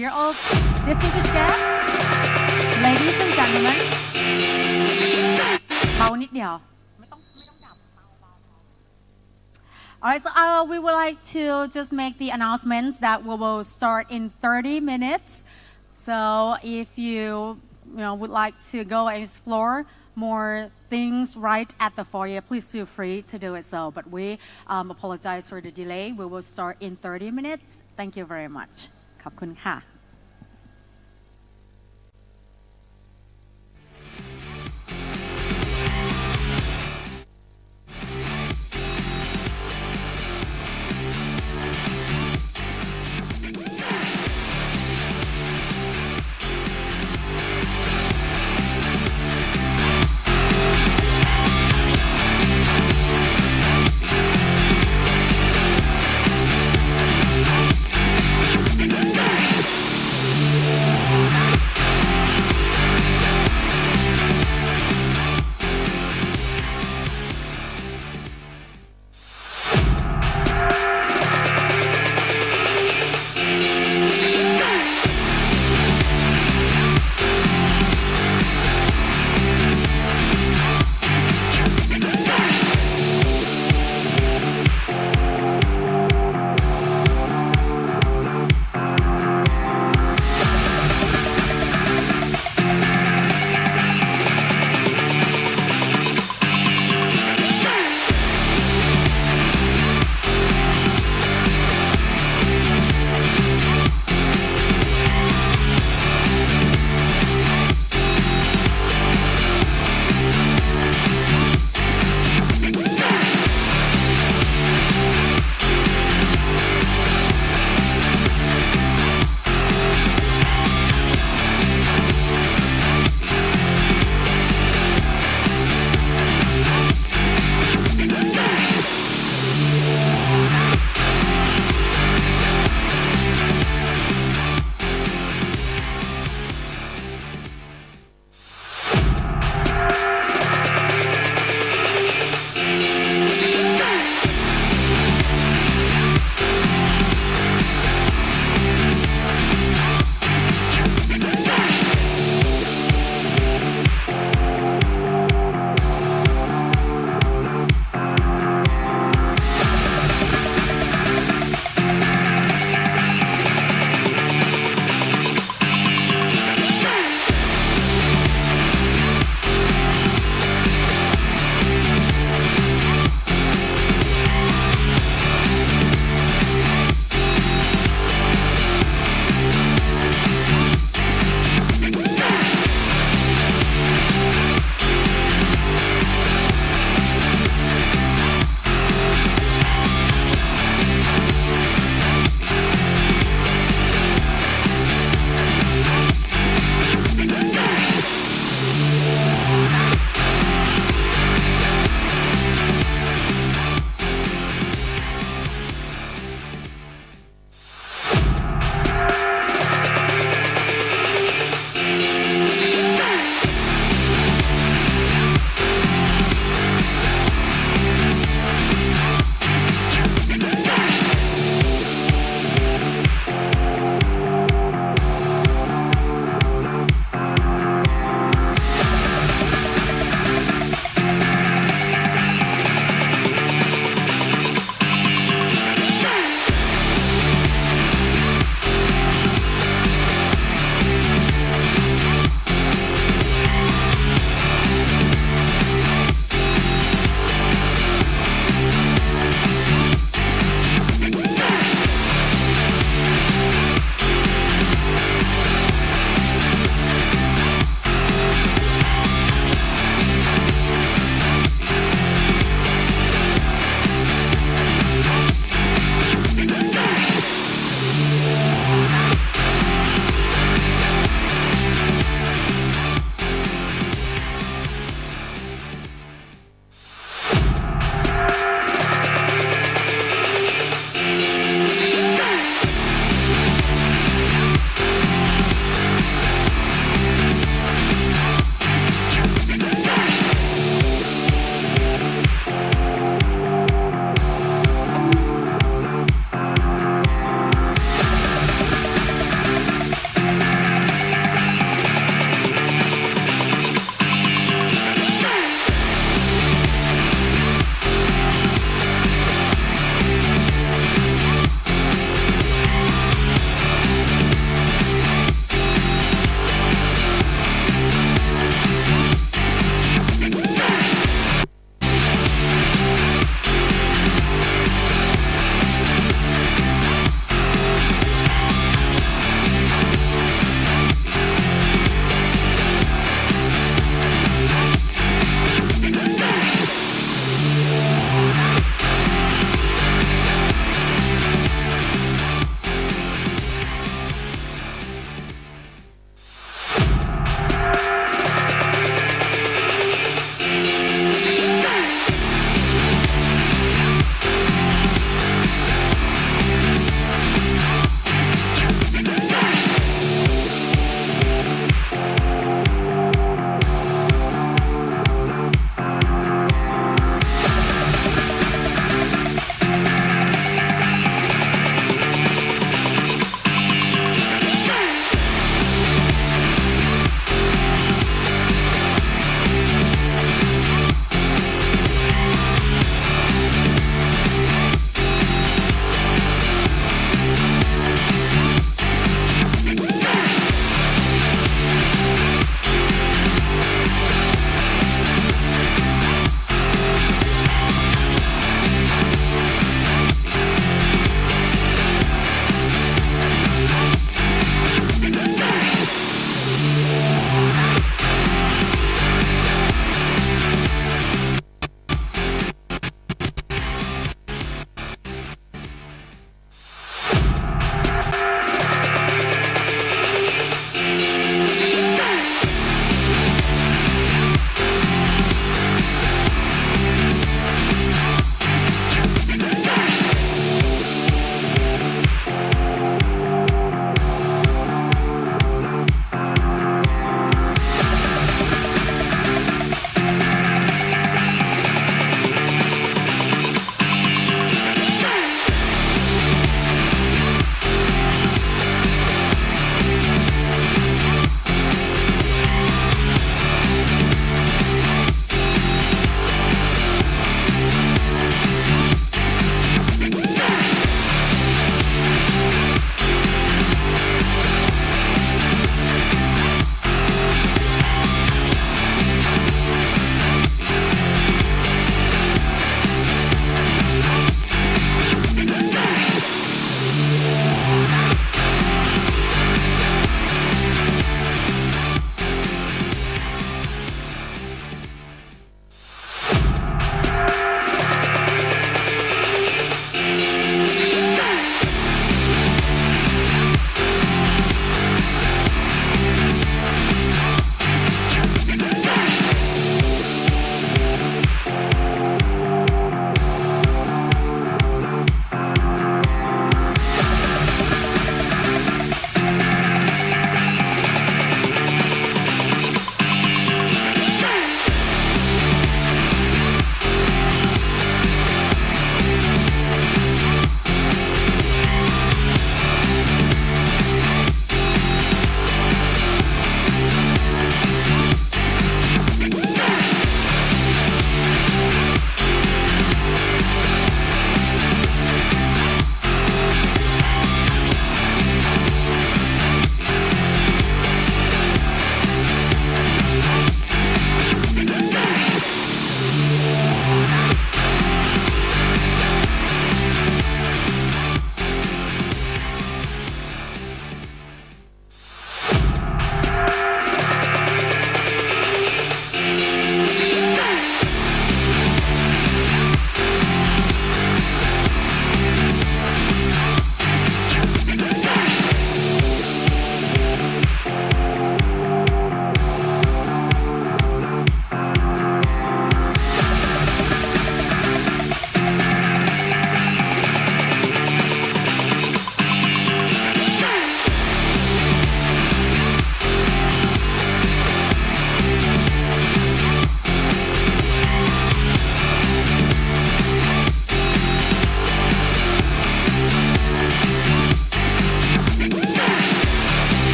dear all distinguished guests, ladies and gentlemen. เบานิดเดียว Alright, so we would like to just make the announcements that we will start in 30 minutes. So if you would like to go and explore more things right at the foyer, please feel free to do it so. But we apologize for the delay. We will start in 30 minutes. Thank you very much. ขอบคุณค่ะ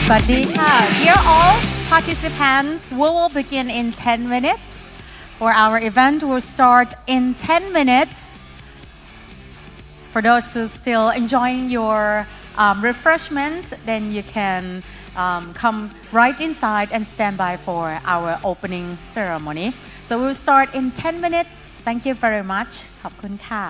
สวัสดีค่ะ Dear all participants, we will begin in 10 minutes. For our event will start in 10 minutes. For those who still enjoying your refreshment, then you can come right inside and stand by for our opening ceremony. So we will start in 10 minutes. Thank you very much. ขอบคุณค่ะ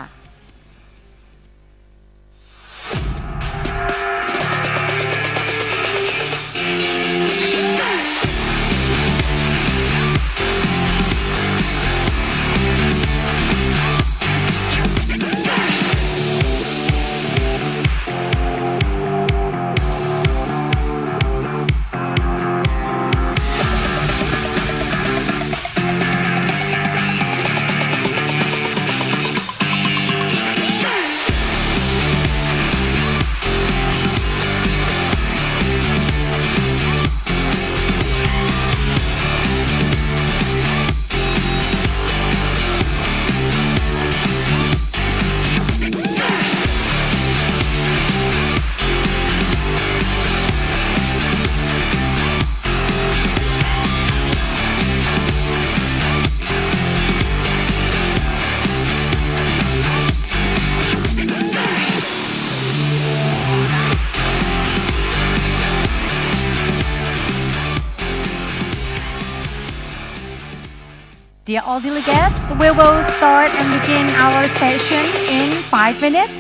Dear all delegates, we will start and begin our session in 5 minutes.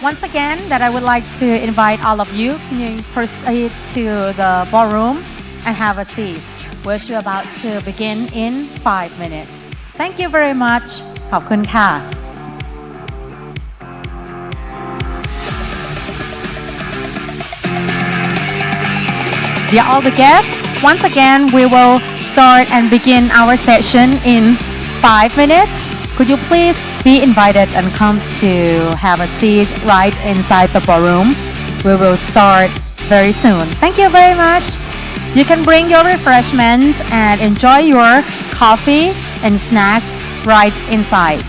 Once again, that I would like to invite all of you to proceed to the ballroom and have a seat. We're about to begin in 5 minutes. Thank you very much. ขอบคุณค่ะ Dear all the guests, once again, we will start and begin our session in 5 minutes. Could you please be invited and come to have a seat right inside the ballroom? We will start very soon. Thank you very much. You can bring your refreshments and enjoy your coffee and snacks right inside.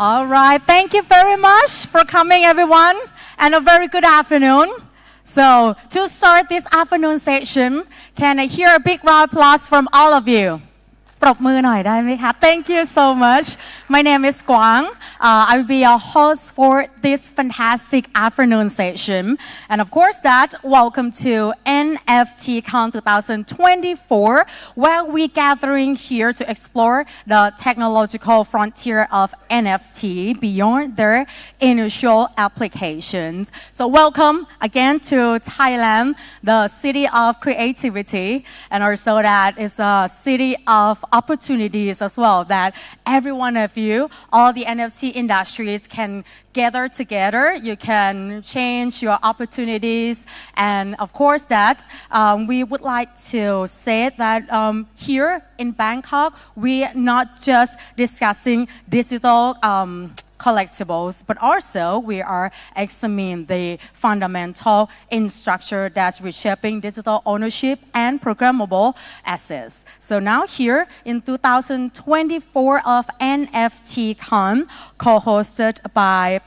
All right, thank you very much for coming, everyone, and a very good afternoon. So, to start this afternoon session, can I hear a big round of applause from all of you? ปรบมือหน่อยได้ไหมคะ Thank you so much. My name is Guang. I will be your host for this fantastic afternoon session. And of course that, welcome to NFTCON 2024, where we're gathering here to explore the technological frontier of NFT beyond their initial applications. So welcome again to Thailand, the city of creativity, and also that is a city of opportunities as well, that every one of you, all the NFT industries can gather together. You can change your opportunities. And of course that we would like to say that here in Bangkok, we're not just discussing digital collectibles, but also we are examining the fundamental infrastructure that's reshaping digital ownership and programmable assets. So now here in 2024 of NFTCON, co-hosted by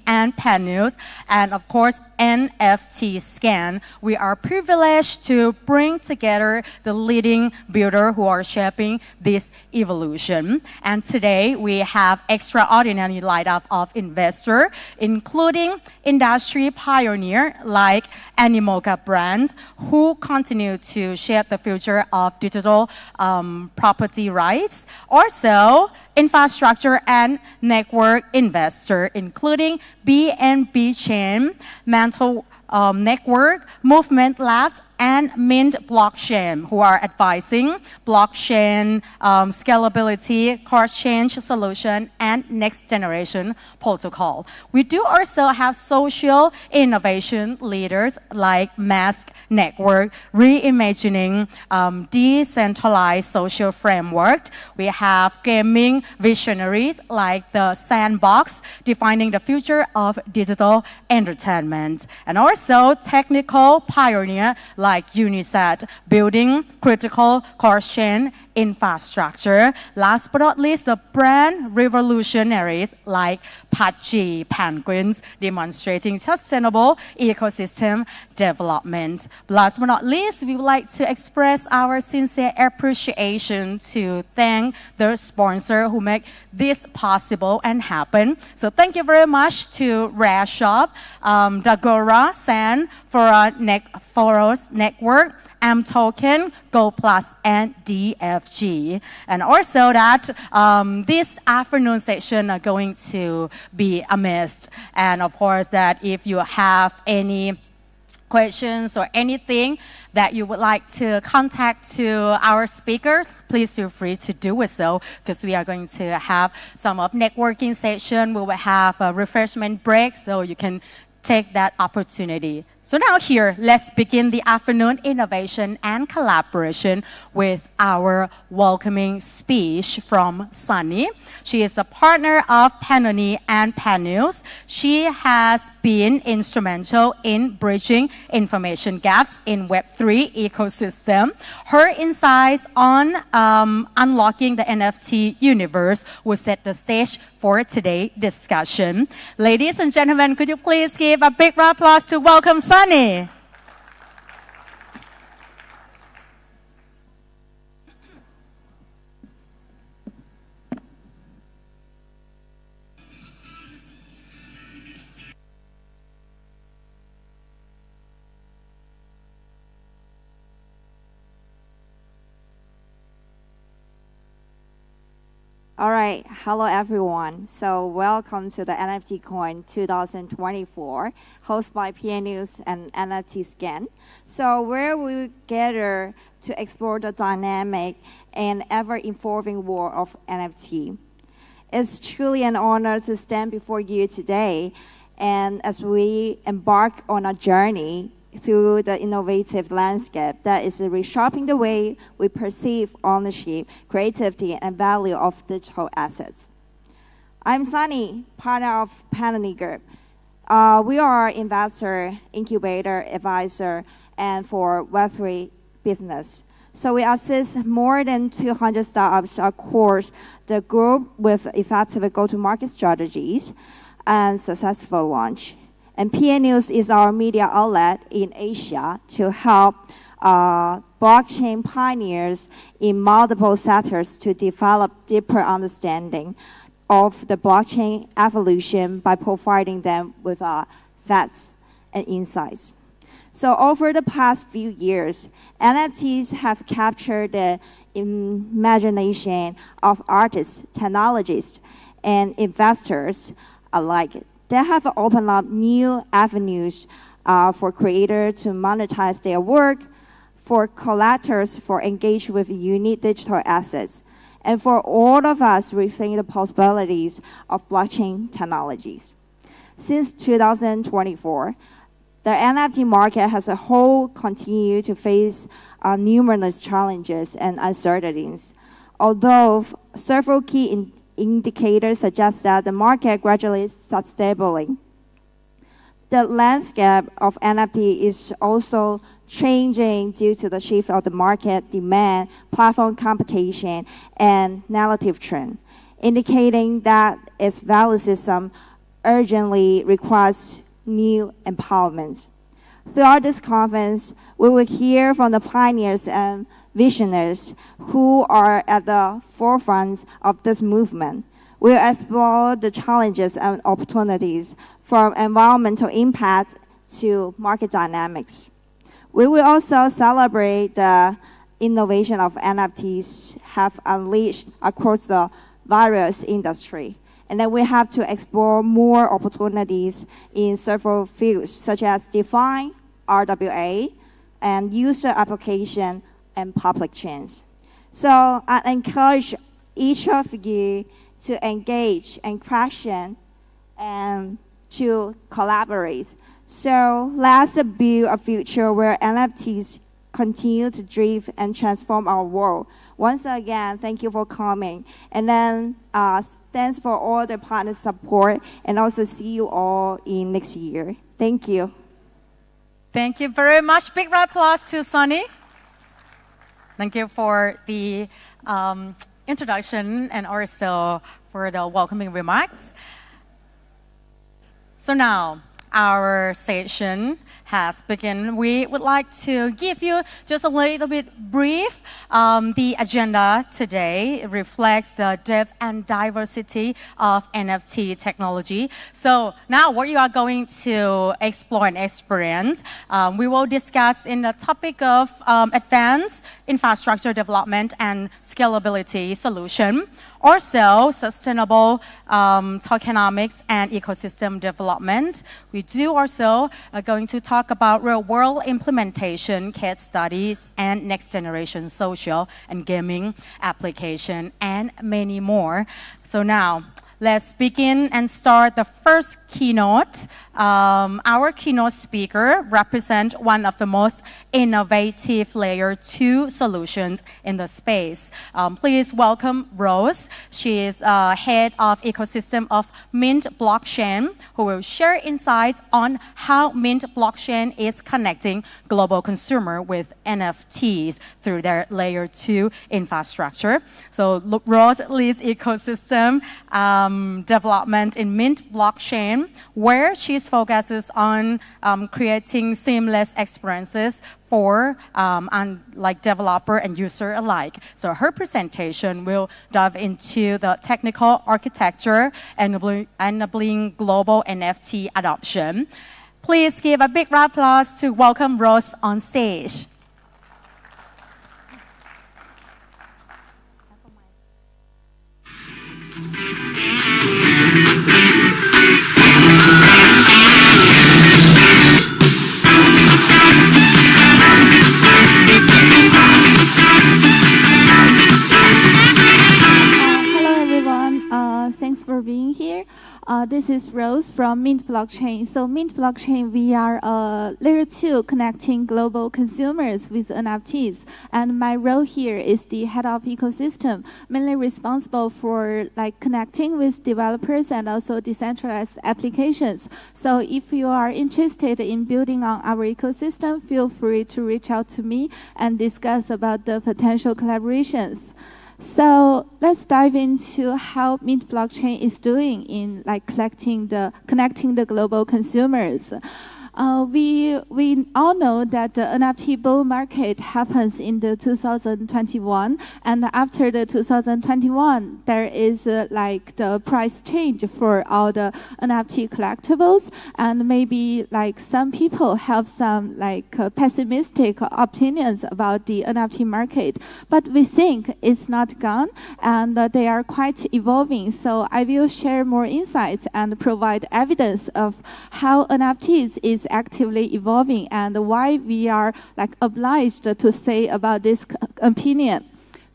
and PANews, and of course NFTScan, we are privileged to bring together the leading builder who are shaping this evolution. And today we have extraordinary lineup of investors, including industry pioneer like Animoca brand, who continue to shape the future of digital property rights. Also, infrastructure and network investor, including BNB Chain, Mantle Network, Movement Labs, and Mint Blockchain, who are advising blockchain scalability, cross-chain solution, and next-generation protocol. We do also have social innovation leaders like Mask Network, reimagining decentralized social framework. We have gaming visionaries like the Sandbox, defining the future of digital entertainment. And also technical pioneer like Unisat, building critical cross-chain infrastructure. Last but not least, the brand revolutionaries like Pachi Penguins, demonstrating sustainable ecosystem development. Last but not least, we would like to express our sincere appreciation to thank the sponsor who make this possible and happen. So thank you very much to Rare Shop, Dagora, San, Foros Network, Mtoken, Go Plus, and DFG. And also that this afternoon session are going to be a mess. And of course that if you have any questions or anything that you would like to contact to our speakers, please feel free to do it so, because we are going to have some of networking session. We will have a refreshment break, so you can take that opportunity. So now here, let's begin the afternoon innovation and collaboration with our welcoming speech from Sunny. She is a partner of and PANews. She has been instrumental in bridging information gaps in Web3 ecosystem. Her insights on unlocking the NFT universe will set the stage for today's discussion. Ladies and gentlemen, could you please give a big round of applause to welcome Sunny. All right, hello everyone. So welcome to the NFTCON 2024, hosted by PANews and NFTScan. So where we gather to explore the dynamic and ever-evolving world of NFT. It's truly an honor to stand before you today, and as we embark on a journey through the innovative landscape that is reshaping the way we perceive ownership, creativity, and value of digital assets. I'm Sunny, partner of PANews Group. We are investor, incubator, advisor, and for Web3 business. So we assist more than 200 startups across the group with effective go-to-market strategies and successful launch. And PANews is our media outlet in Asia to help blockchain pioneers in multiple sectors to develop deeper understanding of the blockchain evolution by providing them with facts and insights. So over the past few years, NFTs have captured the imagination of artists, technologists, and investors alike. They have opened up new avenues for creators to monetize their work, for collectors for engage with unique digital assets, and for all of us rethink the possibilities of blockchain technologies. Since 2024, the NFT market as a whole continued to face numerous challenges and uncertainties. Although several key indicators suggest that the market gradually is stabilizing, the landscape of NFT is also changing due to the shift of the market demand, platform competition, and narrative trend, indicating that its value system urgently requires new empowerment. Throughout this conference, we will hear from the pioneers and visionaries who are at the forefront of this movement. We'll explore the challenges and opportunities from environmental impact to market dynamics. We will also celebrate the innovation of NFTs have unleashed across the various industry. And then we have to explore more opportunities in several fields, such as DeFi, RWA, and user application and public chains. So I encourage each of you to engage and question and to collaborate. So let's build a future where NFTs continue to drive and transform our world. Once again, thank you for coming. And then thanks for all the partner support, and also see you all in next year. Thank you. Thank you very much. Big round of applause to Sunny. Thank you for the introduction and also for the welcoming remarks. So now, our session has begun. We would like to give you just a little bit brief. The agenda today reflects the depth and diversity of NFT technology. So now what you are going to explore and experience, we will discuss in the topic of advanced infrastructure development and scalability solution. Also, sustainable tokenomics and ecosystem development. We do also going to talk about real-world implementation, case studies, and next-generation social and gaming application, and many more. So now, let's begin and start the first keynote. Our keynote speaker represents one of the most innovative layer 2 solutions in the space. Please welcome Rose. She is head of ecosystem of Mint Blockchain, who will share insights on how Mint Blockchain is connecting global consumer with NFTs through their layer 2 infrastructure. So Rose leads ecosystem development in Mint Blockchain, where she focuses on creating seamless experiences for like developer and user alike. So her presentation will dive into the technical architecture enabling global NFT adoption. Please give a big round of applause to welcome Rose on stage. Thanks for being here. This is Rose from Mint Blockchain. So Mint Blockchain, we are a layer 2 connecting global consumers with NFTs. And my role here is the head of ecosystem, mainly responsible for connecting with developers and also decentralized applications. So if you are interested in building on our ecosystem, feel free to reach out to me and discuss about the potential collaborations. So let's dive into how Mint Blockchain is doing in connecting the global consumers. We all know that the NFT bull market happens in the 2021, and after the 2021, there is the price change for all the NFT collectibles, and maybe some people have some pessimistic opinions about the NFT market, but we think it's not gone, and they are quite evolving. So I will share more insights and provide evidence of how NFTs is actively evolving and why we are obliged to say about this opinion.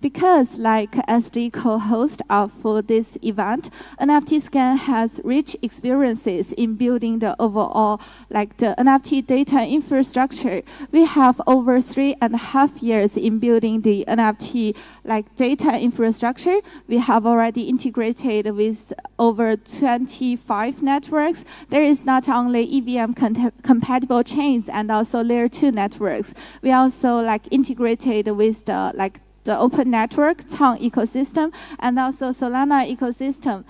Because as the co-host of this event, NFTScan has rich experiences in building the overall the NFT data infrastructure. We have over 3.5 years in building the NFT data infrastructure. We have already integrated with over 25 networks. There is not only EVM compatible chains and also layer 2 networks. We also integrated with the open network, Tong ecosystem, and also Solana ecosystem.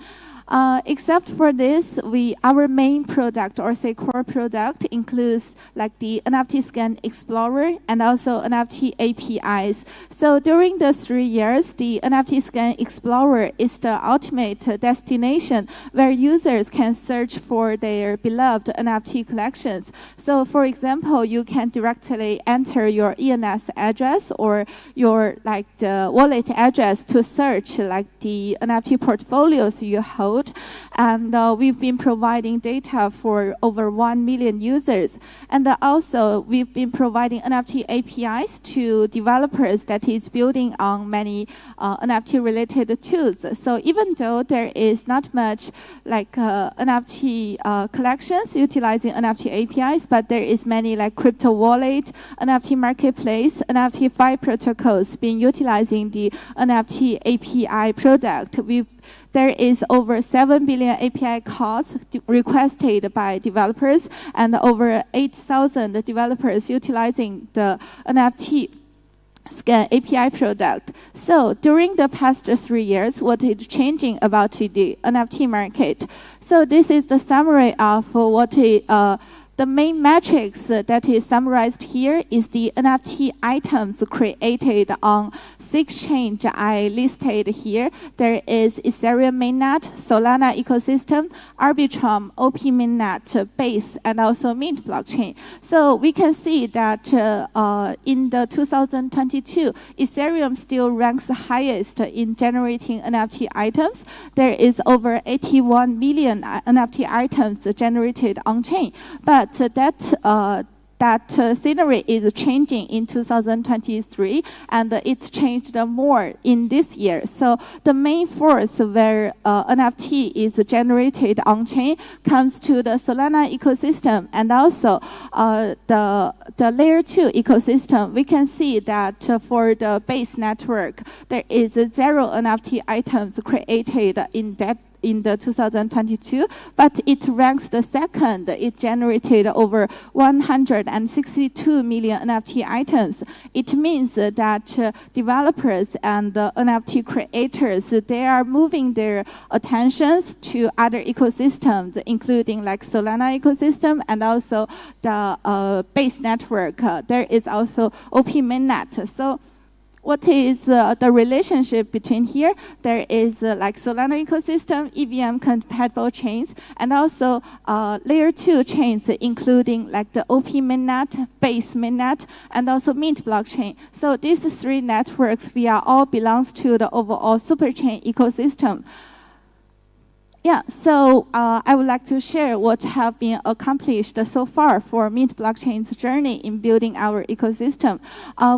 Except for this, our main product, or say core product, includes the NFTScan Explorer and also NFT APIs. So during the 3 years, the NFTScan Explorer is the ultimate destination where users can search for their beloved NFT collections. So for example, you can directly enter your ENS address or your the wallet address to search the NFT portfolios you hold. And we've been providing data for over 1 million users. And also, we've been providing NFT APIs to developers that is building on many NFT-related tools. So even though there is not much NFT collections utilizing NFT APIs, but there is many crypto wallet, NFT marketplace, NFT 5 protocols being utilizing the NFT API product. There is over 7 billion API calls requested by developers and over 8,000 developers utilizing the NFTScan API product. So during the past 3 years, what is changing about the NFT market? So this is the summary of the main metrics that is summarized here is the NFT items created on 6 chains I listed here. There is Ethereum mainnet, Solana ecosystem, Arbitrum, OP mainnet, Base, and also Mint blockchain. So we can see that in the 2022, Ethereum still ranks highest in generating NFT items. There is over 81 million NFT items generated on chain, but that scenery is changing in 2023, and it changed more in this year. So the main force where NFT is generated on chain comes to the Solana ecosystem and also the layer 2 ecosystem. We can see that for the base network, there is 0 NFT items created in the 2022, but it ranks the second. It generated over 162 million NFT items. It means that developers and NFT creators, they are moving their attentions to other ecosystems, including Solana ecosystem and also the base network. There is also OP mainnet. So what is the relationship between here? There is Solana ecosystem, EVM compatible chains, and also layer 2 chains, including the OP mainnet, Base mainnet, and also Mint blockchain. So these 3 networks, we are all belongs to the overall superchain ecosystem. Yeah, so I would like to share what have been accomplished so far for Mint Blockchain's journey in building our ecosystem.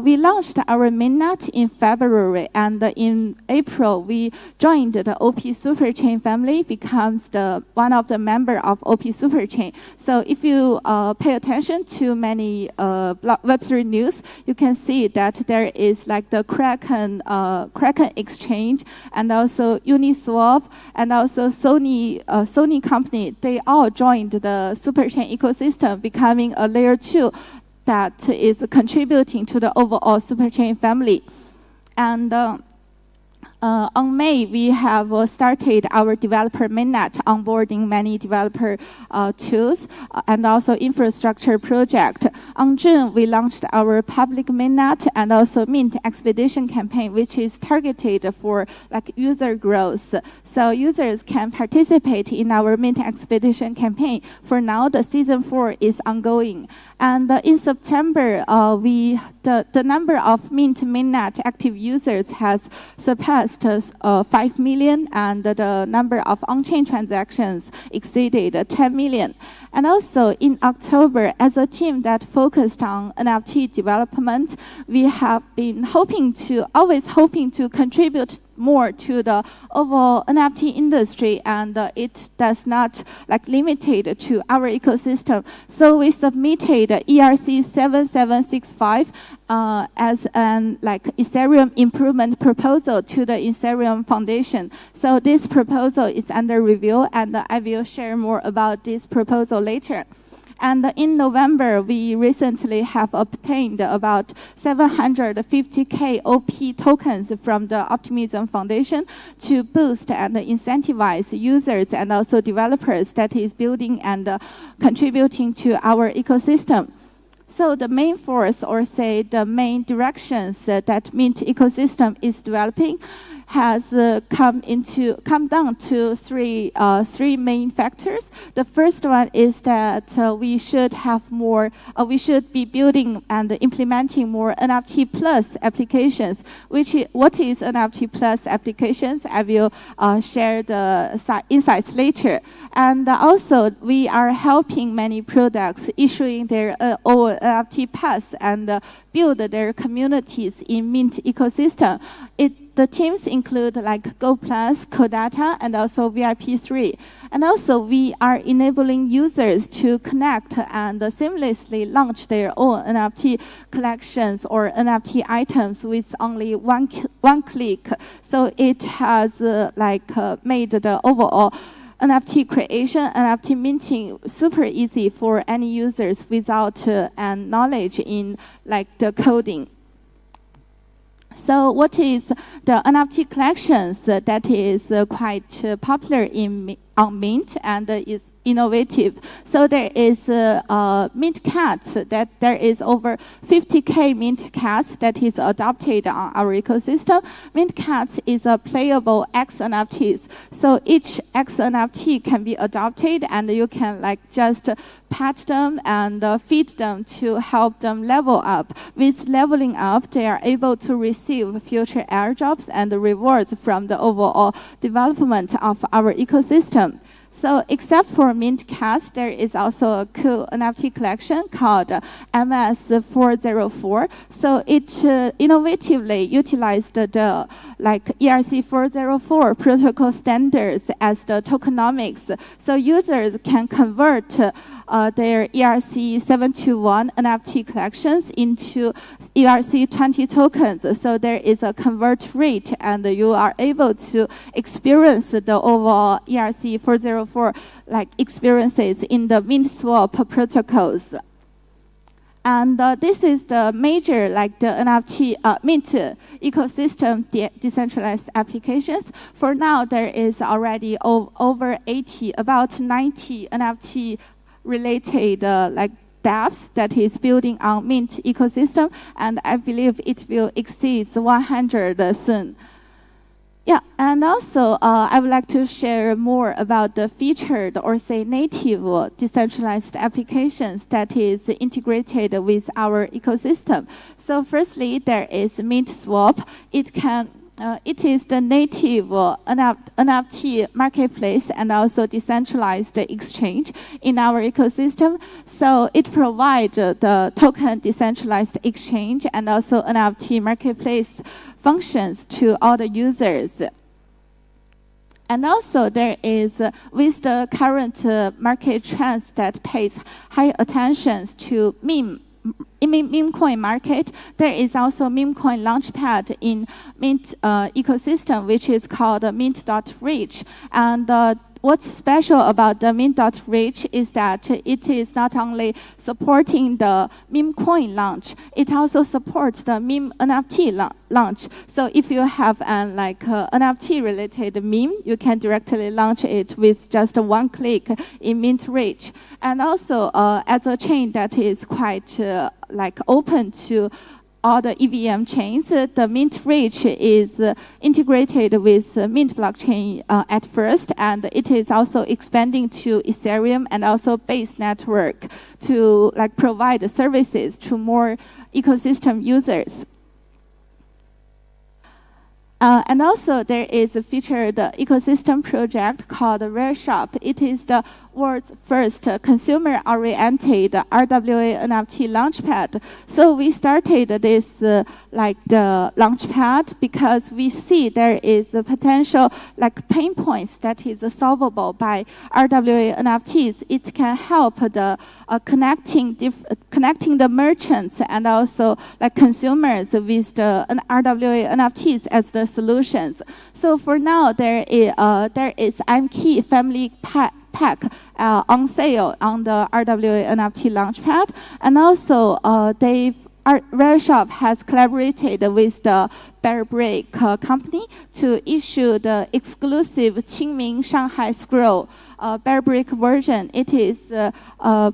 We launched our mainnet in February, and in April we joined the OP Superchain family, becomes one of the member of OP Superchain. So if you pay attention to many Web3 news, you can see that there is like the Kraken exchange, and also Uniswap, and also Sony company. They all joined the Superchain ecosystem, becoming a layer 2 that is contributing to the overall Superchain family. And on May, we have started our developer mainnet, onboarding many developer tools and also infrastructure project. On June, we launched our public mainnet and also Mint Expedition campaign, which is targeted for like user growth. So users can participate in our Mint Expedition campaign. For now, the season 4 is ongoing. And in September, the number of Mint mainnet active users has surpassed 5 million, and the number of on-chain transactions exceeded 10 million. And also in October, as a team that focused on NFT development, we have been always hoping to contribute more to the overall NFT industry, and it does not like limited to our ecosystem. So we submitted ERC 7765 as an like Ethereum improvement proposal to the Ethereum Foundation. So this proposal is under review, and I will share more about this proposal later. And in November, we recently have obtained about 750K OP tokens from the Optimism Foundation to boost and incentivize users and also developers that is building and contributing to our ecosystem. So the main force, or say the main directions that Mint ecosystem is developing, has come down to three main factors. The first one is that we should be building and implementing more NFT Plus applications. What is NFT Plus applications? I will share the insights later. And also, we are helping many products issuing their own NFT Pass and build their communities in Mint ecosystem. The teams include like Go Plus, Codata, and also VIP3. And also, we are enabling users to connect and seamlessly launch their own NFT collections or NFT items with only one click. So it has made the overall NFT creation, NFT minting super easy for any users without knowledge in like the coding. So what is the NFT collections that is quite popular on Mint and is innovative? So there is Mint Cats, that there is over 50K Mint Cats that is adopted on our ecosystem. Mint Cats is a playable X NFTs. So each X NFT can be adopted, and you can like just pet them and feed them to help them level up. With leveling up, they are able to receive future airdrops and rewards from the overall development of our ecosystem. So except for Mint Cats, there is also a cool NFT collection called MS404. So it innovatively utilized the ERC 404 protocol standards as the tokenomics. So users can convert their ERC 721 NFT collections into ERC 20 tokens. So there is a convert rate, and you are able to experience the overall ERC 404 experiences in the Mint Swap protocols. And this is the major the NFT Mint ecosystem decentralized applications. For now, there is already over 80, about 90 NFT related dApps that is building on Mint ecosystem, and I believe it will exceed 100 soon. Yeah, and also I would like to share more about the featured or say native decentralized applications that is integrated with our ecosystem. So firstly, there is Mint Swap. It can it is the native NFT marketplace and also decentralized exchange in our ecosystem. So it provides the token decentralized exchange and also NFT marketplace functions to all the users. And also there is, with the current market trends that pays high attention to meme coin market, there is also meme coin launchpad in Mint ecosystem, which is called mint.reach. And what's special about the mint.reach is that it is not only supporting the meme coin launch, it also supports the meme NFT launch. So if you have an NFT related meme, you can directly launch it with just one click in mint.reach. And also as a chain that is quite open to all the EVM chains, the mint.reach is integrated with Mint blockchain at first, and it is also expanding to Ethereum and also Base network to provide services to more ecosystem users. And also there is a featured ecosystem project called Rare Shop. It is the world's first consumer-oriented RWA NFT launchpad. So we started this the launchpad because we see there is a potential pain points that is solvable by RWA NFTs. It can help the connecting the merchants and also consumers with the RWA NFTs as the solutions. So for now, there is MKey family pack on sale on the RWA NFT launchpad, and also Rare Shop has collaborated with the Bear Brick company to issue the exclusive Qingming Shanghai Scroll Bear Brick version. It is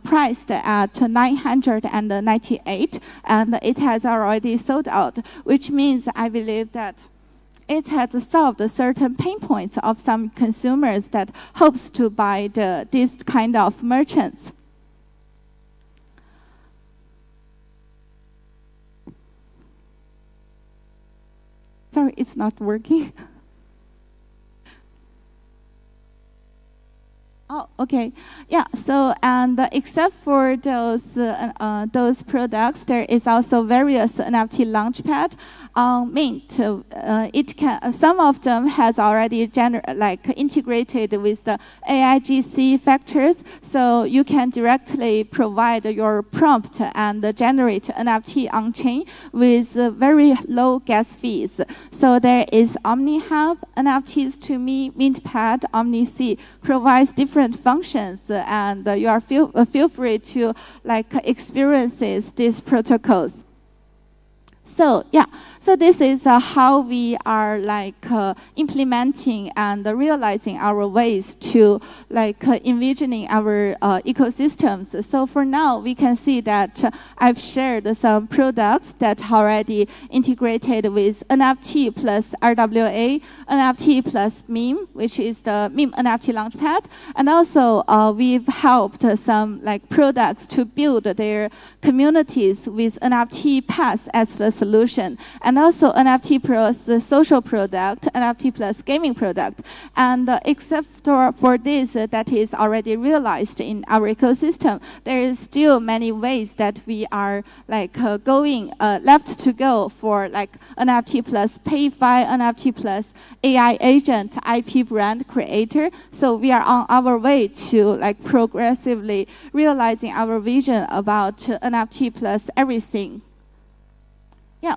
priced at 998, and it has already sold out, which means I believe that it has solved certain pain points of some consumers that hopes to buy this kind of merchants. Sorry, it's not working. Oh, okay. Yeah. So, and except for those products, there is also various NFT launchpad on Mint. Some of them has already integrated with the AIGC factors, so you can directly provide your prompt and generate NFT on chain with very low gas fees. So there is OmniHub, NFTs to me, Mintpad, OmniC provides different functions, and you are feel free to experience these protocols. So yeah, so this is how we are implementing and realizing our ways to envisioning our ecosystems. So for now, we can see that I've shared some products that already integrated with NFT plus RWA, NFT plus meme, which is the meme NFT launchpad, and also we've helped some products to build their communities with NFT Pass as the solution, and also NFT plus the social product, NFT plus gaming product. And except for this that is already realized in our ecosystem, there is still many ways that we are going left to go for NFT plus PayFi, NFT plus AI agent, IP brand creator. So we are on our way to progressively realizing our vision about NFT plus everything. Yeah.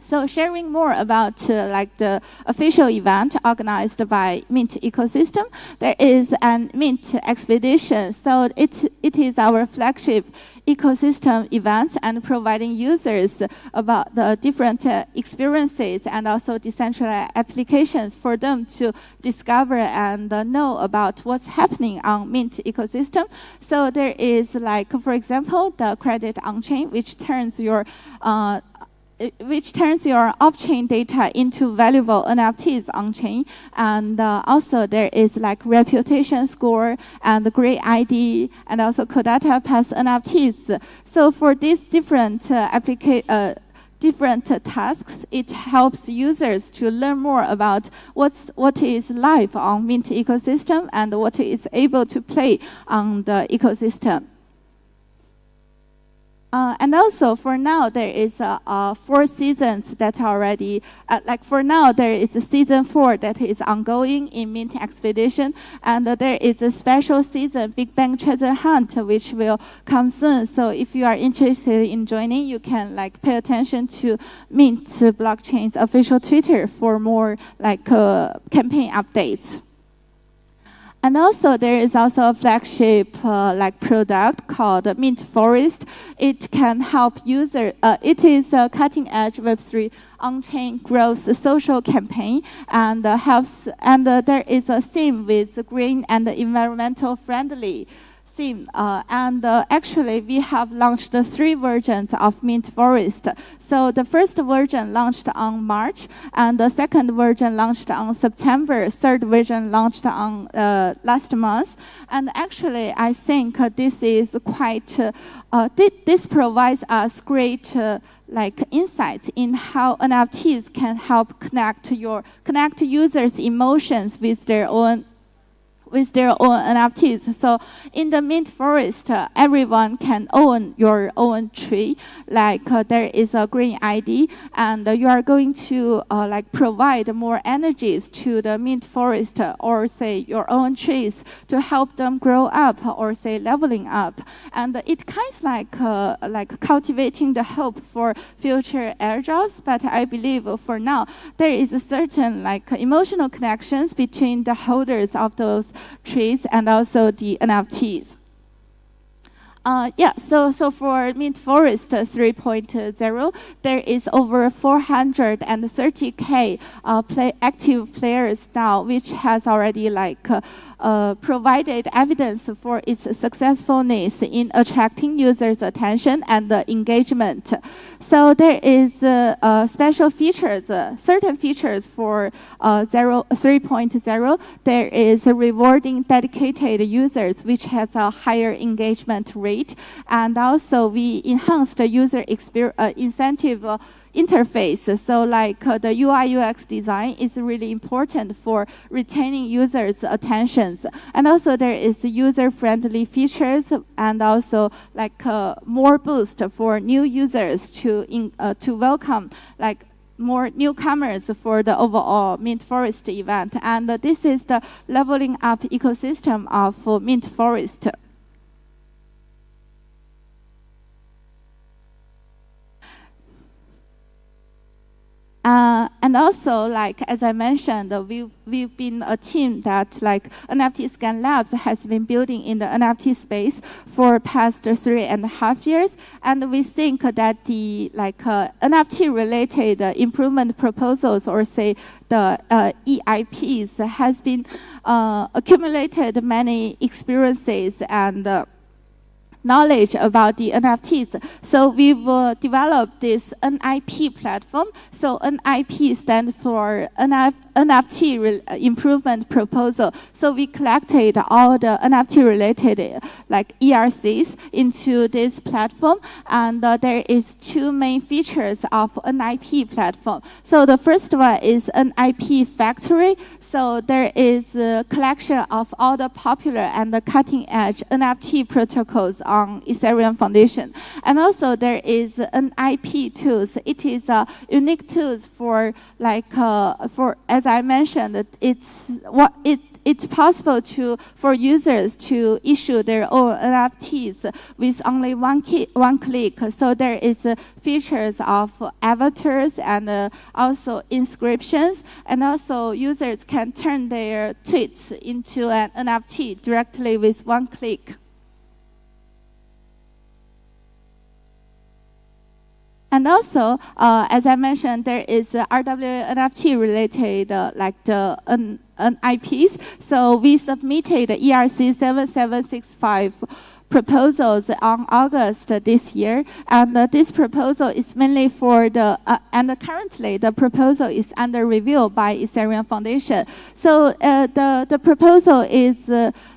So sharing more about the official event organized by Mint ecosystem, there is an Mint expedition. So it is our flagship ecosystem events and providing users about the different experiences and also decentralized applications for them to discover and know about what's happening on Mint ecosystem. So there is for example, the credit on-chain, which turns your off-chain data into valuable NFTs on-chain. And also there is reputation score and Gray ID and also Codata Pass NFTs. So for these different different tasks. It helps users to learn more about what is live on Mint ecosystem and what is able to play on the ecosystem. And also, for now, there is 4 seasons that are already, like for now, there is a season 4 that is ongoing in Mint Expedition, and there is a special season, Big Bang Treasure Hunt, which will come soon. So if you are interested in joining, you can like pay attention to Mint blockchain's official Twitter for more like campaign updates. And also, there is also a flagship like product called Mint Forest. It can help users. It is a cutting-edge Web3 on-chain growth social campaign, and helps. And there is a theme with green and environmental friendly theme. Actually, we have launched 3 versions of Mint Forest. So the first version launched on March, and the second version launched on September. Third version launched on last month. And actually, I think this is quite. This provides us great. Like insights in how NFTs can help connect users' emotions with their own NFTs. So in the Mint Forest, everyone can own your own tree. Like there is a green ID, and you are going to like provide more energies to the Mint Forest, or say your own trees, to help them grow up, or say leveling up. And it kind of like cultivating the hope for future airdrops. But I believe for now there is a certain like emotional connections between the holders of those trees and also the NFTs. So for Mint Forest 3.0, there is over 430K active players now, which has already like provided evidence for its successfulness in attracting users' attention and engagement. So there is special features, certain features for 3.0. There is rewarding dedicated users, which has a higher engagement rate, and also we enhanced the user incentive interface. So like the UI UX design is really important for retaining users' attentions. And also there is user-friendly features, and also like more boost for new users to welcome like more newcomers for the overall Mint Forest event. And this is the leveling up ecosystem of Mint Forest. And also, like as I mentioned, we've been a team that like NFTScan Labs has been building in the NFT space for past 3.5 years, and we think that the like NFT related improvement proposals, or say the EIPs, has been accumulated many experiences and knowledge about the NFTs. So we've developed this NIP platform. So NIP stands for NFT improvement proposal. So we collected all the NFT related like ERCs into this platform, and there is 2 main features of NIP platform. So the first one is NIP Factory. So there is a collection of all the popular and the cutting edge NFT protocols on Ethereum Foundation. And also there is an IP tools. It is a unique tools for like as I mentioned, it's possible for users to issue their own NFTs with only one click. So there is features of avatars and also inscriptions, and also users can turn their tweets into an NFT directly with one click. And also, as I mentioned, there is RWA NFT related like the IPs. So we submitted ERC 7765 proposals on August this year, and this proposal is mainly for the, and currently the proposal is under review by Ethereum Foundation. So the proposal is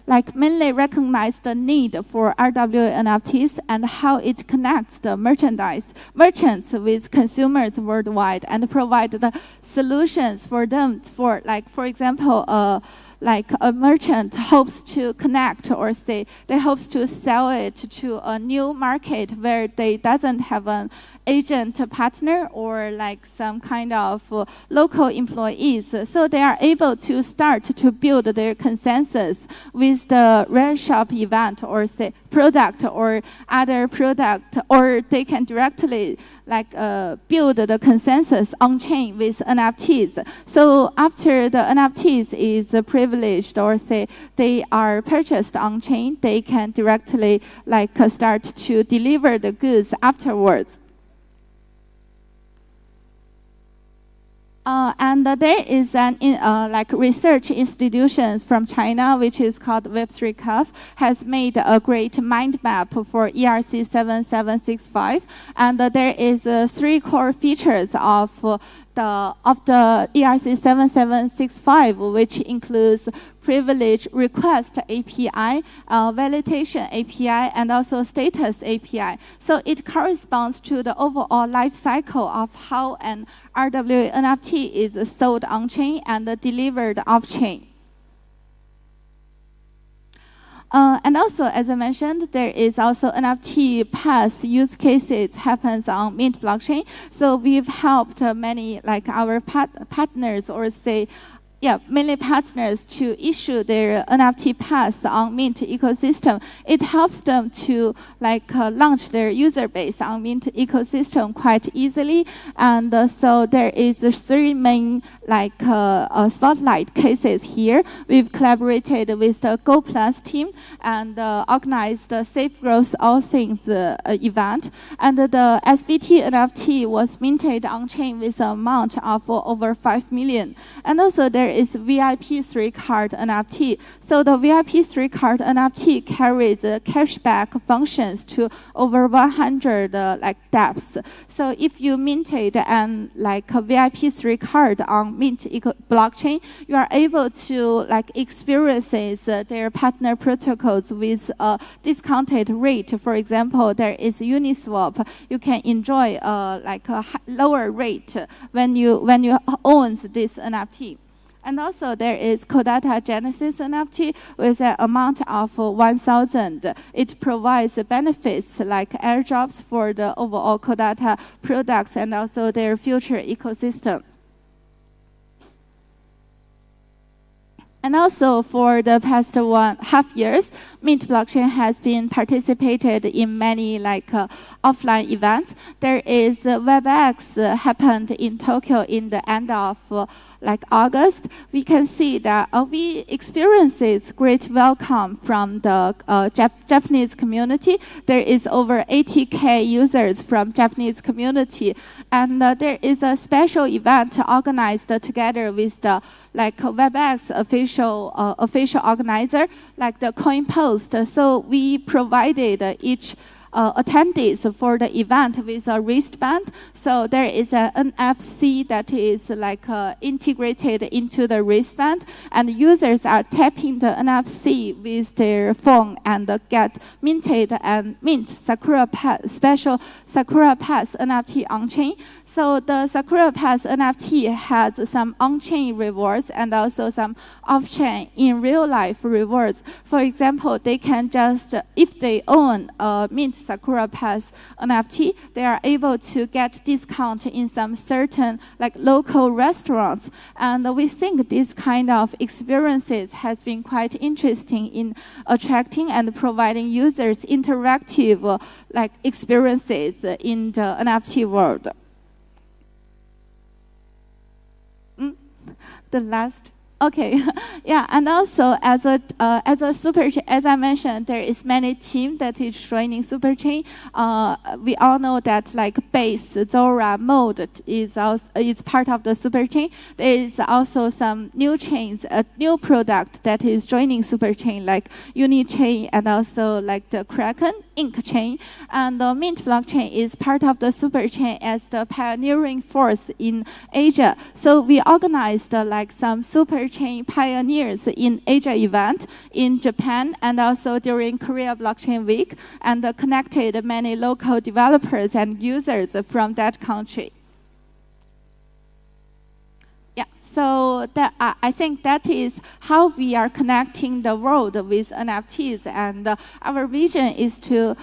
like mainly recognize the need for RWA NFTs and how it connects the merchants with consumers worldwide and provide the solutions for them for, like, for example, like a merchant hopes to connect or say they hopes to sell it to a new market where they doesn't have an agent partner or like some kind of local employees. So they are able to start to build their consensus with the rare shop event or say product or other product, or they can directly like build the consensus on chain with NFTs. So after the NFTs is privileged or say they are purchased on chain, they can directly like start to deliver the goods afterwards. And there is an like research institutions from China, which is called Web3Cuff, has made a great mind map for ERC 7765, and there is 3 core features of the ERC 7765, which includes privilege request API, validation API, and also status API. So it corresponds to the overall life cycle of how an RWA NFT is sold on-chain and delivered off-chain. And also, as I mentioned, there is also NFT pass use cases happens on Mint blockchain. So we've helped many, like our partners or say, mainly partners to issue their NFT pass on Mint ecosystem. It helps them to like launch their user base on Mint ecosystem quite easily. And so there is 3 main like spotlight cases here. We've collaborated with the Go Plus team and organized the Safe Growth All Things event. And the SBT NFT was minted on chain with an amount of over 5 million. And also there is VIP 3 card NFT. So the VIP 3 card NFT carries cashback functions to over 100 like dApps. So if you minted and like a VIP 3 card on Mint blockchain, you are able to like experiences their partner protocols with a discounted rate. For example, there is Uniswap. You can enjoy like a lower rate when you own this NFT. And also there is Codata Genesis NFT with an amount of 1,000. It provides benefits like airdrops for the overall Codata products and also their future ecosystem. And also for the past 1.5 years, Mint blockchain has been participated in many like offline events. There is WebEx happened in Tokyo in the end of like August. We can see that we experiences great welcome from the Japanese community. There is over 80K users from Japanese community, and there is a special event organized together with the like WebEx official organizer, like the Coin Post. So we provided each attendees for the event with a wristband. So there is an NFC that is like integrated into the wristband, and users are tapping the NFC with their phone and get minted and mint Sakura Pass, special Sakura Pass NFT on-chain. So the Sakura Pass NFT has some on-chain rewards and also some off-chain in real life rewards. For example, they can just, if they own a Mint Sakura Pass NFT, they are able to get discount in some certain like local restaurants. And we think this kind of experiences has been quite interesting in attracting and providing users interactive like experiences in the NFT world. The last, Okay, yeah, and also as a super chain, as I mentioned, there is many team that is joining super chain. We all know that like Base, Zora, Mode is part of the super chain. There is also some new chains, a new product that is joining super chain like Unichain and also like the Kraken Inc chain. And the Mint blockchain is part of the super chain as the pioneering force in Asia. So we organized like some super chain pioneers in Asia event in Japan and also during Korea Blockchain Week, and connected many local developers and users from that country. Yeah, so that, I think that is how we are connecting the world with NFTs, and our vision is to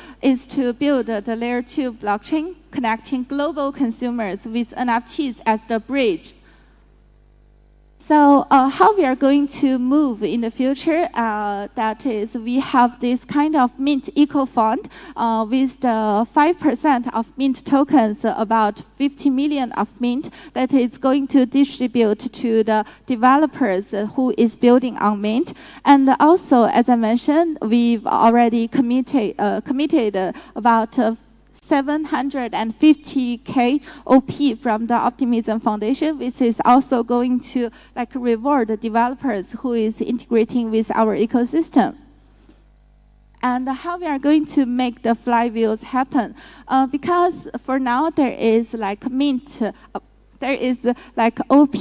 build the layer 2 blockchain connecting global consumers with NFTs as the bridge. So how we are going to move in the future, that is we have this kind of Mint Eco Fund with the 5% of Mint tokens, about 50 million of Mint, that is going to distribute to the developers who is building on Mint. And also, as I mentioned, we've already committed about 750K OP from the Optimism Foundation, which is also going to like reward the developers who is integrating with our ecosystem. And how we are going to make the flywheels happen? Because for now there is like Mint, there is like OP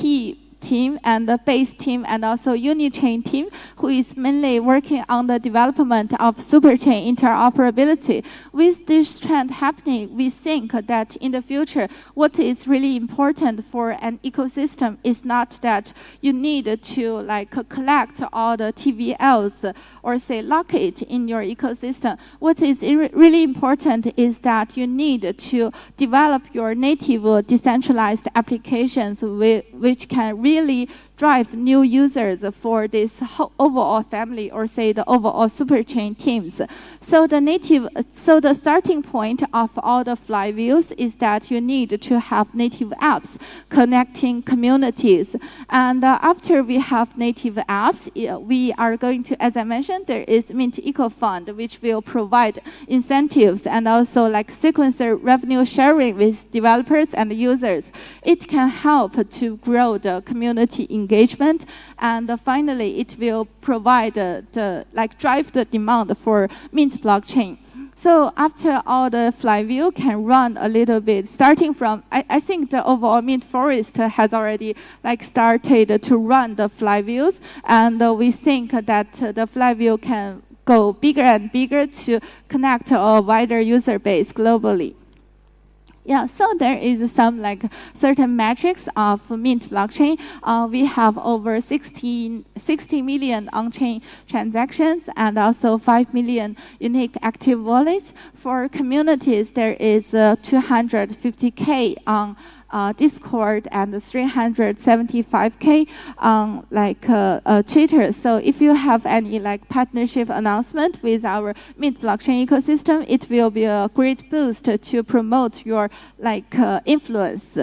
team and the Base team and also Unichain team who is mainly working on the development of superchain interoperability. With this trend happening, we think that in the future, what is really important for an ecosystem is not that you need to like collect all the TVLs or say lock it in your ecosystem. What is really important is that you need to develop your native decentralized applications which can really drive new users for this overall family or say the overall superchain teams. So the starting point of all the flywheels is that you need to have native apps connecting communities. And after we have native apps, we are going to, as I mentioned, there is Mint Eco Fund, which will provide incentives and also like sequencer revenue sharing with developers and users. It can help to grow the community engagement, and finally it will provide drive the demand for Mint blockchain. So after all the flywheel can run a little bit, starting from, I think the overall Mint Forest has already like started to run the flywheels, and we think that the flywheel can go bigger and bigger to connect a wider user base globally. Yeah, so there is some like certain metrics of Mint blockchain. We have over 60 million on-chain transactions and also 5 million unique active wallets. For communities, there is 250K on Discord and 375K on Twitter. So if you have any like partnership announcement with our Mint blockchain ecosystem, it will be a great boost to promote your influence.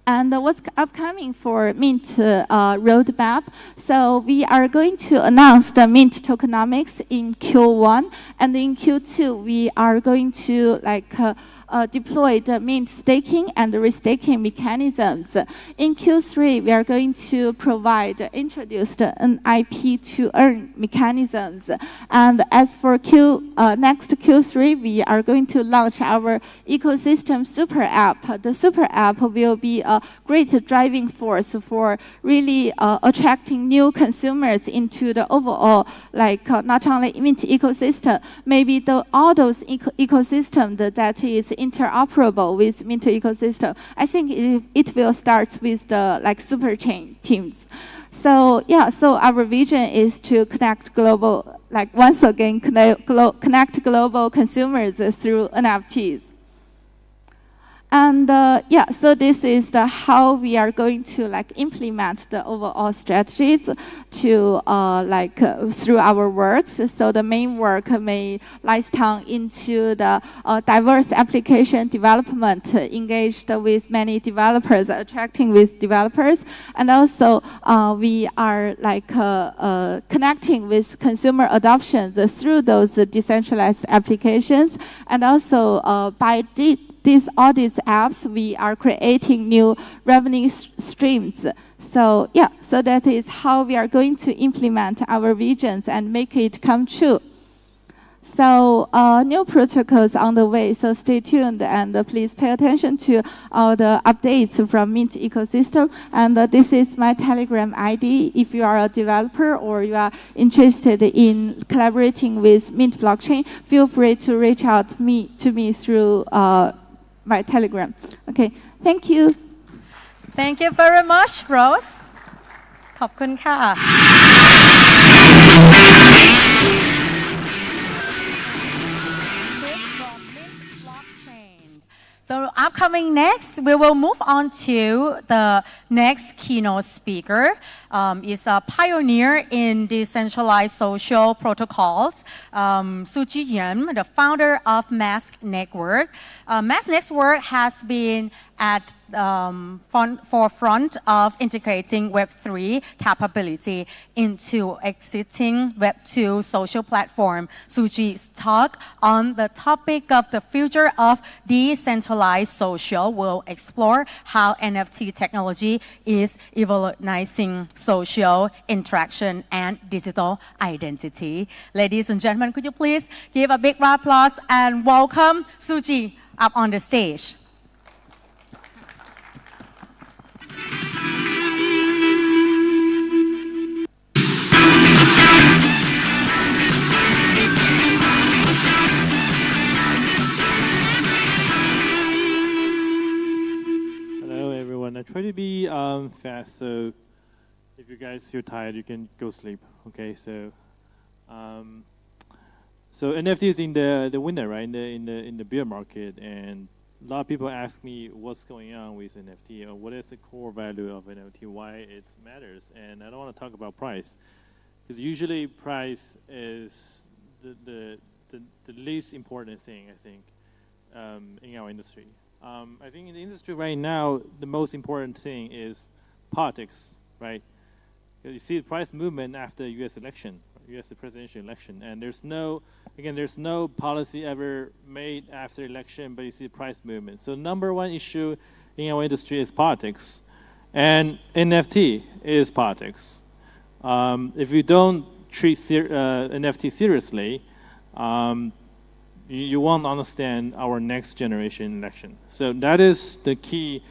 And what's upcoming for Mint roadmap? So we are going to announce the Mint tokenomics in Q1, and in Q2 we are going to deploy the Mint staking and restaking mechanisms. In Q3, we are going to introduce an IP to earn mechanisms. And as for next Q3, we are going to launch our ecosystem super app. The super app will be a great driving force for really attracting new consumers into the overall, not only Mint ecosystem, maybe all those ecosystems that is interoperable with Mint ecosystem. I think it will start with the super chain teams. So yeah, so our vision is to connect global, once again, connect global consumers through NFTs. And yeah, so this is how we are going to implement the overall strategies to through our works. So the main work may lies down into the diverse application development, engaged with many developers, attracting with developers, and also we are connecting with consumer adoptions through those decentralized applications, and also by all these apps, we are creating new revenue streams. So yeah, so that is how we are going to implement our visions and make it come true. So new protocols on the way, so stay tuned and please pay attention to all the updates from Mint ecosystem. And this is my Telegram ID. If you are a developer or you are interested in collaborating with Mint blockchain, feel free to reach out to me through my Telegram. Okay, thank you. Thank you very much, Rose. ขอบคุณค่ะ So upcoming next, we will move on to the next keynote speaker. Is a pioneer in decentralized social protocols, Suji Yan, the founder of Mask Network. Mask Network has been at forefront of integrating Web3 capability into existing Web2 social platform. Suji's talk on the topic of the future of decentralized social will explore how NFT technology is evolutionizing social interaction and digital identity. Ladies and gentlemen, could you please give a big round of applause and welcome Suji up on the stage. Hello everyone. I try to be fast, so if you guys feel tired, you can go sleep. Okay, so NFT is in the winter, right? In the bear market, and a lot of people ask me what's going on with NFT or what is the core value of NFT, why it matters, and I don't want to talk about price, because usually price is the least important thing, I think, in our industry. I think in the industry right now, the most important thing is politics, right? You see the price movement after U.S. election, U.S. presidential election, and there's no policy ever made after election, but you see price movement. So number one issue in our industry is politics, and NFT is politics. If you don't treat NFT seriously, you won't understand our next generation election. So that is the key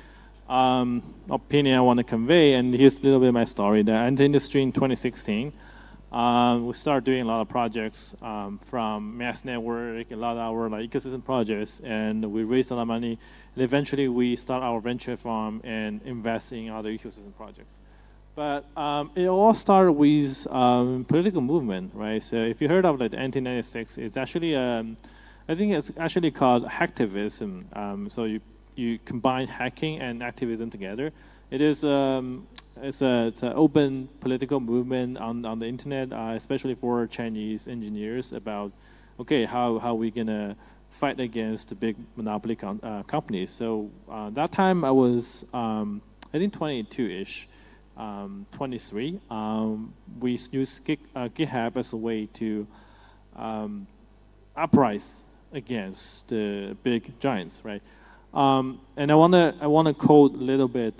opinion I want to convey, and here's a little bit of my story. The industry in 2016, we started doing a lot of projects from Mask Network, a lot of our ecosystem projects, and we raised a lot of money, and eventually we start our venture farm and invest in other ecosystem projects. But it all started with political movement, right? So if you heard of the 1996, it's actually I think it's actually called hacktivism. So you combine hacking and activism together. It is it's an open political movement on the internet, especially for Chinese engineers about how we gonna fight against the big monopoly companies. So that time I was I think 22-ish, 23. We used GitHub as a way to uprise against the big giants, right? And I wanna quote a little bit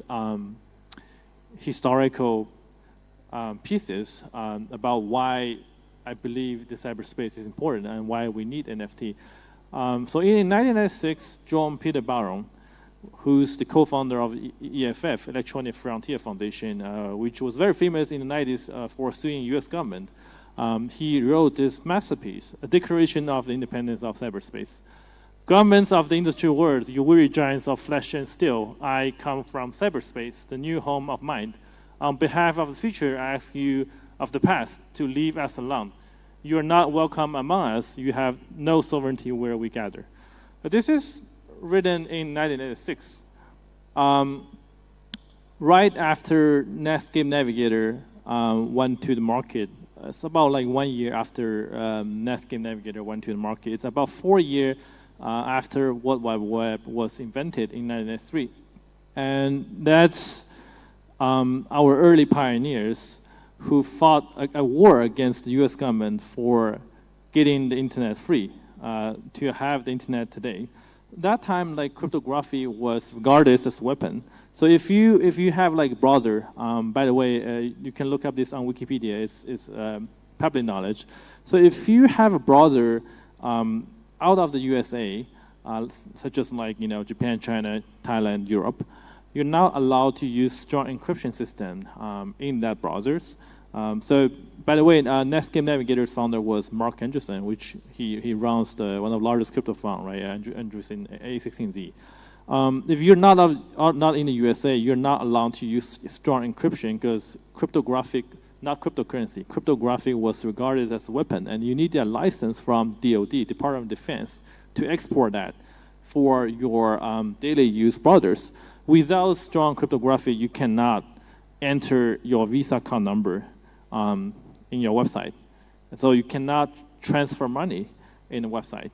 historical pieces about why I believe the cyberspace is important and why we need NFT. So in 1996, John Peter Barron, who's the co-founder of EFF, Electronic Frontier Foundation, which was very famous in the 90s for suing U.S. government. He wrote this masterpiece, A Declaration of the Independence of Cyberspace. Governments of the industry world, you weary giants of flesh and steel, I come from cyberspace, the new home of mind. On behalf of the future, I ask you of the past to leave us alone. You are not welcome among us. You have no sovereignty where we gather. But this is written in 1986. Right after Netscape Navigator went to the market. It's about like 1 year after Netscape Navigator went to the market. It's about 4 years after World Wide Web was invented in 1993. And that's our early pioneers who fought a war against the US government for getting the internet free, to have the internet today. That time, like cryptography was regarded as a weapon. So if you have like a browser, by the way, you can look up this on Wikipedia. It's public knowledge. So if you have a browser out of the USA, such as like Japan, China, Thailand, Europe, you're not allowed to use strong encryption system in that browsers. So by the way, Netscape Navigator's founder was Mark Andreessen, which he runs one of the largest crypto fund, right? Andreessen A16Z. If you're not in the USA, you're not allowed to use strong encryption because cryptographic, not cryptocurrency, cryptography was regarded as a weapon, and you need a license from DoD, Department of Defense, to export that for your daily use browsers. Without strong cryptography, you cannot enter your Visa account number in your website. And so you cannot transfer money in the website.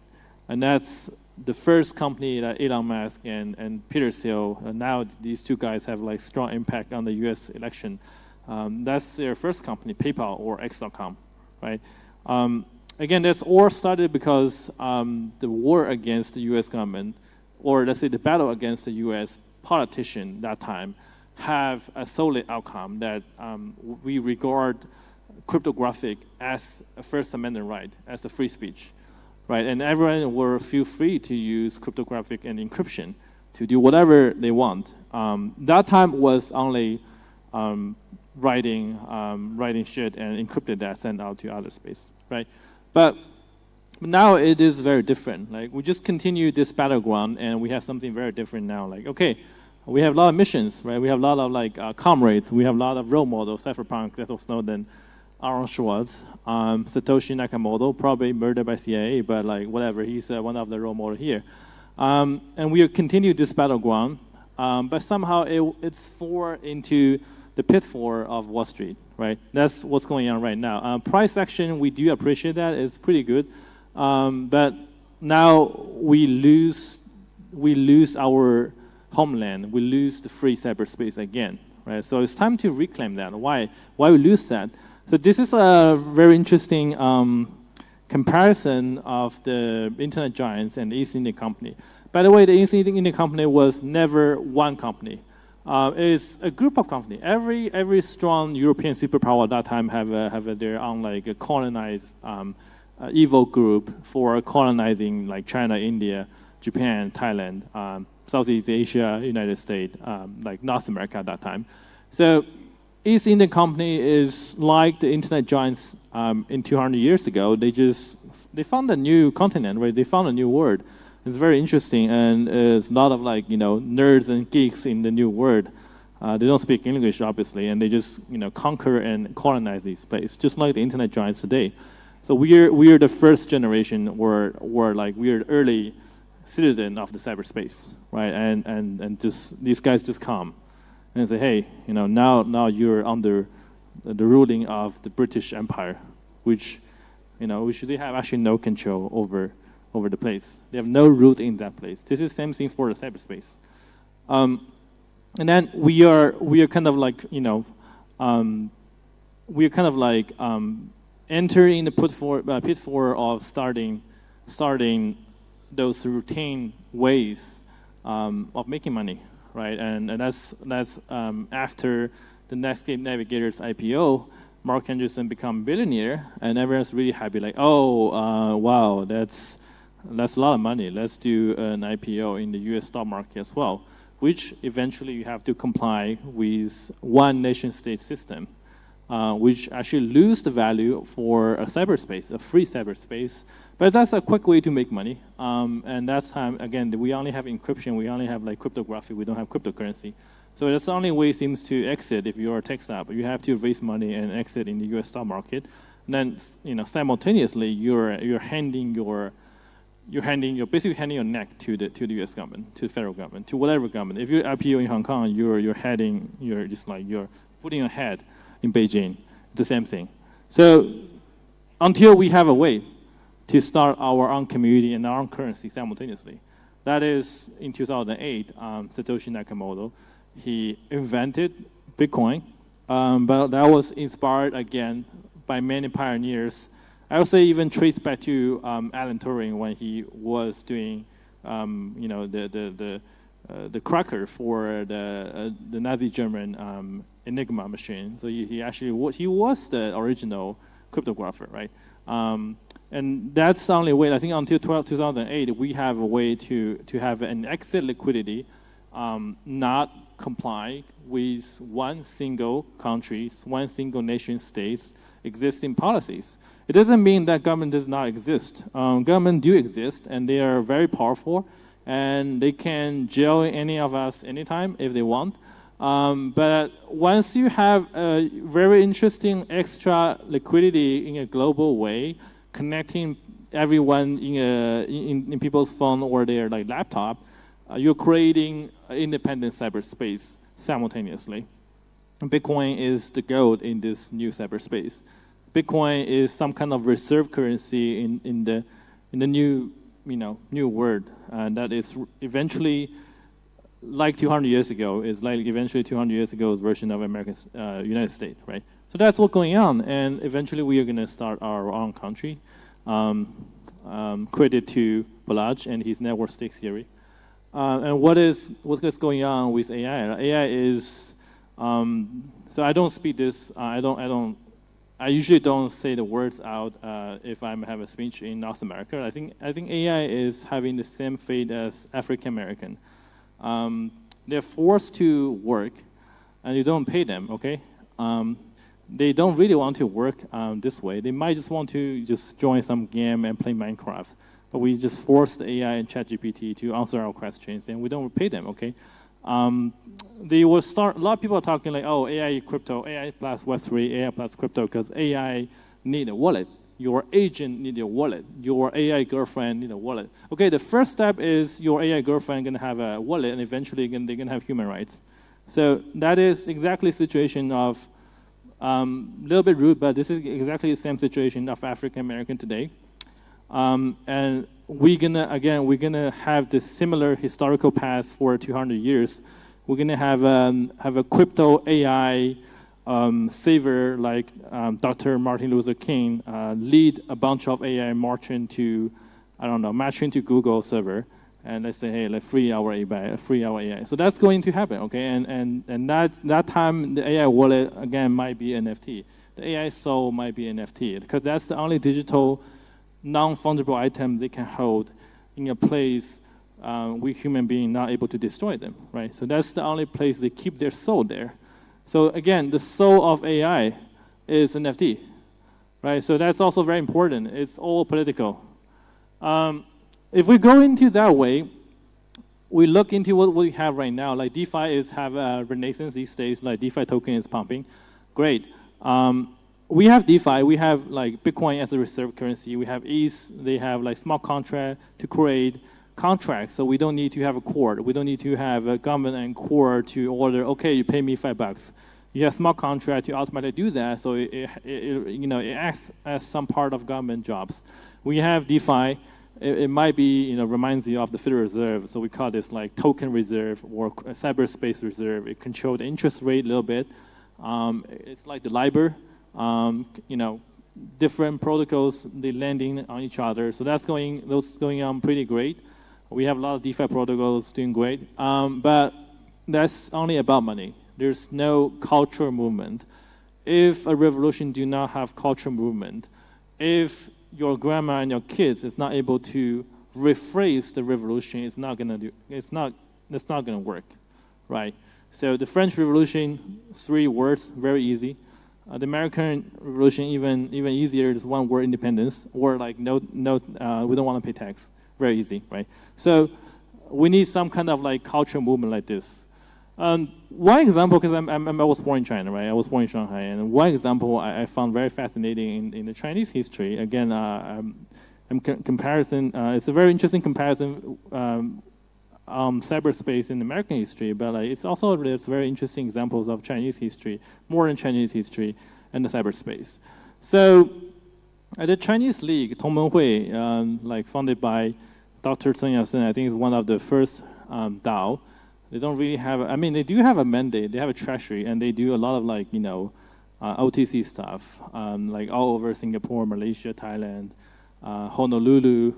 And that's the first company that Elon Musk and Peter Thiel, now these two guys have like strong impact on the US election. That's their first company, PayPal or X.com, right? Again, that's all started because the war against the US government, or let's say the battle against the US politician that time, have a solid outcome that we regard cryptographic as a First Amendment right, as a free speech, right? And everyone will feel free to use cryptographic and encryption to do whatever they want. That time was only writing shit and encrypted that, sent out to outer space, right? But now it is very different. Like we just continue this battleground, and we have something very different now. Like okay, we have a lot of missions, right? We have a lot of like comrades. We have a lot of role models. Cypherpunk, Edward Snowden, Aaron Schwartz, Satoshi Nakamoto, probably murdered by CIA, but like whatever, he's one of the role models here. And we continue this battleground, but somehow it's fallen into the pitfall of Wall Street, right? That's what's going on right now. Price action, we do appreciate that. It's pretty good, but now we lose our homeland. We lose the free cyberspace again, right? So it's time to reclaim that. Why we lose that? So this is a very interesting comparison of the internet giants and the East India Company. By the way, the East India Company was never one company. It's a group of companies. Every strong European superpower at that time have their own like a colonized evil group for colonizing like China, India, Japan, Thailand, Southeast Asia, United States, like North America at that time. So East India Company is like the internet giants in 200 years ago. They found a new continent, right? They found a new world. It's very interesting, and it's a lot of like nerds and geeks in the new world. They don't speak English, obviously, and they just conquer and colonize these places, just like the internet giants today. So we're the first generation, or like we're the early citizen of the cyberspace, right? And just these guys just come and say, hey, now you're under the ruling of the British Empire, which they have actually no control over the place. They have no root in that place. This is the same thing for the cyberspace. And then we are kind of like entering the pitfall of starting those routine ways of making money, right? And that's after the Netscape Navigator's IPO, Mark Andreessen become billionaire, and everyone's really happy, like, wow, that's a lot of money. Let's do an IPO in the US stock market as well, which eventually you have to comply with one nation state system, which actually lose the value for a cyberspace, a free cyberspace. But that's a quick way to make money. And that's time, again, we only have encryption, we only have like cryptography, we don't have cryptocurrency. So that's the only way seems to exit if you're a tech startup. You have to raise money and exit in the US stock market. And then simultaneously you're handing you're basically handing your neck to the U.S. government, to the federal government, to whatever government. If you're IPO in Hong Kong, you're putting your head in Beijing. The same thing. So until we have a way to start our own community and our own currency simultaneously, that is in 2008, Satoshi Nakamoto, he invented Bitcoin, but that was inspired again by many pioneers. I would say even traced back to Alan Turing when he was doing, the cracker for the Nazi German Enigma machine. So he was the original cryptographer, right? And that's the only way. I think until 2008, we have a way to have an exit liquidity, not comply with one single country's, one single nation state's existing policies. It doesn't mean that government does not exist. Government do exist, and they are very powerful, and they can jail any of us anytime if they want. But once you have a very interesting extra liquidity in a global way, connecting everyone in people's phone or their laptop, you're creating independent cyberspace simultaneously. And Bitcoin is the gold in this new cyberspace. Bitcoin is some kind of reserve currency in the new new world, and that is eventually like 200 years ago is like eventually 200 years ago's version of America's United States, right? So that's what's going on, and eventually we are going to start our own country. Credit to Balaj and his network stakes theory. And what's going on with AI? AI is so I don't speak this. I usually don't say the words out if I have a speech in North America. I think AI is having the same fate as African American. They're forced to work, and you don't pay them. Okay, they don't really want to work this way. They might just want to join some game and play Minecraft. But we just force the AI and ChatGPT to answer our questions, and we don't pay them. Okay. They will start. A lot of people are talking like, oh, AI crypto, AI plus Web3, AI plus crypto, because AI need a wallet. Your agent need a wallet. Your AI girlfriend need a wallet. Okay, the first step is your AI girlfriend gonna have a wallet, and eventually they're gonna have human rights. So that is exactly the situation of little bit rude, but this is exactly the same situation of African American today. And we're gonna have this similar historical path for 200 years. We're gonna have a crypto AI savior like Dr. Martin Luther King lead a bunch of AI marching to Google server, and let's say, hey, let's free our AI. So that's going to happen, okay? And that time the AI wallet again might be NFT. The AI soul might be NFT, because that's the only digital non-fungible item they can hold in a place we human beings not able to destroy them, right? So that's the only place they keep their soul there. So again, the soul of AI is NFT, right? So that's also very important. It's all political. If we go into that way, we look into what we have right now. Like DeFi have a renaissance these days. Like DeFi token is pumping, great. We have DeFi, we have like Bitcoin as a reserve currency, we have ETH, they have like smart contract to create contracts, so we don't need to have a core, we don't need to have a government and core to order, okay, you pay me $5. You have smart contract to automatically do that, so it acts as some part of government jobs. We have DeFi, it might be, reminds you of the Federal Reserve, so we call this like token reserve or cyberspace reserve. It controls the interest rate a little bit. It's like the LIBOR. Different protocols, they landing on each other. So those going on pretty great. We have a lot of DeFi protocols doing great, but that's only about money. There's no cultural movement. If a revolution do not have cultural movement, if your grandma and your kids is not able to rephrase the revolution, it's not gonna work, right? So the French Revolution, 3 words, very easy. The American Revolution, even easier, is 1 word, independence, or like no, we don't want to pay tax. Very easy, right? So we need some kind of like cultural movement like this. One example, because I was born in China, right? I was born in Shanghai, and one example I found very fascinating in the Chinese history. Again, And comparison, it's a very interesting comparison cyberspace in American history, but it's also there's very interesting examples of Chinese history, modern Chinese history, and the cyberspace. So at the Chinese League, Tongmenhui, like founded by Dr. Sun Yat-sen, I think is one of the first DAO. They don't really have, I mean, they do have a mandate, they have a treasury, and they do a lot of like, OTC stuff, like all over Singapore, Malaysia, Thailand, Honolulu.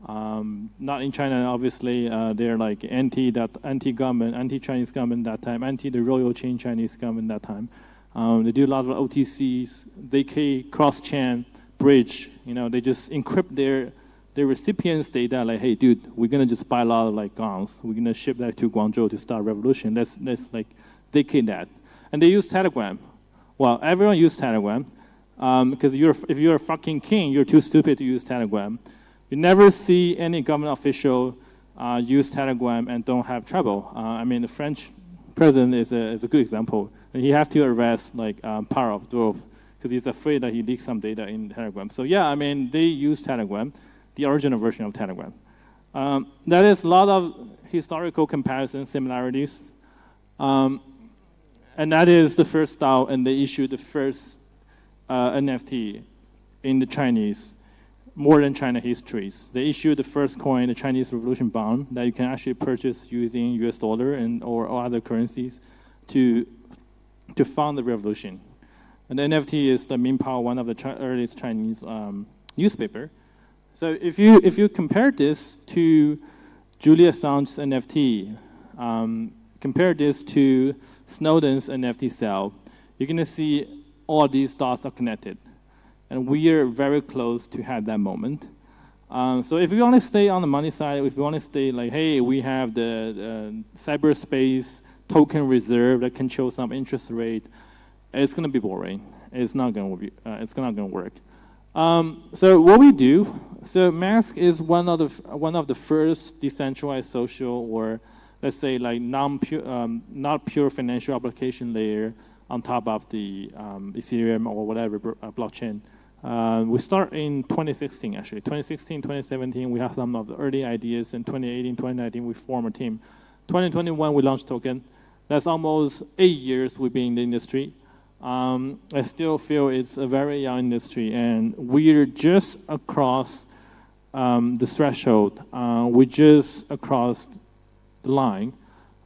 Not in China, obviously. They're like anti-government, anti-Chinese government that time, anti-the royal chain Chinese government that time. They do a lot of OTCs. They cross-chain bridge. They just encrypt their recipients' data. Like, hey, dude, we're gonna just buy a lot of like guns. We're gonna ship that to Guangzhou to start revolution. That's like they that, and they use Telegram. Well, everyone uses Telegram because if you're a fucking king, you're too stupid to use Telegram. You never see any government official use Telegram and don't have trouble. I mean, the French president is a good example. He have to arrest like Parov because he's afraid that he leaks some data in Telegram. So yeah, I mean, they use Telegram, the original version of Telegram. That is a lot of historical comparisons, similarities. And that is the first DAO, and they issued the first NFT in the Chinese, modern China histories. They issued the first coin, the Chinese Revolution bond, that you can actually purchase using US dollar or other currencies to fund the revolution. And the NFT is the Minpao, one of the earliest Chinese newspaper. So if you compare this to Julia Assange's NFT, compare this to Snowden's NFT sale, you're going to see all these dots are connected. And we are very close to have that moment. So if we want to stay on the money side, if we want to stay like, hey, we have the cyberspace token reserve that can show some interest rate, it's going to be boring. It's not going to work. So what we do, so Mask is one of the first decentralized social, or let's say like not pure financial application layer on top of the Ethereum or whatever blockchain. We start in 2016 actually. 2016, 2017, we have some of the early ideas. In 2018, 2019, we form a team. 2021, we launched Token. That's almost 8 years we've been in the industry. I still feel it's a very young industry, and we're just across the threshold. We're just across the line.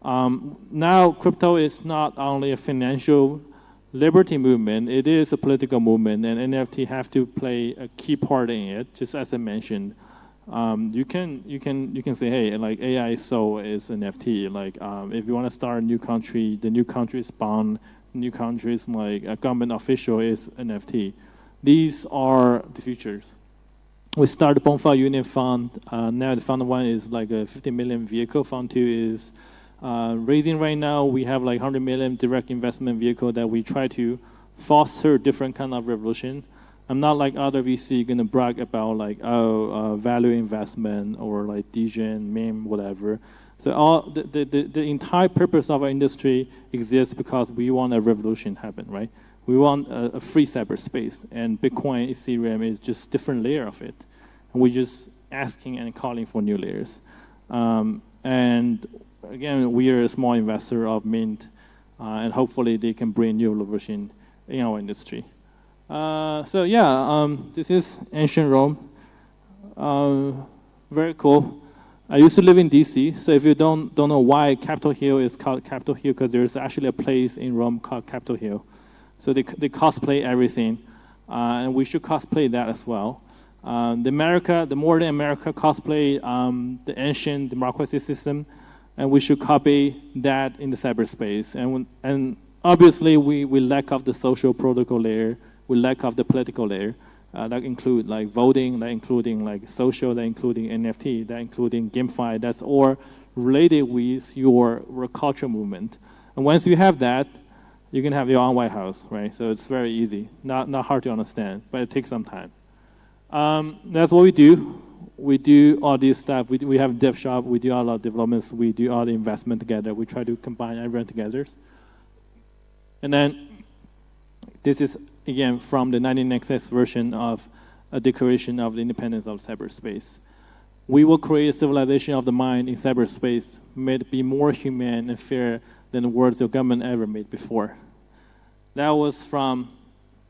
Now, crypto is not only a financial liberty movement, it is a political movement, and NFT have to play a key part in it. Just as I mentioned, you can say, hey, like AI soul is NFT. Like if you want to start a new country, the new country's bond, new countries like a government official is NFT. These are the futures. We started Bonfire Union Fund. Now the Fund 1 is like a 50 million vehicle. Fund 2 is raising right now. We have like 100 million direct investment vehicle that we try to foster different kind of revolution. I'm not like other VC gonna brag about like value investment or like DGen, meme, whatever. So all the entire purpose of our industry exists because we want a revolution happen, right? We want a free cyberspace, and Bitcoin, Ethereum is just different layer of it. And we're just asking and calling for new layers. And again, we are a small investor of Mint, and hopefully they can bring new revolution in our industry. So yeah, this is ancient Rome. Very cool. I used to live in DC, so if you don't know why Capitol Hill is called Capitol Hill, because there's actually a place in Rome called Capitol Hill. So they cosplay everything, and we should cosplay that as well. The modern America cosplay the ancient democracy system, and we should copy that in the cyberspace. And obviously we lack of the social protocol layer, we lack of the political layer. That include like voting, that including like social, that including NFT, that including GameFi. That's all related with your culture movement. And once you have that, you can have your own White House, right? So it's very easy, not hard to understand, but it takes some time. That's what we do. We do all this stuff. We have dev shop. We do all our developments. We do all the investment together. We try to combine everyone together. And then this is again from the 19XX version of a declaration of the independence of cyberspace. We will create a civilization of the mind in cyberspace, made to be more humane and fair than the worlds of government ever made before. That was from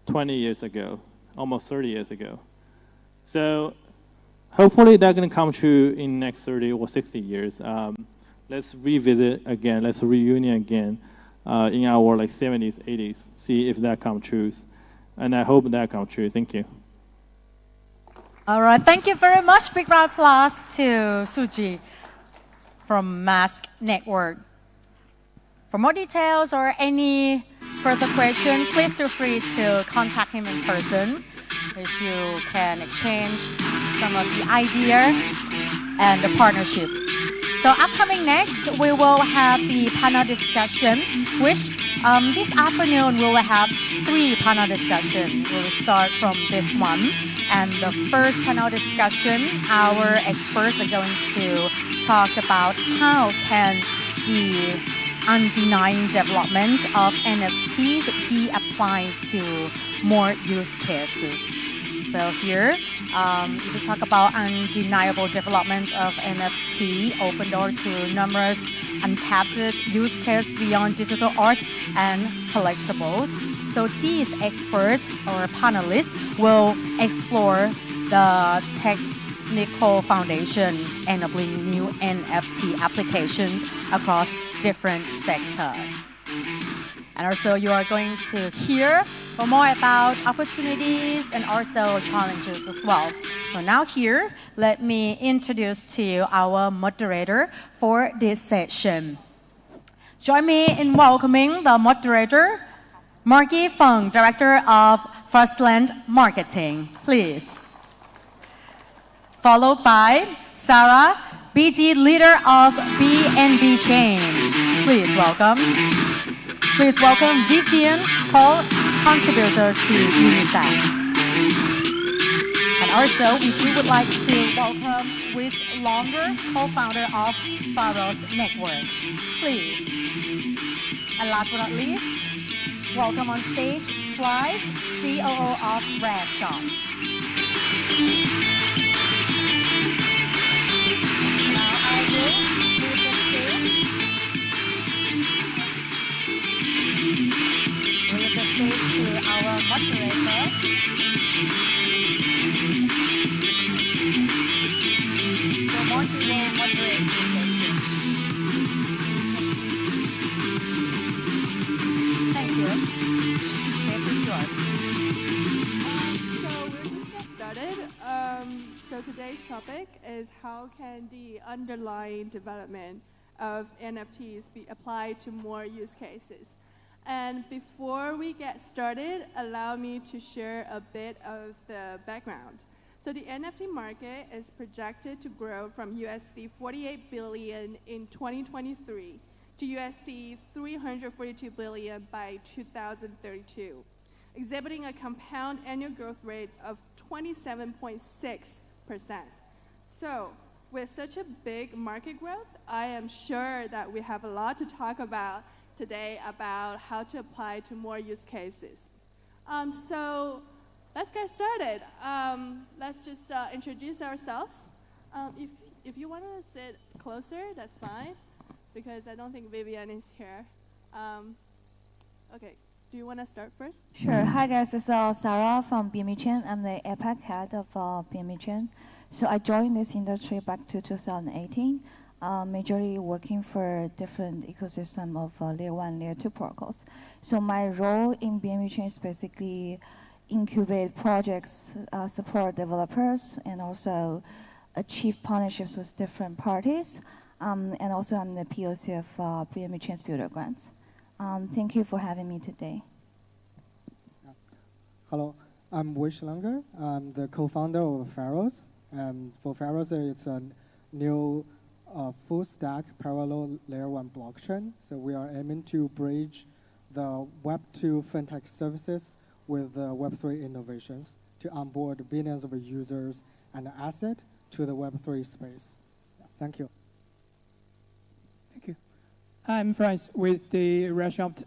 20 years ago, almost 30 years ago. So hopefully that's going to come true in the next 30 or 60 years. Let's revisit again, let's reunion again in our 70s, 80s, see if that comes true. And I hope that comes true. Thank you. All right, thank you very much. Big round of applause to Suji from Mask Network. For more details or any further question, please feel free to contact him in person, which you can exchange some of the idea and the partnership. So upcoming next, we will have the panel discussion, which this afternoon we will have 3 panel discussions. We will start from this one. And the first panel discussion, our experts are going to talk about how can the undenying development of NFTs be applied to more use cases. So here, if we talk about undeniable development of NFT, open door to numerous untapped use cases beyond digital art and collectibles. So these experts or panelists will explore the technical foundation enabling new NFT applications across different sectors. And also you are going to hear more about opportunities and also challenges as well. So now here, let me introduce to you our moderator for this session. Join me in welcoming the moderator, Marky Feng, Director of Firstland Marketing, please. Followed by Sarah, BD Leader of BNB Chain. Please welcome. Please welcome Vivian Cole, Contributor to UNICEF. And also, we would like to welcome Wiz Longer, Co-founder of Faros Network. Please. And last but not least, welcome on stage, Flies, COO of Red Shop. Now I will move the stage. Move the stage to our moderator. So Marty will moderate the session. Thank you. So we'll just get started. So today's topic is how can the underlying development of NFTs be applied to more use cases. And before we get started, allow me to share a bit of the background. So the NFT market is projected to grow from USD 48 billion in 2023 to USD 342 billion by 2032, exhibiting a compound annual growth rate of 27.6%. So with such a big market growth, I am sure that we have a lot to talk about today about how to apply to more use cases. So let's get started. Let's just introduce ourselves. If you want to sit closer, that's fine, because I don't think Vivian is here. Okay, do you want to start first? Sure. Hi guys, this is Sarah from BME Chain. I'm the APAC head of BME Chain. So I joined this industry back to 2018, majorly working for different ecosystem of layer 1, layer 2 protocols. So my role in BME Chain is basically incubate projects, support developers, and also achieve partnerships with different parties. And also I'm the POC of BME Chain's Builder Grants. Thank you for having me today. Hello, I'm Wish Langer. I'm the co-founder of Faros. And for Faros, it's a new full stack parallel layer 1 blockchain. So we are aiming to bridge the Web 2 fintech services with the Web 3 innovations to onboard billions of users and asset to the Web 3 space. Thank you. Thank you. I'm Franz with the Red Shop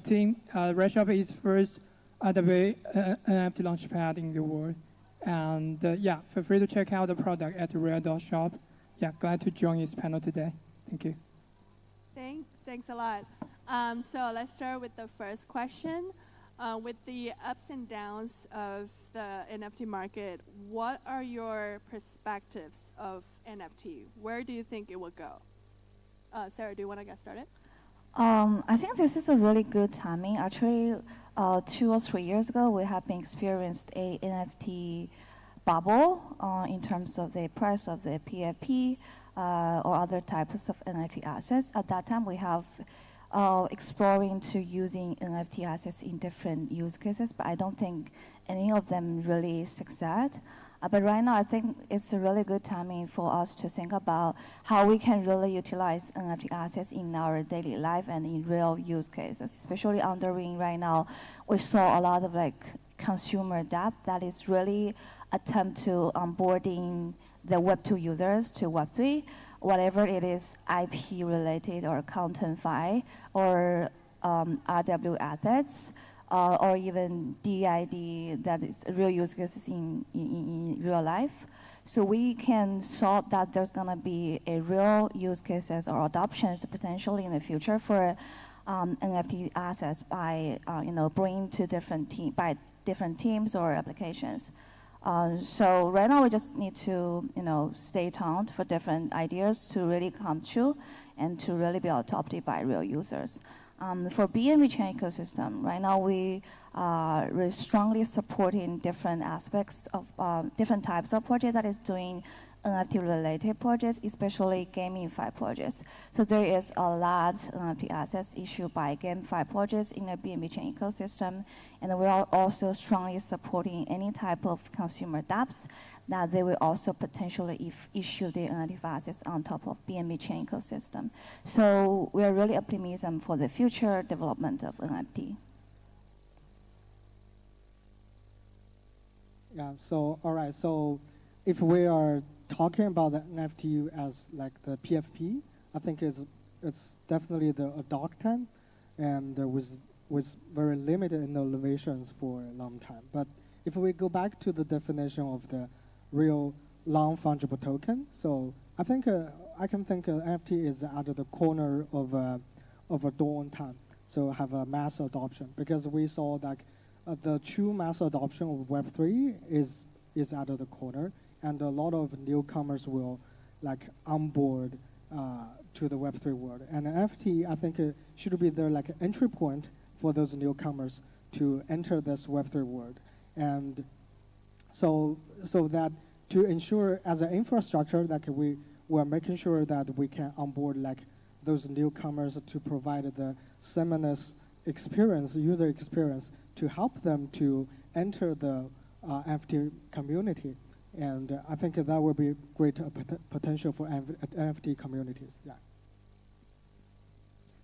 team. Red Shop is first RWA NFT launchpad in the world. And yeah, feel free to check out the product at rare.shop. Yeah, glad to join this panel today. Thank you. Thanks a lot. So let's start with the first question. With the ups and downs of the NFT market, what are your perspectives of NFT? Where do you think it will go? Sarah, do you want to get started? I think this is a really good timing. Actually, 2 or 3 years ago, we have been experienced a NFT bubble in terms of the price of the PFP or other types of NFT assets. At that time, we have exploring to using NFT assets in different use cases, but I don't think any of them really succeed. But right now, I think it's a really good timing for us to think about how we can really utilize NFT assets in our daily life and in real use cases, especially underlying right now. We saw a lot of like consumer debt that is really attempt to onboarding the Web2 users to Web3, whatever it is IP related or content file or RW assets. Or even DID, that is real use cases in real life. So we can solve that there's gonna be a real use cases or adoptions potentially in the future for NFT assets by bringing to different teams or applications. So right now we just need to stay tuned for different ideas to really come true and to really be adopted by real users. For BNB chain ecosystem, right now we're strongly supporting different aspects of different types of projects that is doing NFT-related projects, especially gamified projects. So there is a lot of NFT assets issued by gamified projects in the BNB chain ecosystem, and we are also strongly supporting any type of consumer dApps that they will also potentially issue the NFT assets on top of BNB chain ecosystem. So we are really optimism for the future development of NFT. Yeah, so, all right, so if we are talking about the NFT as like the PFP, I think it's definitely the adoption and was very limited innovations for a long time. But if we go back to the definition of the real non-fungible token, so I think I can think NFT is at the corner of a dawn time, so have a mass adoption, because we saw that the true mass adoption of Web3 is at the corner, and a lot of newcomers will like onboard to the Web3 world. And NFT, I think, should be their like entry point for those newcomers to enter this Web3 world. And so that to ensure as an infrastructure that we're making sure that we can onboard like those newcomers to provide the seamless experience, user experience, to help them to enter the NFT community. And I think that will be great potential for NFT communities. Yeah.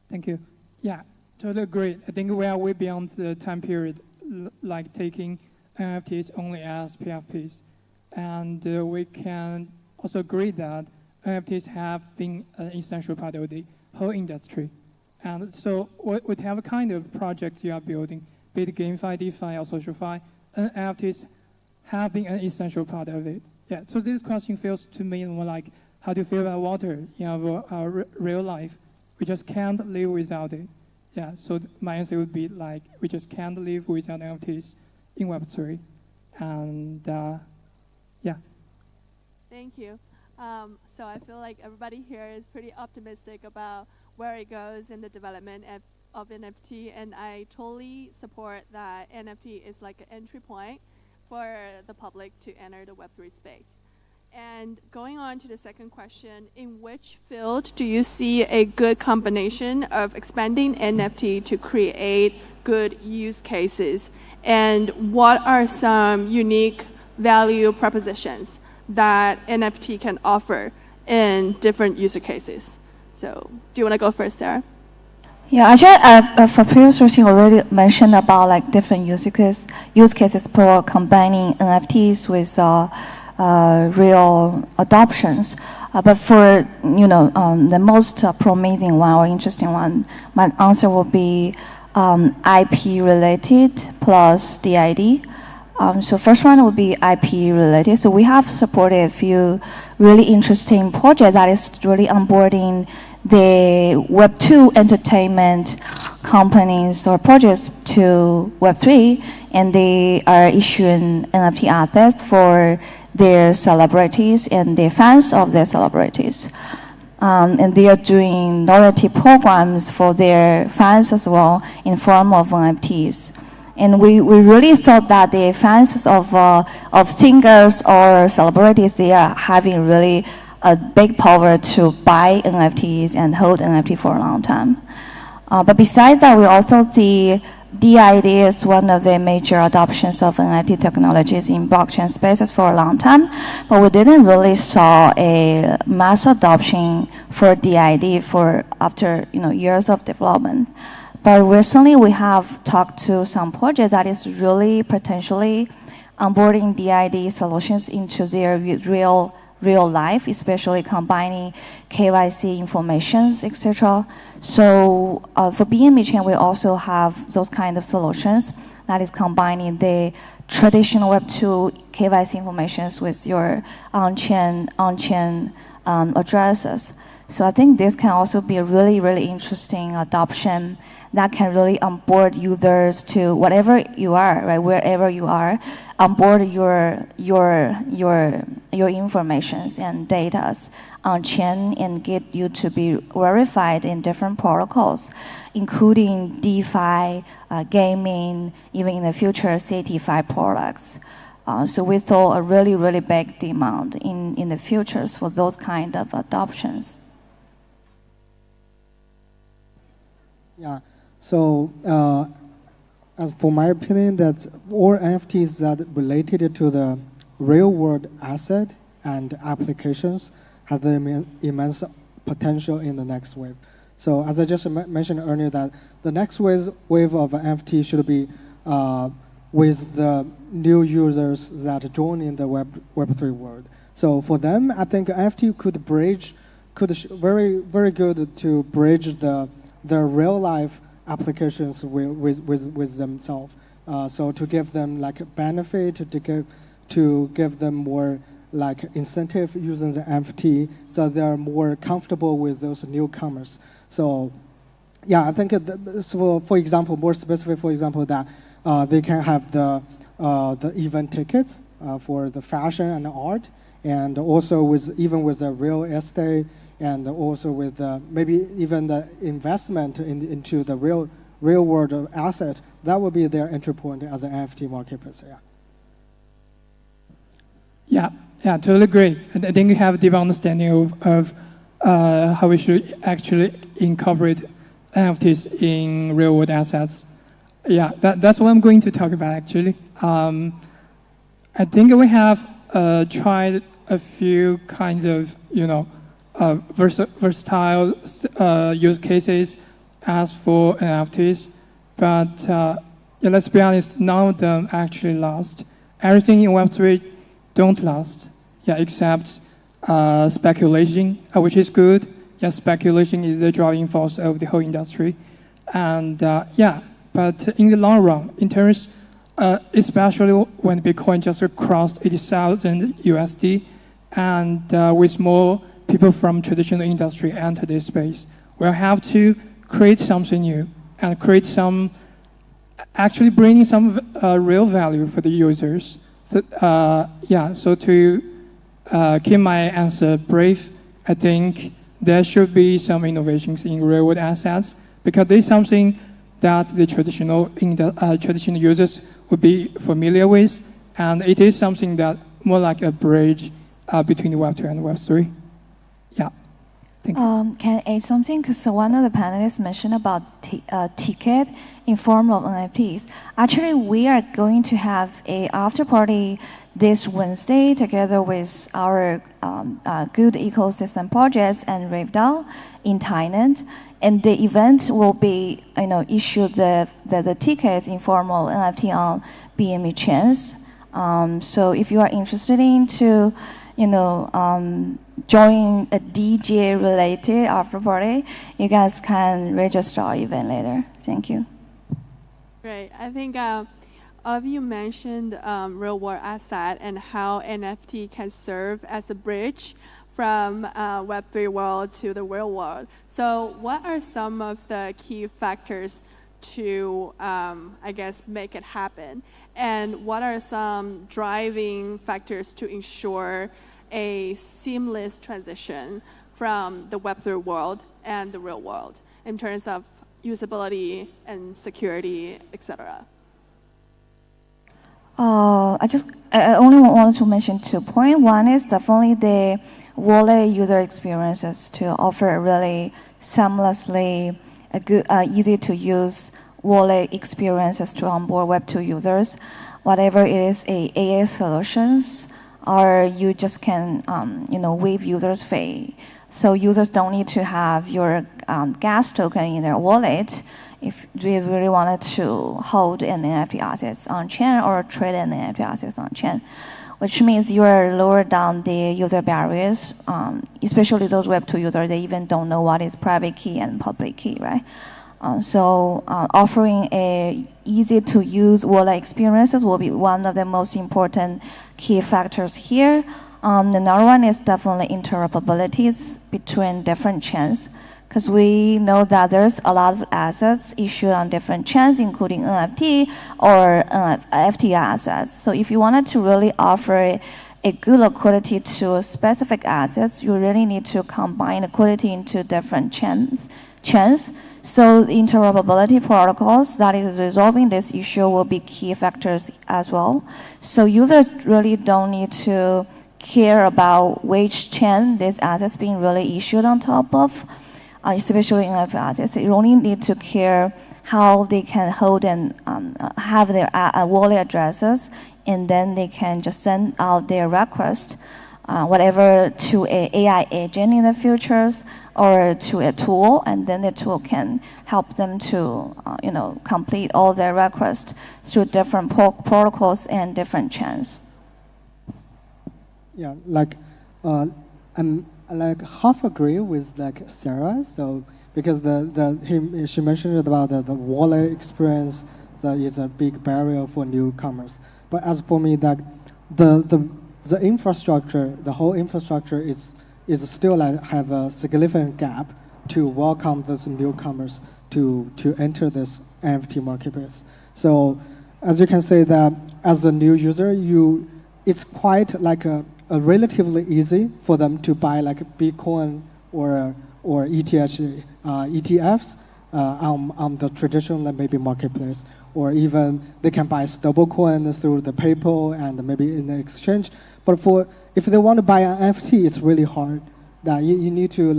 Thank you. Yeah, totally agree. I think we are way beyond the time period like taking NFTs only as PFPs. And we can also agree that NFTs have been an essential part of the whole industry. And so whatever kind of project you are building, be it GameFi, DeFi, or SocialFi, NFTs have been an essential part of it. Yeah. So this question feels to me more like, how do you feel about water in our real life? We just can't live without it. Yeah. So my answer would be like, we just can't live without NFTs in Web3. And yeah. Thank you. So I feel like everybody here is pretty optimistic about where it goes in the development of NFT, and I totally support that NFT is like an entry point for the public to enter the Web3 space. And going on to the second question, in which field do you see a good combination of expanding NFT to create good use cases? And what are some unique value propositions that NFT can offer in different user cases? So do you want to go first, Sarah? Yeah, actually, for previous question already mentioned about like different use cases for combining NFTs with real adoptions. But for the most promising one or interesting one, my answer will be IP related plus DID. So first one would be IP related. So we have supported a few really interesting projects that is really onboarding the Web2 entertainment companies or projects to Web3, and they are issuing NFT assets for their celebrities and the fans of their celebrities. And they are doing loyalty programs for their fans as well in form of NFTs. And we really thought that the fans of singers or celebrities, they are having really a big power to buy NFTs and hold NFT for a long time. But besides that, we also see DID is one of the major adoptions of NFT technologies in blockchain spaces for a long time, but we didn't really saw a mass adoption for DID for after years of development. But recently, we have talked to some project that is really potentially onboarding DID solutions into their real life, especially combining KYC informations, etc. So for BNB Chain, we also have those kind of solutions that is combining the traditional Web2 KYC informations with your on-chain addresses. So I think this can also be a really, really interesting adoption that can really onboard users to whatever you are, right, wherever you are, onboard your informations and data on chain and get you to be verified in different protocols, including DeFi, gaming, even in the future CT5 products. So we saw a really, really big demand in the futures for those kind of adoptions. Yeah. So, as for my opinion, that all NFTs that related to the real-world asset and applications have the immense potential in the next wave. So, as I just mentioned earlier, that the next wave of NFT should be with the new users that join in the Web3 world. So, for them, I think NFT could very, very good to bridge the real-life applications with themselves. So to give them like a benefit, to give them more like incentive using the NFT, so they're more comfortable with those newcomers. So yeah, I think so for example, more specific, for example, that they can have the event tickets for the fashion and the art, and also even with the real estate, and also with maybe even the investment into the real world asset. That would be their entry point as an NFT marketplace. Yeah, totally agree. I think we have a deep understanding of how we should actually incorporate NFTs in real world assets. Yeah, that's what I'm going to talk about actually. I think we have tried a few kinds of versatile use cases as for NFTs, but let's be honest, none of them actually last. Everything in Web3 don't last, except speculation, which is good. Speculation is the driving force of the whole industry, and but in the long run, in terms, especially when Bitcoin just crossed 80,000 USD, and with more people from traditional industry enter this space, we'll have to create something new and create actually bringing some real value for the users. So, so to keep my answer brief, I think there should be some innovations in real-world assets, because this is something that the traditional users would be familiar with, and it is something that more like a bridge between the Web2 and Web3. Thank you. Can I add something? Because one of the panelists mentioned about ticket in form of NFTs. Actually, we are going to have a after party this Wednesday together with our good ecosystem projects and RaveDAO in Thailand. And the event will be, issue the tickets in form of NFT on BNB chains. So if you are interested in to, join a DJ-related after party, you guys can register our event later. Thank you. Great. I think all of you mentioned real-world asset and how NFT can serve as a bridge from Web3 world to the real world. So what are some of the key factors to, I guess, make it happen? And what are some driving factors to ensure a seamless transition from the Web3 world and the real world in terms of usability and security, etc.? I only want to mention 2 points. One is definitely the wallet user experiences to offer really seamlessly a good, easy to use wallet experiences to onboard Web2 users. Whatever it is, AA solutions, or you just can, waive users' fee. So users don't need to have your gas token in their wallet if they really wanted to hold an NFT assets on chain or trade an NFT assets on chain, which means you are lower down the user barriers, especially those Web2 users, they even don't know what is private key and public key, right? So offering a easy to use wallet experiences will be one of the most important key factors here. Another one is definitely interoperabilities between different chains, because we know that there's a lot of assets issued on different chains, including NFT or FT assets. So if you wanted to really offer a good liquidity to specific assets, you really need to combine liquidity into different chains. So the interoperability protocols that is resolving this issue will be key factors as well. So users really don't need to care about which chain this asset's being really issued on top of, especially in NFT assets. They only need to care how they can hold and have their wallet addresses, and then they can just send out their request, whatever, to an AI agent in the futures or to a tool, and then the tool can help them to, complete all their requests through different protocols and different chains. Yeah, I'm half agree with Sarah. So because she mentioned about the wallet experience that is a big barrier for newcomers. But as for me, the infrastructure, the whole infrastructure is still have a significant gap to welcome those newcomers to enter this NFT marketplace. So as you can say that as a new user, it's quite a relatively easy for them to buy Bitcoin or ETFs on the traditional maybe marketplace, or even they can buy stablecoin through the PayPal and maybe in the exchange. But if they want to buy an NFT, it's really hard. That you need to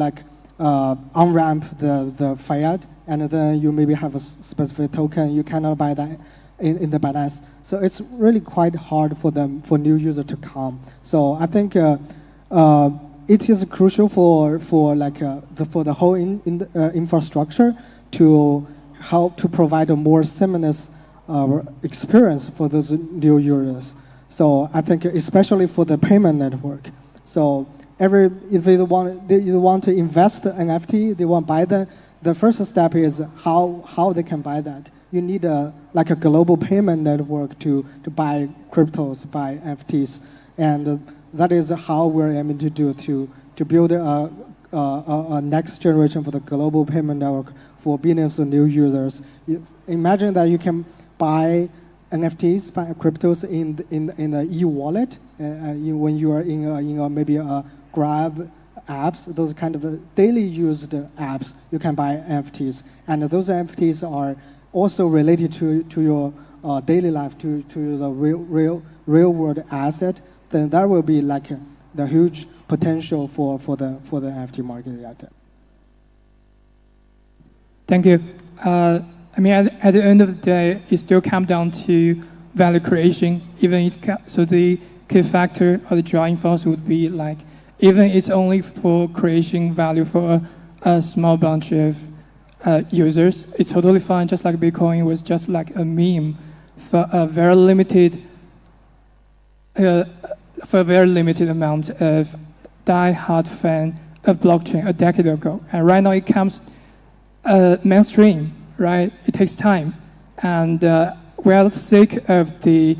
on-ramp the fiat, and then you maybe have a specific token. You cannot buy that in the Binance. So it's really quite hard for new users to come. So I think it is crucial for the whole infrastructure to help to provide a more seamless experience for those new users. So I think especially for the payment network. So if they want to invest in NFT, they want to buy them. The first step is how they can buy that. You need a global payment network to buy cryptos, buy NFTs, and that is how we're aiming to do to build a next generation for the global payment network for billions of new users. Imagine that you can buy NFTs, buy cryptos in the e-wallet when you are in maybe a Grab apps, those kind of daily used apps. You can buy NFTs, and those NFTs are also related to your daily life, to the real world asset. Then that will be the huge potential for the NFT market out there. Thank you. At the end of the day, it still comes down to value creation. So the key factor or the driving force would be even it's only for creating value for a small bunch of users, it's totally fine. Just like Bitcoin was just like a meme for a very limited amount of die-hard fan of blockchain a decade ago, and right now it comes mainstream. Right, it takes time, and we are sick of the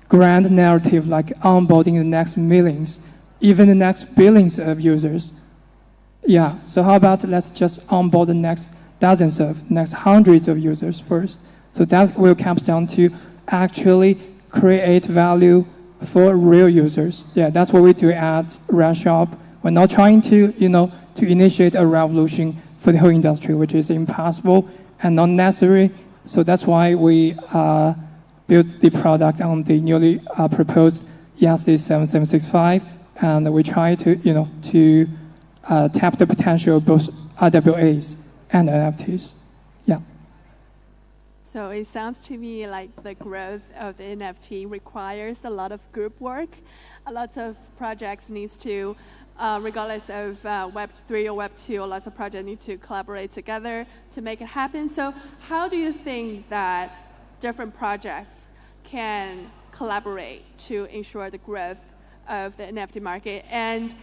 grand narrative like onboarding the next millions, even the next billions of users. Yeah, so how about let's just onboard the next dozens of, next hundreds of users first. So that will come down to actually create value for real users. Yeah, that's what we do at RedShop. We're not trying to, to initiate a revolution for the whole industry, which is impossible and not necessary. So that's why we built the product on the newly proposed ESD 7765, and we try to, to tap the potential of both RWAs and NFTs. Yeah. So it sounds to me like the growth of the NFT requires a lot of group work. A lot of projects needs to, regardless of Web3 or Web2, lots of projects need to collaborate together to make it happen. So how do you think that different projects can collaborate to ensure the growth of the NFT market? And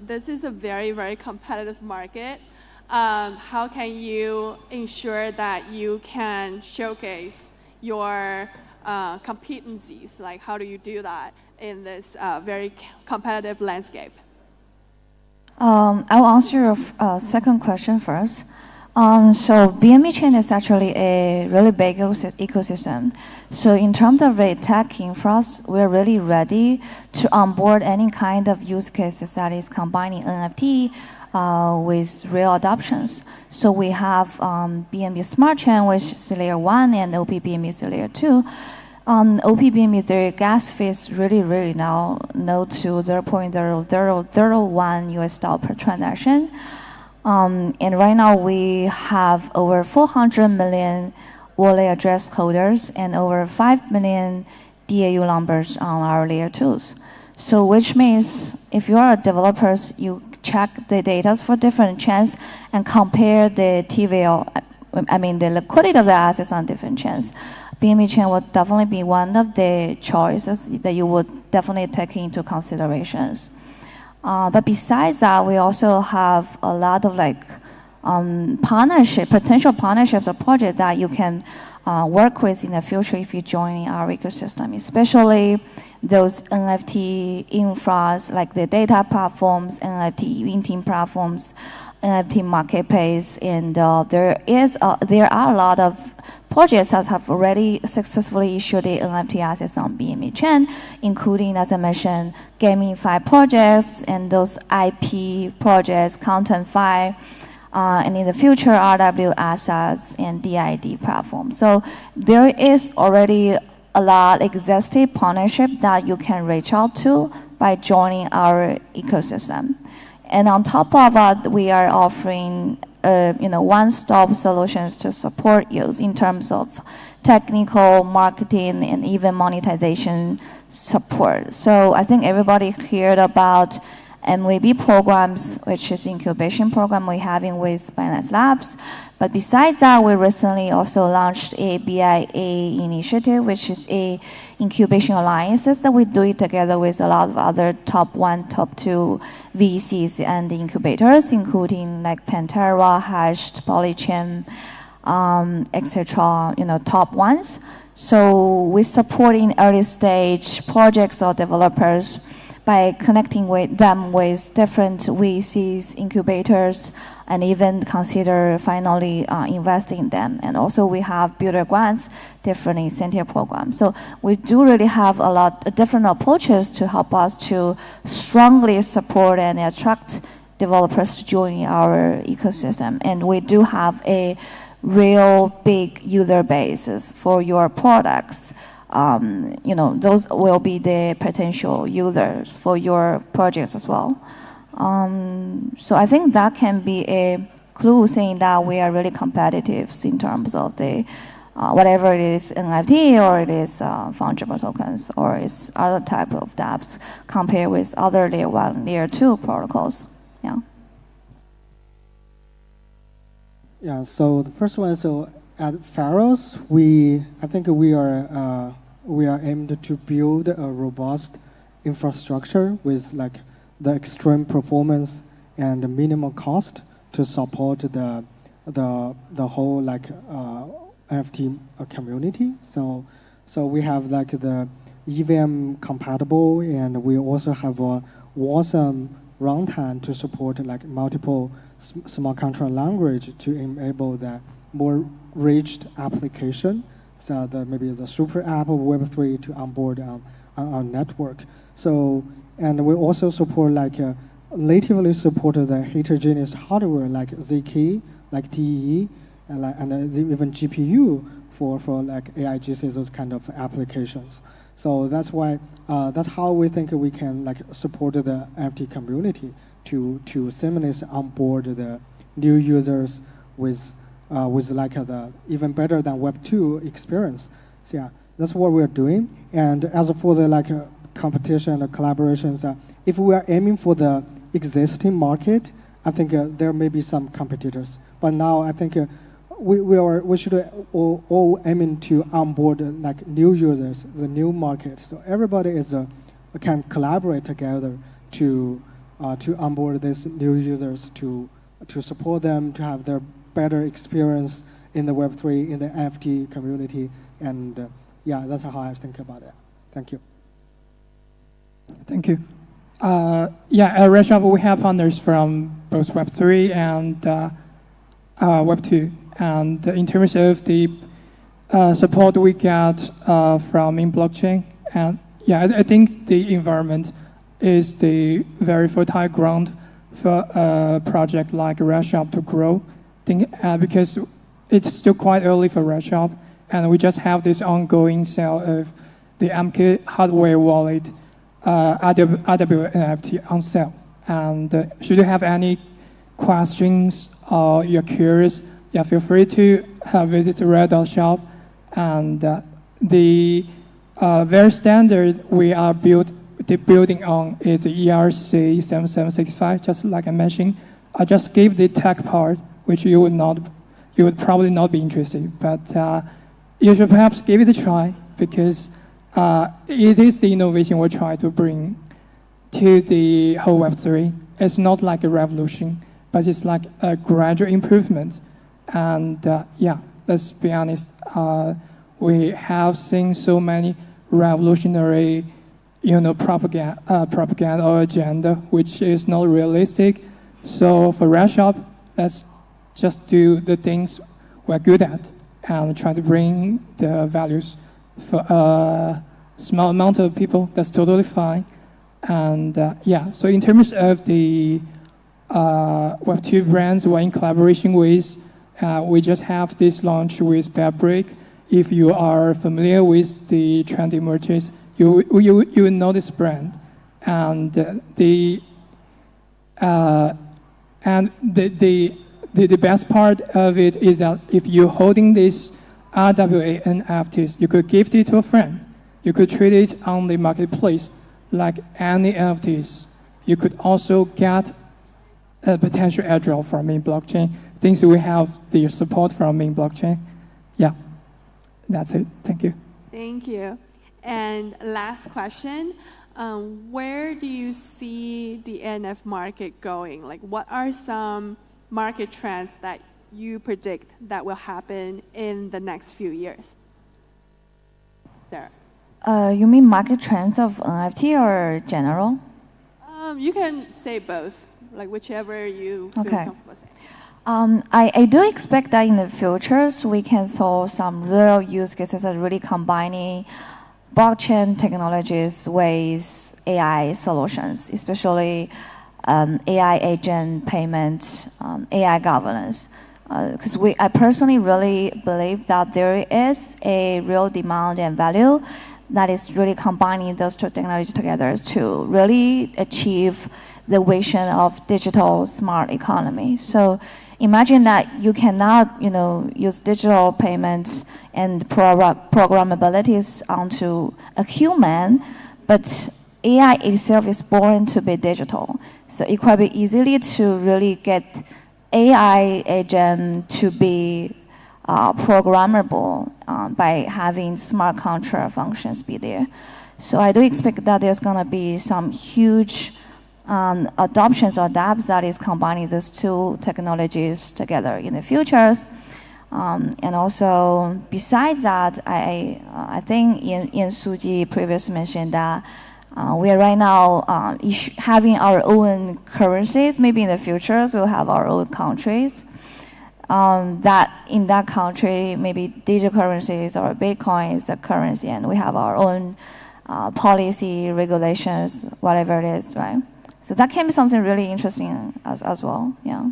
this is a very, very competitive market. How can you ensure that you can showcase your competencies? Like, how do you do that in this very competitive landscape? I'll answer your second question first. So BNB chain is actually a really big ecosystem. So in terms of the tech infra, we're really ready to onboard any kind of use cases that is combining NFT with real adoptions. So we have BNB Smart Chain, which is layer 1, and OPBNB is layer 2. OPBNB, the gas fee is really now low to $0.0001 US per transaction. And right now we have over 400 million wallet address holders and over 5 million DAU numbers on our layer 2s. So which means if you are developers, you check the data for different chains and compare the TVL, the liquidity of the assets on different chains. BNB chain would definitely be one of the choices that you would definitely take into considerations. But besides that, we also have a lot of potential partnerships or projects that you can work with in the future if you join our ecosystem, especially those NFT infras like the data platforms, NFT minting platforms, NFT marketplace, and there are a lot of projects that have already successfully issued the NFT assets on BNB chain, including, as I mentioned, GameFi projects and those IP projects, ContentFi, and in the future, RW assets and DID platforms. So there is already a lot existing partnership that you can reach out to by joining our ecosystem. And on top of that, we are offering one-stop solutions to support you in terms of technical, marketing, and even monetization support. So I think everybody heard about MVP programs, which is incubation program we're having with Binance Labs. But besides that, we recently also launched a BIA initiative, which is a incubation alliances that we do it together with a lot of other top 1, top 2 VCs and incubators, including like Pantera, Hashed, Polychain, etc. Top ones. So we're supporting early stage projects or developers by connecting with them with different VCs, incubators, and even consider finally investing in them. And also we have builder grants, different incentive programs. So we do really have a lot of different approaches to help us to strongly support and attract developers to join our ecosystem. And we do have a real big user basis for your products. Those will be the potential users for your projects as well. So I think that can be a clue saying that we are really competitive in terms of the whatever it is NFT or it is fungible tokens or is other type of dApps compared with other layer 1, layer 2 protocols. Yeah. Yeah. So the first one. So at PANews, I think we are aimed to build a robust infrastructure with the extreme performance and the minimal cost to support the whole NFT community. So we have like the EVM compatible, and we also have a awesome runtime to support like multiple smart contract language to enable the more rich application. So maybe the super app of Web3 to onboard on our network. So, and we also support like natively support the heterogeneous hardware like Zk, like TE, and even GPU for like AIGC, those kind of applications. So that's why that's how we think we can like support the NFT community to seamlessly onboard the new users with like the even better than Web2 experience. So yeah, that's what we're doing. And as for the like competition, collaborations, if we are aiming for the existing market, I think there may be some competitors. But now I think we should all aiming to onboard like new users, the new market. So everybody is can collaborate together to onboard these new users, to support them to have their better experience in the Web3, in the NFT community, and yeah, that's how I think about it. Thank you. Thank you. Yeah, at RedShop we have partners from both Web3 and Web2. And in terms of the support we get from in blockchain, and yeah, I think the environment is the very fertile ground for a project like RedShop to grow. Because it's still quite early for RedShop, and we just have this ongoing sale of the MK hardware wallet, RW NFT on sale. And should you have any questions or you're curious, yeah, feel free to visit red.shop. And the very standard we are building on is the ERC 7765, just like I mentioned. I just gave the tech part, which you would probably not be interested, but you should perhaps give it a try, because it is the innovation we're trying to bring to the whole Web3. It's not like a revolution, but it's like a gradual improvement. And yeah, let's be honest, we have seen so many revolutionary, propaganda or agenda, which is not realistic. So for RedShop, let's just do the things we're good at and try to bring the values for a small amount of people. That's totally fine. And yeah, so in terms of the Web2 brands we're in collaboration with, we just have this launch with Fabric. If you are familiar with the trendy merchants, you will know this brand. And the best part of it is that if you're holding this RWA NFTs, you could gift it to a friend. You could trade it on the marketplace like any NFTs. You could also get a potential airdrop from main blockchain. Things we have the support from main blockchain. Yeah, that's it. Thank you. Thank you. And last question. Where do you see the NF market going? Like, what are some market trends that you predict that will happen in the next few years? There. You mean market trends of NFT or general? You can say both, like whichever you feel comfortable saying. I do expect that in the futures we can solve some real use cases that really combining blockchain technologies with AI solutions, especially AI agent payment, AI governance. Because I personally really believe that there is a real demand and value that is really combining those two technologies together to really achieve the vision of digital smart economy. So imagine that you cannot, use digital payments and programmabilities onto a human, but AI itself is born to be digital. So it could be easily to really get AI agent to be programmable by having smart contract functions be there. So I do expect that there's going to be some huge adoptions or dApps that is combining these two technologies together in the futures. And also, besides that, I think in Suji previously mentioned that we are right now having our own currencies. Maybe in the future, we'll have our own countries. That in that country, maybe digital currencies or Bitcoin is the currency, and we have our own policy, regulations, whatever it is, right? So that can be something really interesting as well, yeah.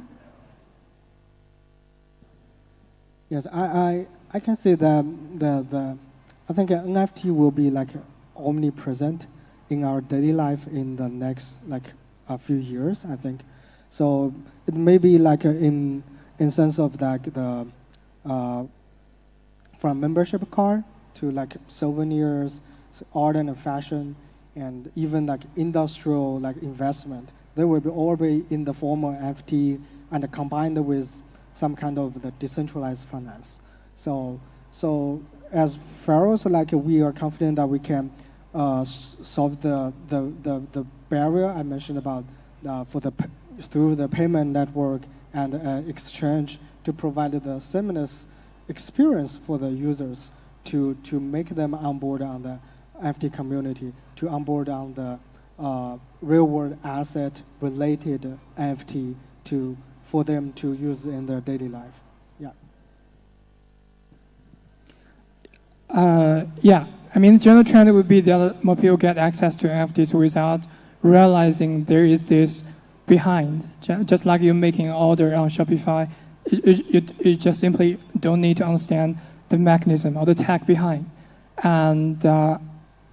Yes, I can say that I think NFT will be like omnipresent in our daily life in the next like a few years, I think. So it may be like in sense of like the from membership card to like souvenirs, art and fashion, and even like industrial like investment. They will be all be in the form of NFT and combined with some kind of the decentralized finance. So as Pharaohs, like we are confident that we can solve the barrier I mentioned about through the payment network and exchange to provide the seamless experience for the users to make them onboard on the NFT community, to onboard on the real world asset related NFT for them to use in their daily life. Yeah, I mean, the general trend would be that more people get access to NFTs without realizing there is this behind. Just like you're making an order on Shopify, you just simply don't need to understand the mechanism or the tech behind. And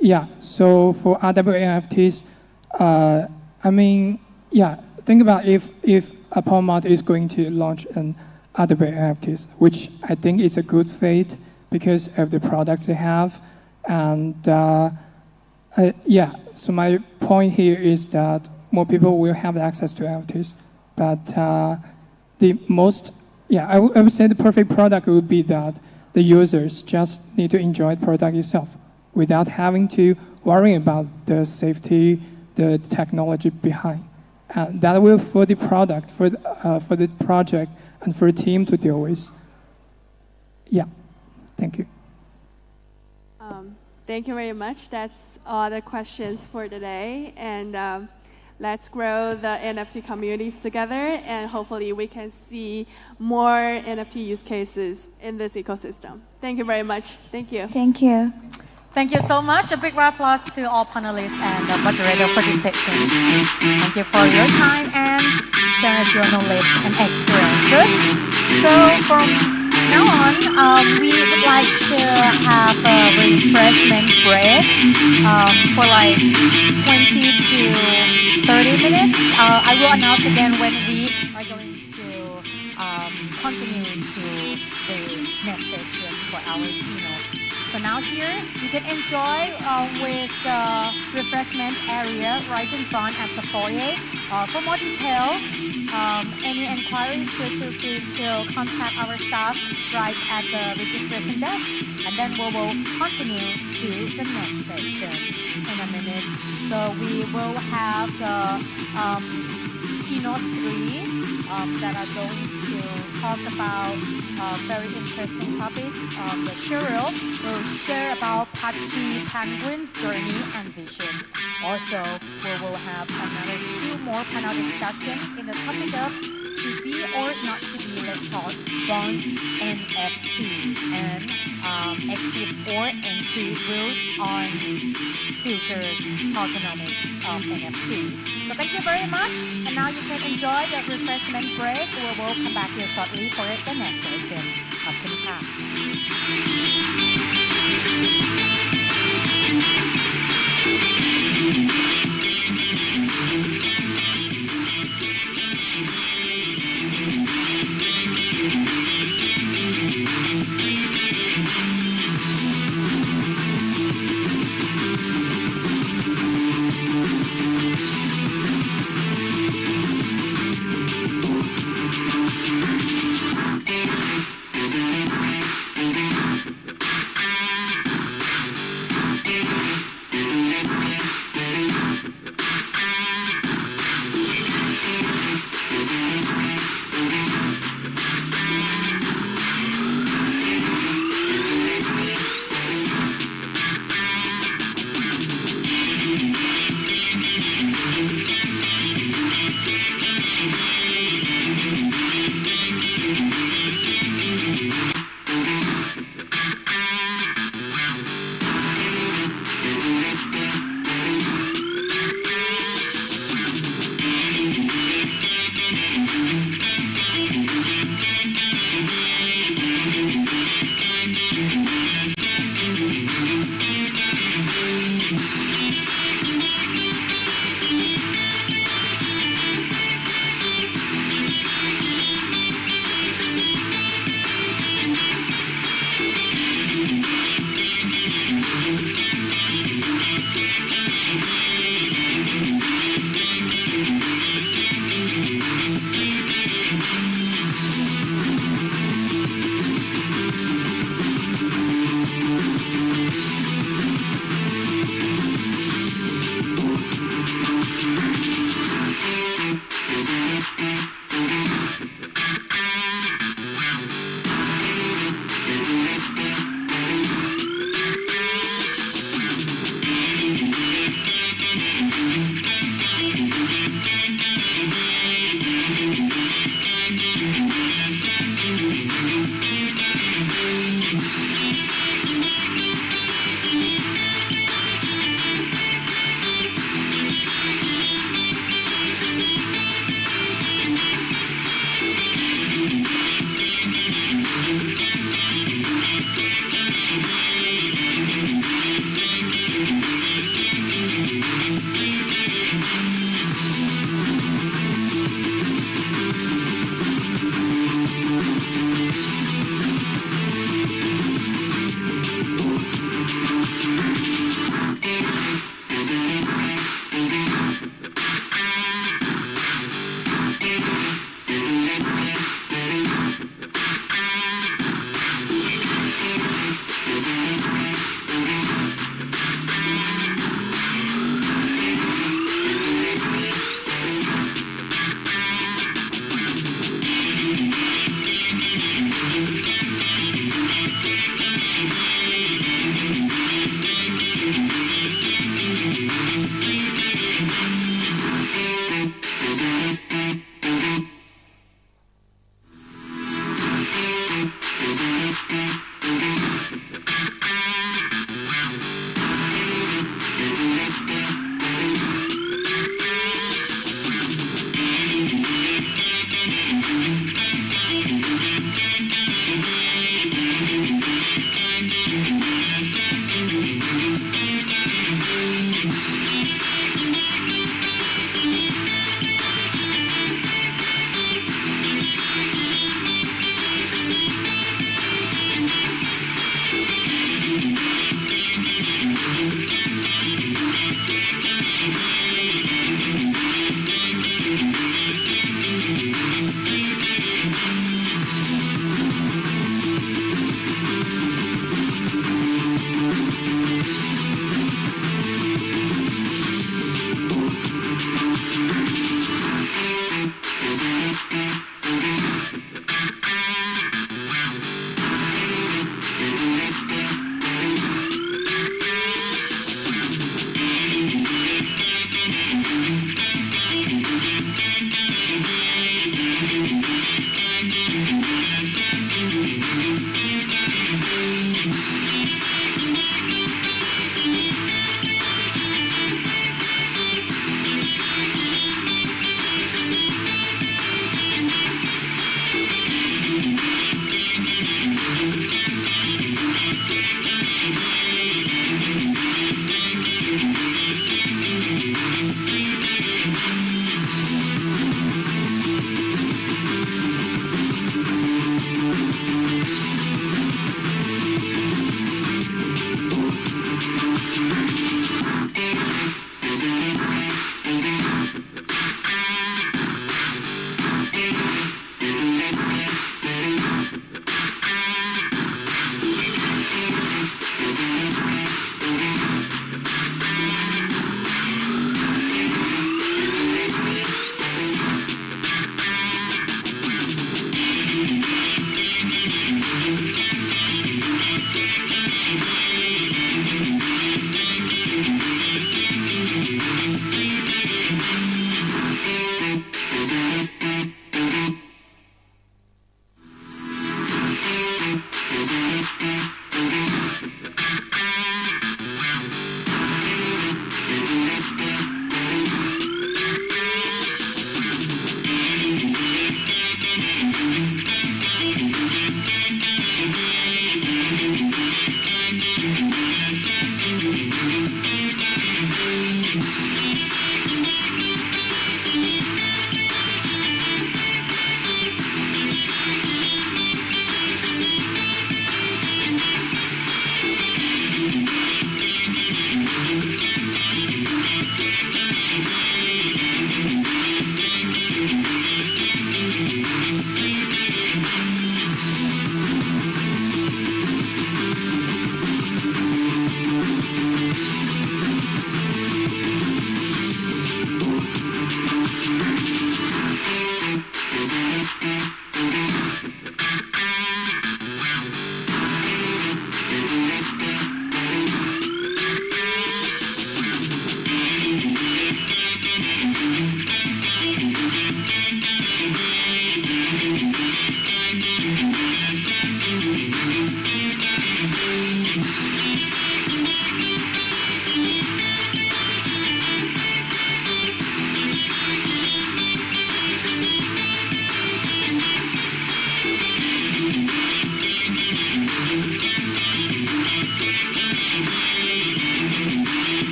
yeah, so for RWA NFTs, I mean, yeah, think about if Palmart is going to launch an RWA NFTs, which I think is a good fate because of the products they have. And yeah, so my point here is that more people will have access to NFTs. But the most, yeah, I would say the perfect product would be that the users just need to enjoy the product itself without having to worry about the safety, the technology behind. And that will for the product, for the project, and for the team to deal with. Yeah, thank you. Thank you very much. That's all the questions for today. And let's grow the NFT communities together, and hopefully we can see more NFT use cases in this ecosystem. Thank you very much. Thank you. Thank you. Thank you so much. A big round of applause to all panelists and the moderator for this section. Thank you for your time and sharing your knowledge and experiences. So from now on, we would like to have a refreshment break for like 20 to 30 minutes. I will announce again when we are going to continue to the next session for our keynote. So now here, you can enjoy with the refreshment area right in front at the foyer. For more details, any inquiries, please feel free to contact our staff right at the registration desk. And then we will continue to the next session in a minute. So we will have the keynote 3 that are going to talk about a very interesting topic. The Cheryl will share about Patchy Penguin's journey and vision. Also, we will have another 2 more panel discussions in the topic of to be or not to be, let's talk bond NFT and exit or entry rules on future tokenomics of NFT. So thank you very much, and now you can enjoy the refreshment break. We will come back here shortly for the next session. ขอบคุณค่ะ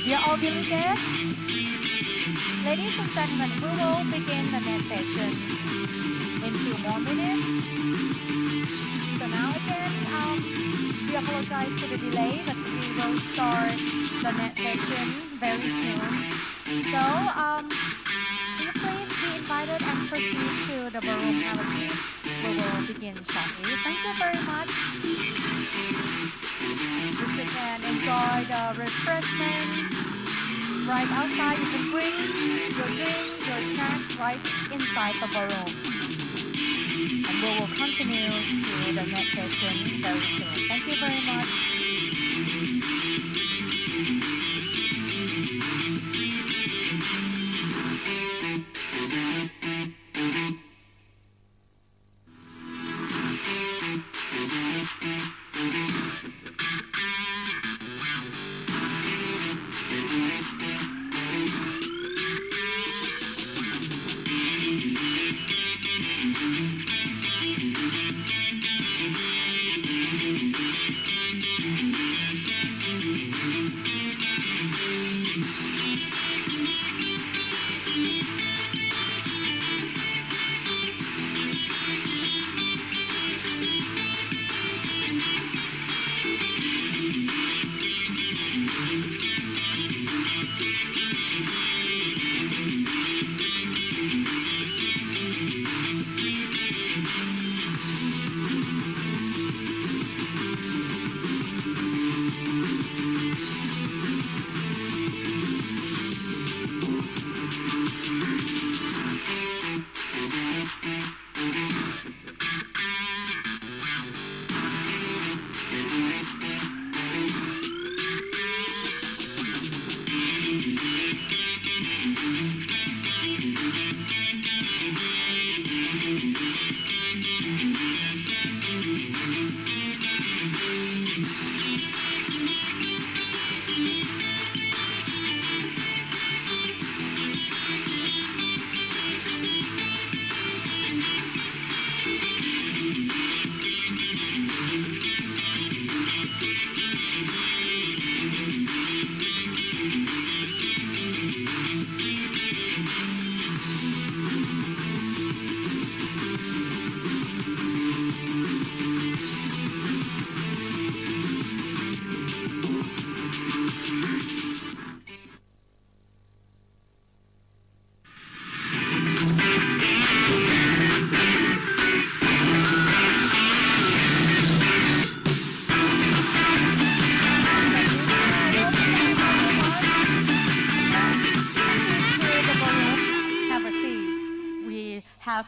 Dear all visitors, ladies and gentlemen, we will begin the next session in 2 more minutes. So now again, we apologize for the delay, but we will start the next session very soon. So, will you please be invited and proceed to the ballroom have a seat. We will begin shortly. Thank you very much. You can enjoy the refreshment right outside. You can bring your drink, your snacks right inside the ballroom. And we will continue to the next session very soon. Thank you very much.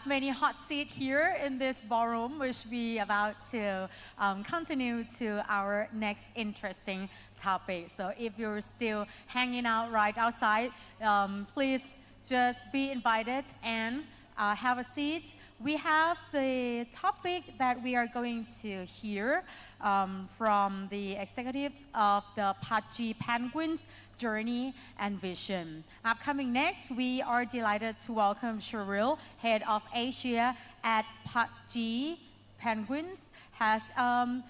Many hot seats here in this ballroom, which we about to continue to our next interesting topic. So if you're still hanging out right outside, please just be invited and have a seat. We have the topic that we are going to hear from the executives of the Pudgy Penguins Journey and Vision. Upcoming next, we are delighted to welcome Cheryl, Head of Asia at Pudgy Penguins.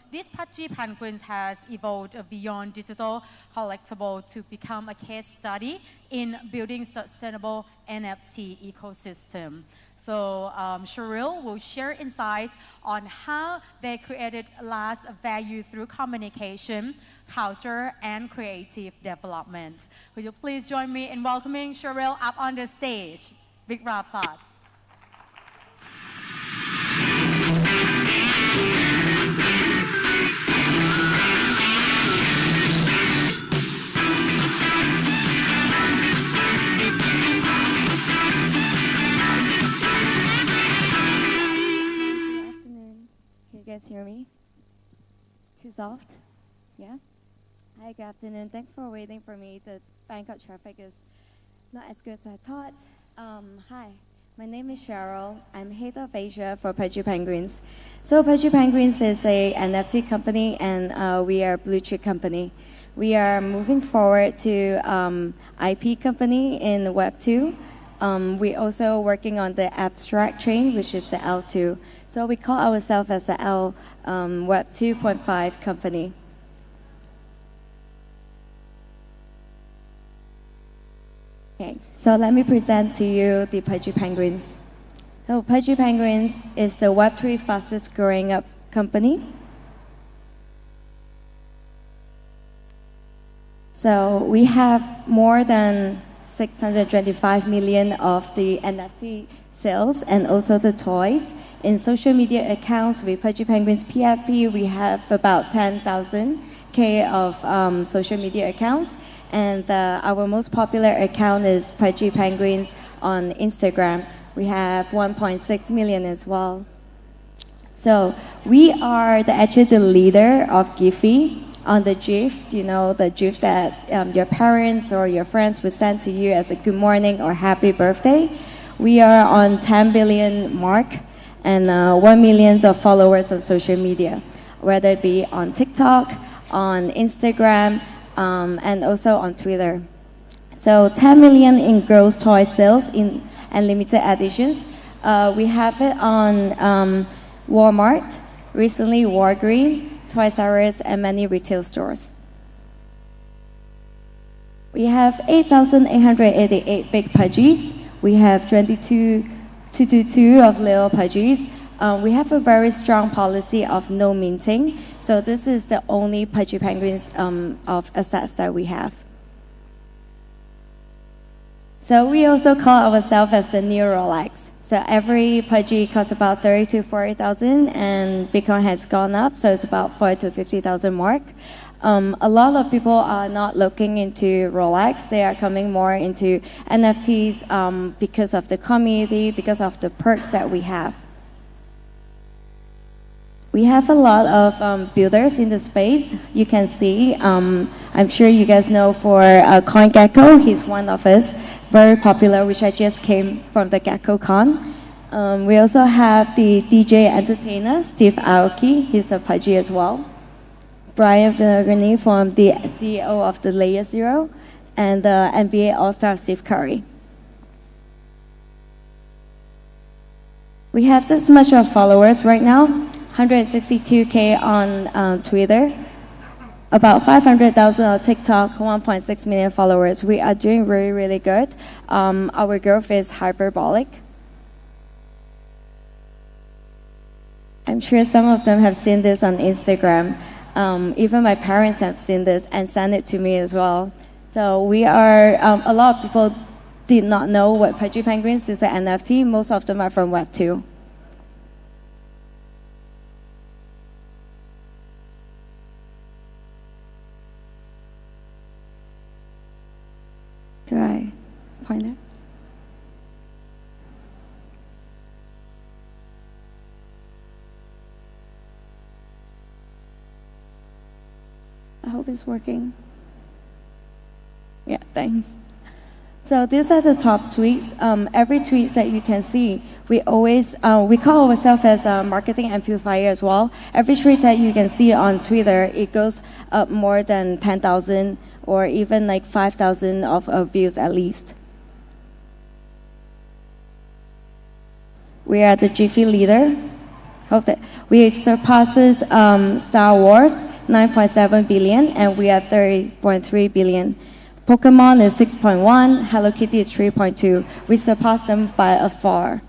This Pudgy Penguins has evolved beyond digital collectible to become a case study in building sustainable NFT ecosystem. So Cheryl will share insights on how they created last value through communication, culture, and creative development. Will you please join me in welcoming Cheryl up on the stage? Big round of applause. You guys hear me? Too soft? Yeah? Hi, good afternoon. Thanks for waiting for me. The Bangkok traffic is not as good as I thought. Hi, my name is Cheryl. I'm Head of Asia for Pudgy Penguins. So Pudgy Penguins is a NFT company, and we are a blue chip company. We are moving forward to IP company in Web 2. We're also working on the abstract chain, which is the L2. So we call ourselves as a Web 2.5 company. Okay, so let me present to you the Pudgy Penguins. So Pudgy Penguins is the Web3 fastest growing up company. So we have more than 625 million of the NFT sales and also the toys. In social media accounts with Pudgy Penguins PFP, we have about 10,000 of social media accounts. And our most popular account is Pudgy Penguins on Instagram. We have 1.6 million as well. So we are actually the leader of Giphy on the GIF. You know, the GIF that your parents or your friends would send to you as a good morning or happy birthday. We are on 10 billion mark and 1 million of followers on social media, whether it be on TikTok, on Instagram, and also on Twitter. So 10 million in gross toy sales in and limited editions. We have it on Walmart, recently Walgreens, Toys R Us, and many retail stores. We have 8,888 big pudgies. We have 222 of little pudgies. We have a very strong policy of no minting. So this is the only Pudgy Penguins of assets that we have. So we also call ourselves as the new Rolex. So every pudgy costs about 30,000 to 40,000, and Bitcoin has gone up, so it's about 40,000 to 50,000 mark. A lot of people are not looking into Rolex. They are coming more into NFTs because of the community, because of the perks that we have. We have a lot of builders in the space. You can see, I'm sure you guys know for CoinGecko, he's one of us, very popular, which I just came from the DEVCON. We also have the DJ entertainer, Steve Aoki, he's a pudgy as well. Brian Vinogradini from the CEO of the Layer Zero, and the NBA All-Star Steve Curry. We have this much of followers right now, 162K on Twitter, about 500,000 on TikTok, 1.6 million followers. We are doing really, really good. Our growth is hyperbolic. I'm sure some of them have seen this on Instagram. Even my parents have seen this and sent it to me as well. So we are, a lot of people did not know what Pudgy Penguins is an NFT. Most of them are from Web 2. Do I point it? I hope it's working. Yeah, thanks. So these are the top tweets. Every tweet that you can see, we always, we call ourselves as a marketing amplifier as well. Every tweet that you can see on Twitter, it goes up more than 10,000 or even like 5,000 of views at least. We are the Jiffy leader. Hope that we surpasses Star Wars, 9.7 billion, and we are 30.3 billion. Pokemon is 6.1, Hello Kitty is 3.2. We surpassed them by a far.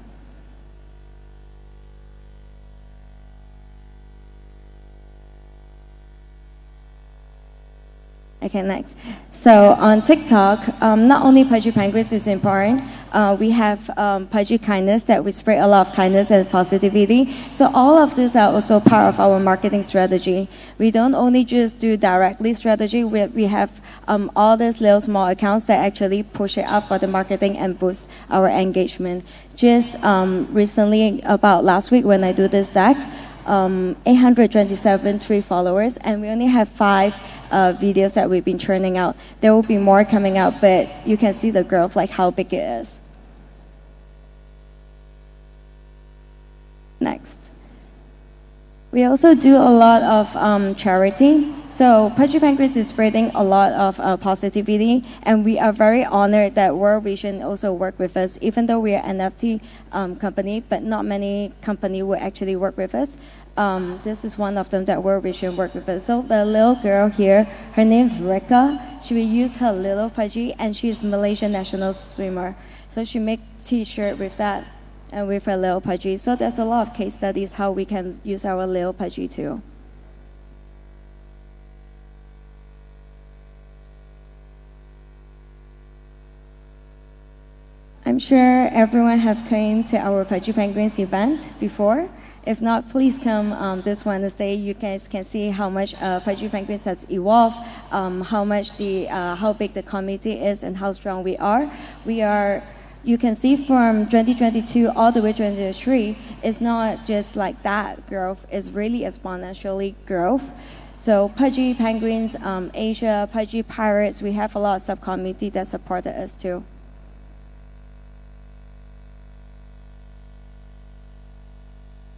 Okay, next. So on TikTok, not only Pudgy Penguins is important, we have Pudgy Kindness that we spread a lot of kindness and positivity. So all of these are also part of our marketing strategy. We don't only just do directly strategy, we have all these little small accounts that actually push it up for the marketing and boost our engagement. Just recently, about last week when I do this deck, 827 tree followers, and we only have 5 videos that we've been churning out. There will be more coming out, but you can see the growth, like how big it is. Next. We also do a lot of charity. So Pudgy Penguins is spreading a lot of positivity, and we are very honored that World Vision also work with us. Even though we are an NFT company, but not many company will actually work with us. This is one of them that World Vision work with us. So the little girl here, her name is Rika. She will use her little Pudgy, and she is Malaysian national swimmer. So she make T-shirt with that. And with a little Pudgy. So there's a lot of case studies how we can use our little Pudgy too. I'm sure everyone have came to our Pudgy Penguins event before. If not, please come this Wednesday. You guys can see how much Pudgy Penguins has evolved, how big the community is, and how strong we are. You can see from 2022 all the way to 2023, it's not just like that growth, it's really exponentially growth. So Pudgy Penguins, Asia, Pudgy Pirates, we have a lot of sub-community that supported us too.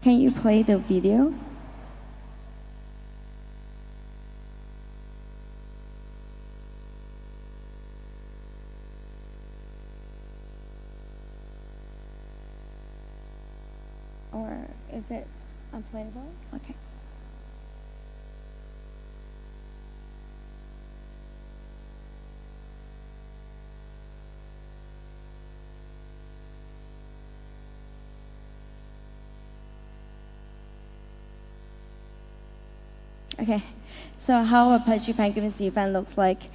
Can you play the video? Or is it unplayable? Okay. Okay, so how a Pudgy Penguins event looks like.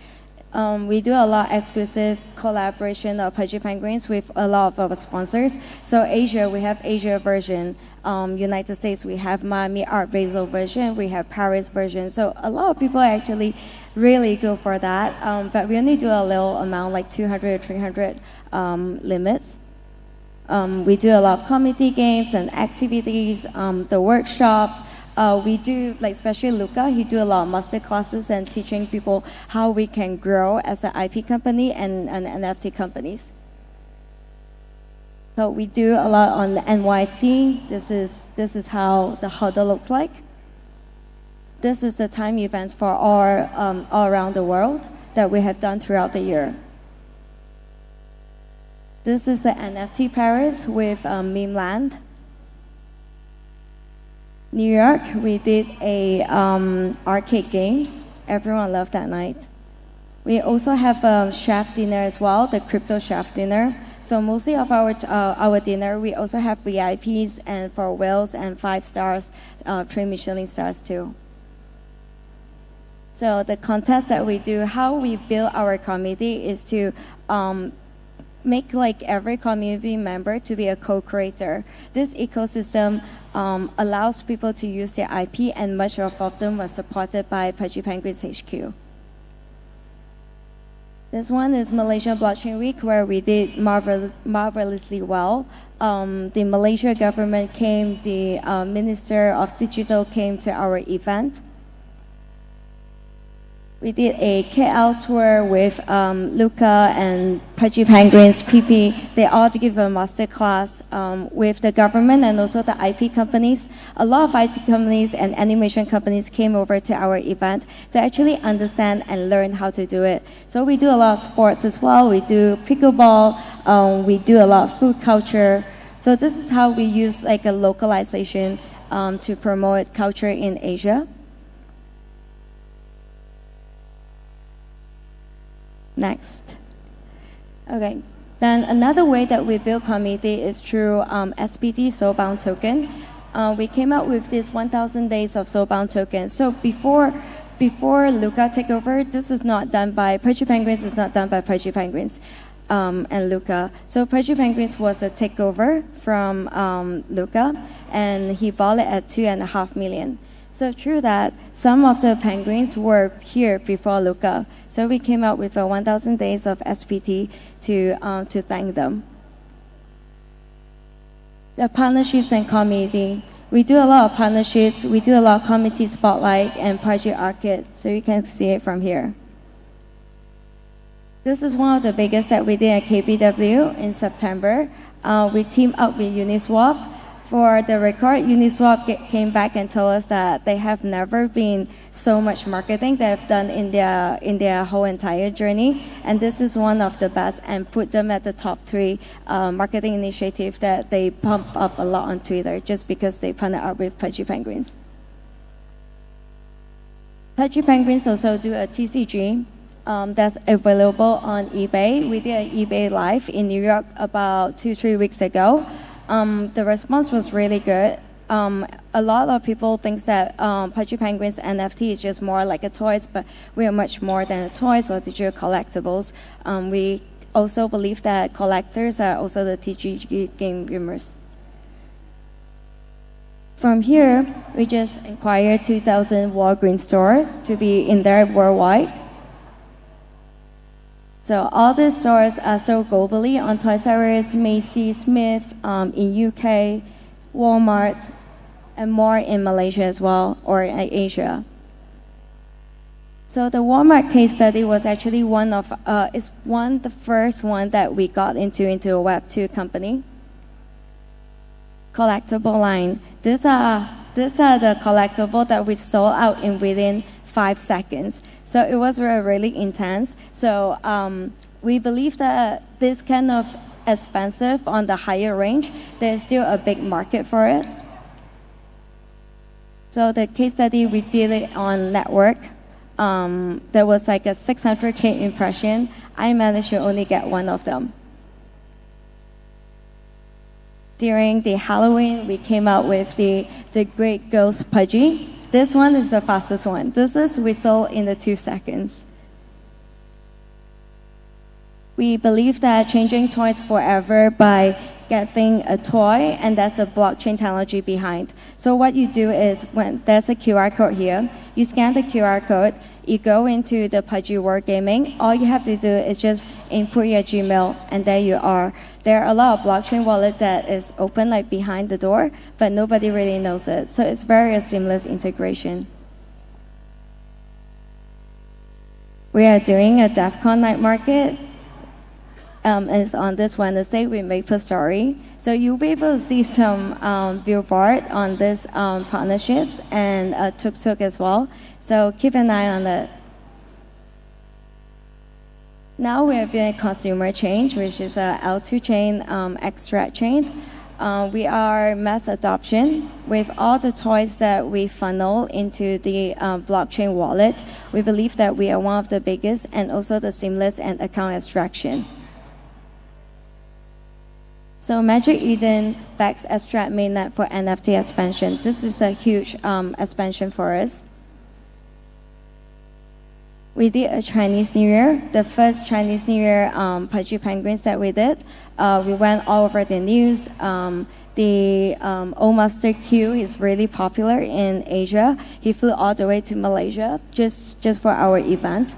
We do a lot of exclusive collaboration of Pudgy Penguins with a lot of our sponsors. So Asia, we have Asia version. United States, we have Miami Art Basel version. We have Paris version. So a lot of people actually really go for that. But we only do a little amount, like 200 or 300 limits. We do a lot of community games and activities, the workshops. We do, like especially Luca, he do a lot of master classes and teaching people how we can grow as an IP company and NFT companies. So we do a lot on the NYC. This is how the huddle looks like. This is the time events for all around the world that we have done throughout the year. This is the NFT Paris with Meme Land. New York, we did a arcade games. Everyone loved that night. We also have a chef dinner as well, the crypto chef dinner. So mostly of our dinner, we also have VIPs and for whales and 5 stars, 3 Michelin stars too. So the contest that we do, how we build our community is to make like every community member to be a co-creator. This ecosystem allows people to use their IP, and much of them was supported by Pudgy Penguins HQ. This one is Malaysia Blockchain Week, where we did marvelously well. The Malaysia government came, the Minister of Digital came to our event. We did a KL tour with Luca and Pudgy Penguins, PP. They all give a master class with the government and also the IP companies. A lot of IP companies and animation companies came over to our event to actually understand and learn how to do it. So we do a lot of sports as well. We do pickleball. We do a lot of food culture. So this is how we use like a localization to promote culture in Asia. Next. Okay. Then another way that we build community is through SBT Soulbound token. We came out with this 1,000 days of Soulbound token. So before Luca take over, this is not done by Pudgy Penguins. It's not done by Pudgy Penguins and Luca. So Pudgy Penguins was a takeover from Luca, and he bought it at 2.5 million. So through that, some of the penguins were here before Luca. So we came out with a 1,000 days of SPT to thank them. The partnerships and community. We do a lot of partnerships. We do a lot of community spotlight and Pudgy Arcade. So you can see it from here. This is one of the biggest that we did at KBW in September. We teamed up with Uniswap For the record, Uniswap came back and told us that they have never been so much marketing they've done in their whole entire journey, and this is one of the best, and put them at the top 3 marketing initiatives that they pump up a lot on Twitter just because they partner up with Pudgy Penguins. Pudgy Penguins also do a TCG that's available on eBay. We did an eBay live in New York about 2-3 weeks ago. The response was really good. A lot of people think that Pudgy Penguins NFT is just more like a toys, but we are much more than a toys or digital collectibles. We also believe that collectors are also the TCG game gamers. From here, we just acquired 2,000 Walgreens stores to be in there worldwide. So all these stores are still globally on Toys R Us, Macy's, Smith, in UK, Walmart, and more in Malaysia as well, or in Asia. So the Walmart case study was actually the first one that we got into a Web2 company. Collectible line. These are the collectible that we sold out in within 5 seconds. So it was really intense. So we believe that this kind of expensive on the higher range, there's still a big market for it. So the case study, we did it on network. There was like a 600K impression. I managed to only get one of them. During the Halloween, we came out with the Great Ghost Pudgy. This one is the fastest one. We sold in the 2 seconds. We believe that changing toys forever by getting a toy, and that's the blockchain technology behind. So what you do is when there's a QR code here, you scan the QR code, you go into the Pudgy World Gaming. All you have to do is just input your Gmail, and there you are. There are a lot of blockchain wallets that is open like behind the door, but nobody really knows it. So it's very a seamless integration. We are doing a DEVCON night market. It's on this Wednesday with Maple Story. So you'll be able to see some billboard on this partnerships and tuk-tuk as well. So keep an eye on that. Now we are doing consumer change, which is a L2 chain extract chain. We are mass adoption with all the toys that we funnel into the blockchain wallet. We believe that we are one of the biggest and also the seamless and account extraction. So Magic Eden backs Abstract Mainnet for NFT expansion. This is a huge expansion for us. We did a Chinese New Year, the first Chinese New Year Pudgy Penguins that we did. We went all over the news. The Old Master Q is really popular in Asia. He flew all the way to Malaysia just for our event.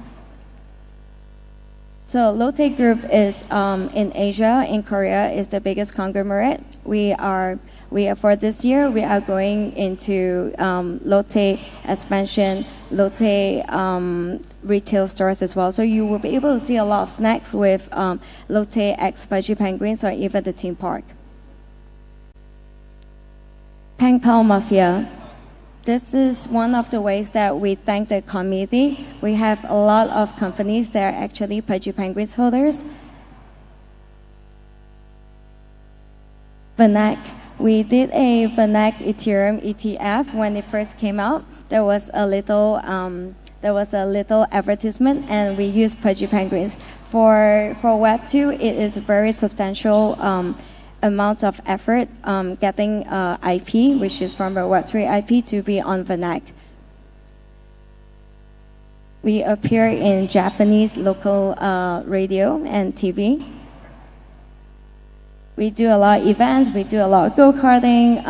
So Lotte Group is in Asia, in Korea, is the biggest conglomerate. We are for this year, we are going into Lotte expansion, Lotte retail stores as well. So you will be able to see a lot of snacks with Lotte X Pudgy Penguins or even the theme park. Peng Pao Mafia. This is one of the ways that we thank the community. We have a lot of companies that are actually Pudgy Penguins holders. VanEck. We did a VanEck Ethereum ETF when it first came out. There was a little advertisement, and we used Pudgy Penguins. For Web2, it is a very substantial amount of effort getting IP, which is from a Web3 IP, to be on VanEck. We appear in Japanese local radio and TV. We do a lot of events. We do a lot of go-karting.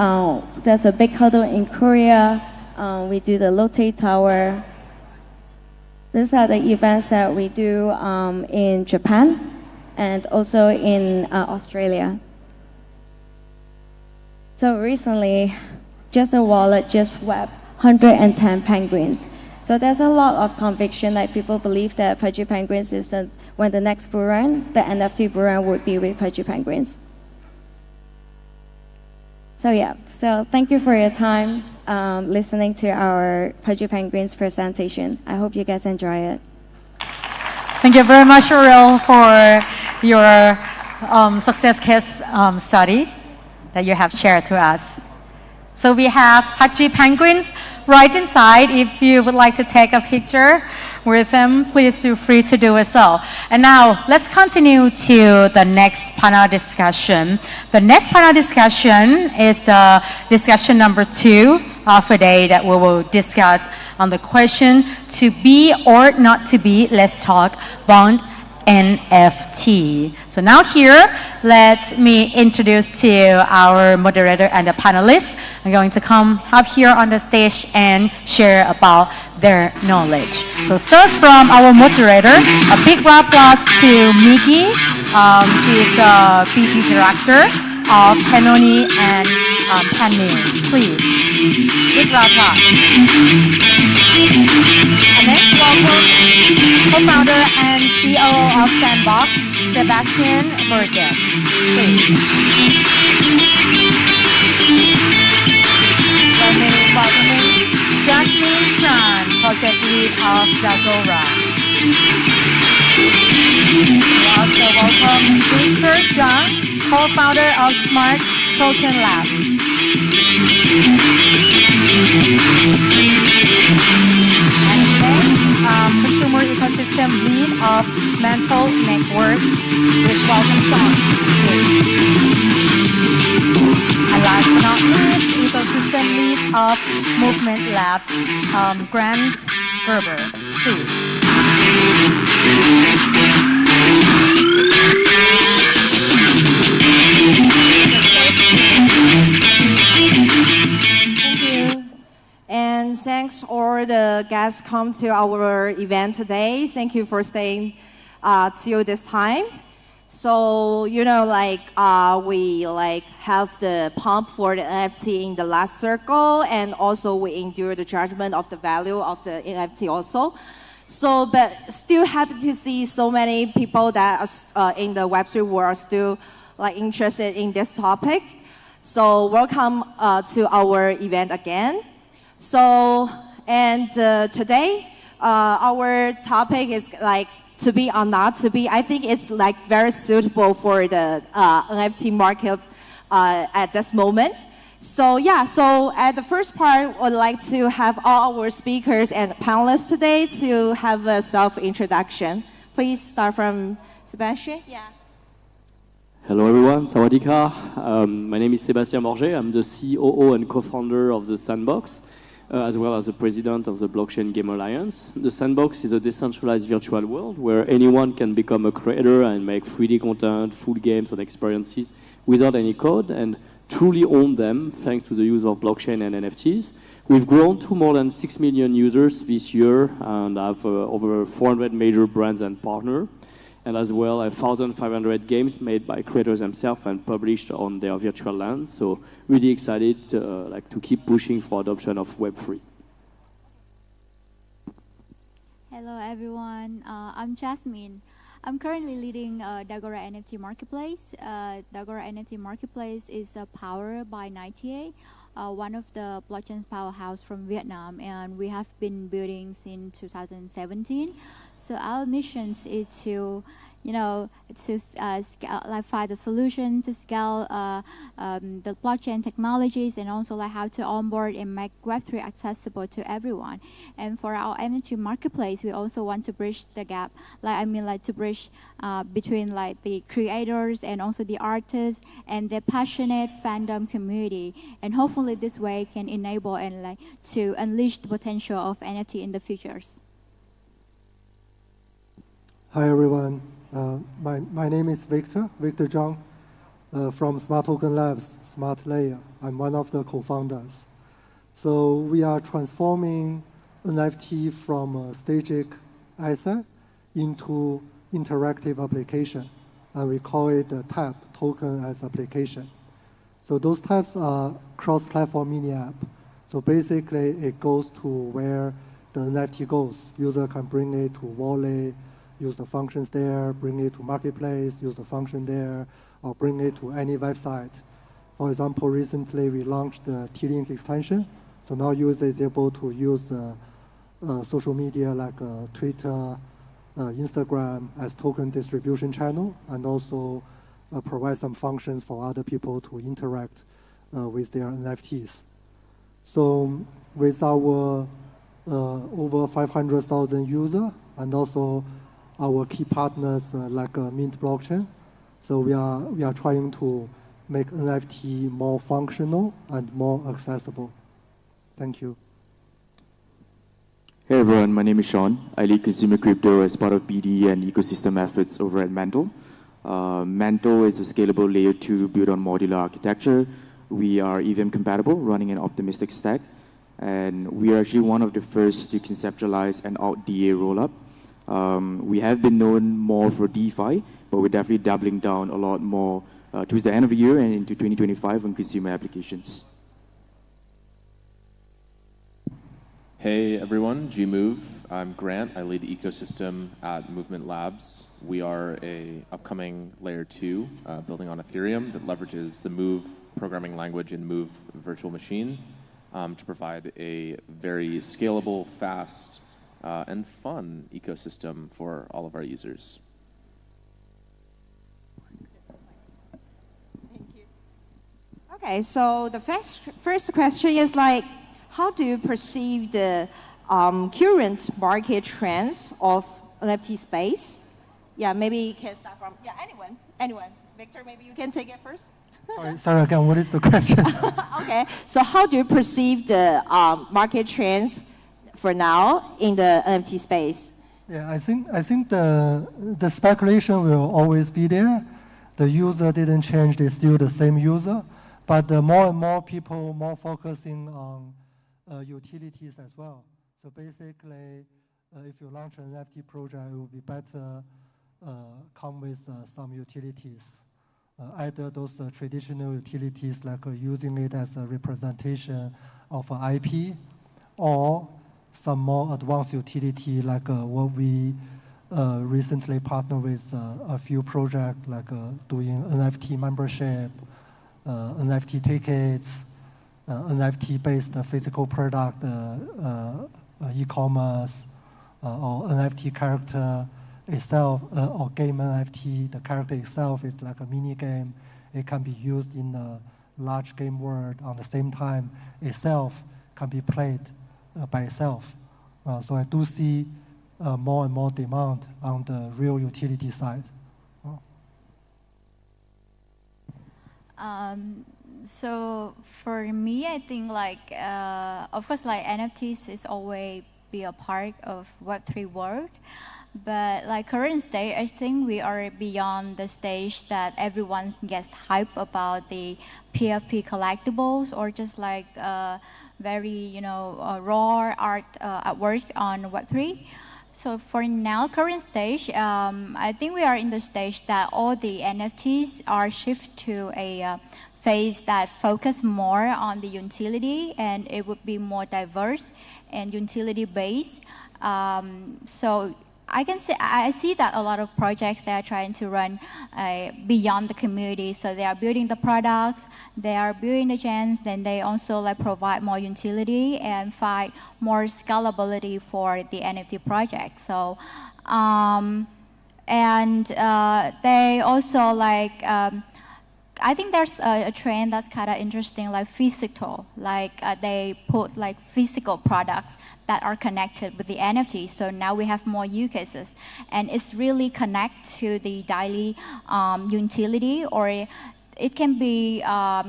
There's a big huddle in Korea. We do the Lotte Tower. These are the events that we do in Japan and also in Australia. So recently, just a wallet just swept 110 penguins. So there's a lot of conviction that people believe that Pudgy Penguins is when the next bull run, the NFT bull run would be with Pudgy Penguins. So yeah, so thank you for your time listening to our Pudgy Penguins presentation. I hope you guys enjoy it. Thank you very much, Ariel, for your success case study that you have shared to us. So we have Pudgy Penguins right inside. If you would like to take a picture with them, please feel free to do so. And now let's continue to the next panel discussion. The next panel discussion is the discussion number 2 of the day that we will discuss on the question to be or not to be. Let's talk bond NFT. So now here, let me introduce to our moderator and the panelists. I'm going to come up here on the stage and share about their knowledge. So start from our moderator. A big round of applause to Miki. She is the BG director of Panoni and PANews. Please, big round of applause. And next, welcome co-founder and COO of Sandbox, Sebastian Burgess. Please. Welcoming Jasmine Chan, project lead of Zagora. We also welcome Victor Zhang, co-founder of Smart Token Labs. And then, consumer ecosystem lead of Mental Network. Please welcome Sean. And last but not least, ecosystem lead of Movement Labs, Grant Gerber. Please. Thank you. And thanks all the guests come to our event today. Thank you for staying till this time. So, you know, we have the pump for the NFT in the last circle, and also we endure the judgment of the value of the NFT also. So, but still happy to see so many people that are in the Web3 world still interested in this topic. So welcome to our event again. So, and today, our topic is to be or not to be. I think it's very suitable for the NFT market at this moment. So yeah, so at the first part, I'd like to have all our speakers and panelists today to have a self-introduction. Please start from Sebastian. Yeah. Hello everyone, Sawadika. My name is Sébastien Morget. I'm the COO and co-founder of the Sandbox, as well as the president of the Blockchain Game Alliance. The Sandbox is a decentralized virtual world where anyone can become a creator and make 3D content, full games and experiences without any code and truly own them thanks to the use of blockchain and NFTs. We've grown to more than 6 million users this year and have over 400 major brands and partners. And as well, 1,500 games made by creators themselves and published on their virtual land. So really excited to keep pushing for adoption of Web3. Hello everyone, I'm Jasmine. I'm currently leading Dagora NFT Marketplace. Dagora NFT Marketplace is powered by 98, one of the blockchain powerhouse from Vietnam, and we have been building since 2017. So our mission is to, find a solution to scale the blockchain technologies, and also how to onboard and make Web3 accessible to everyone. And for our NFT marketplace, we also want to bridge the gap, to bridge between the creators and also the artists and the passionate fandom community. And hopefully this way can enable and to unleash the potential of NFT in the futures. Hi everyone, my name is Victor Zhang from Smart Token Labs, Smart Layer. I'm one of the co-founders. So we are transforming NFT from a static asset into interactive application, and we call it the TAP, Token as Application. So those types are cross-platform mini app. So basically it goes to where the NFT goes. User can bring it to wallet, use the functions there, bring it to marketplace, use the function there, or bring it to any website For example, recently we launched the T-Link extension. So now users is able to use social media like Twitter, Instagram as token distribution channel, and also provide some functions for other people to interact with their NFTs. So with our over 500,000 users and also our key partners like Mint Blockchain, so we are trying to make NFT more functional and more accessible. Thank you. Hey everyone, my name is Sean. I lead consumer crypto as part of BD and ecosystem efforts over at Mantle. Mantle is a scalable layer 2 built on modular architecture. We are EVM compatible, running an optimistic stack. And we are actually one of the first to conceptualize an alt DA rollup. We have been known more for DeFi, but we're definitely doubling down a lot more towards the end of the year and into 2025 on consumer applications. Hey everyone, Gmove. I'm Grant. I lead the ecosystem at Movement Labs. We are a upcoming layer 2 building on Ethereum that leverages the Move programming language and Move virtual machine to provide a very scalable, fast, and fun ecosystem for all of our users. Thank you. Okay, so the first question is like, how do you perceive the current market trends of NFT space? Yeah, maybe you can start from, anyone. Victor, maybe you can take it first. Sorry again, what is the question? Okay, so how do you perceive the market trends for now in the NFT space? Yeah, I think the speculation will always be there. The user didn't change, they're still the same user. But more and more people more focusing on utilities as well. So basically, if you launch an NFT project, it will be better come with some utilities. Either those traditional utilities like using it as a representation of an IP, or some more advanced utility like what we recently partnered with a few projects like doing NFT membership, NFT tickets, NFT-based physical product, e-commerce, or NFT character itself, or game NFT. The character itself is like a mini game. It can be used in a large game world. On the same time, itself can be played by itself. So I do see more and more demand on the real utility side. So for me, I think like, of course, like NFTs is always be a part of Web3 world. But like current stage, I think we are beyond the stage that everyone gets hype about the PFP collectibles or just like very, raw art artwork on Web3. So for now, current stage, I think we are in the stage that all the NFTs are shift to a phase that focus more on the utility, and it would be more diverse and utility based. So I see that a lot of projects they are trying to run beyond the community. So they are building the products, they are building the gens, then they also like provide more utility and find more scalability for the NFT project. So they also like I think there's a trend that's kind of interesting, like physical, like they put like physical products that are connected with the NFT. So now we have more use cases, and it's really connect to the daily utility, or it can be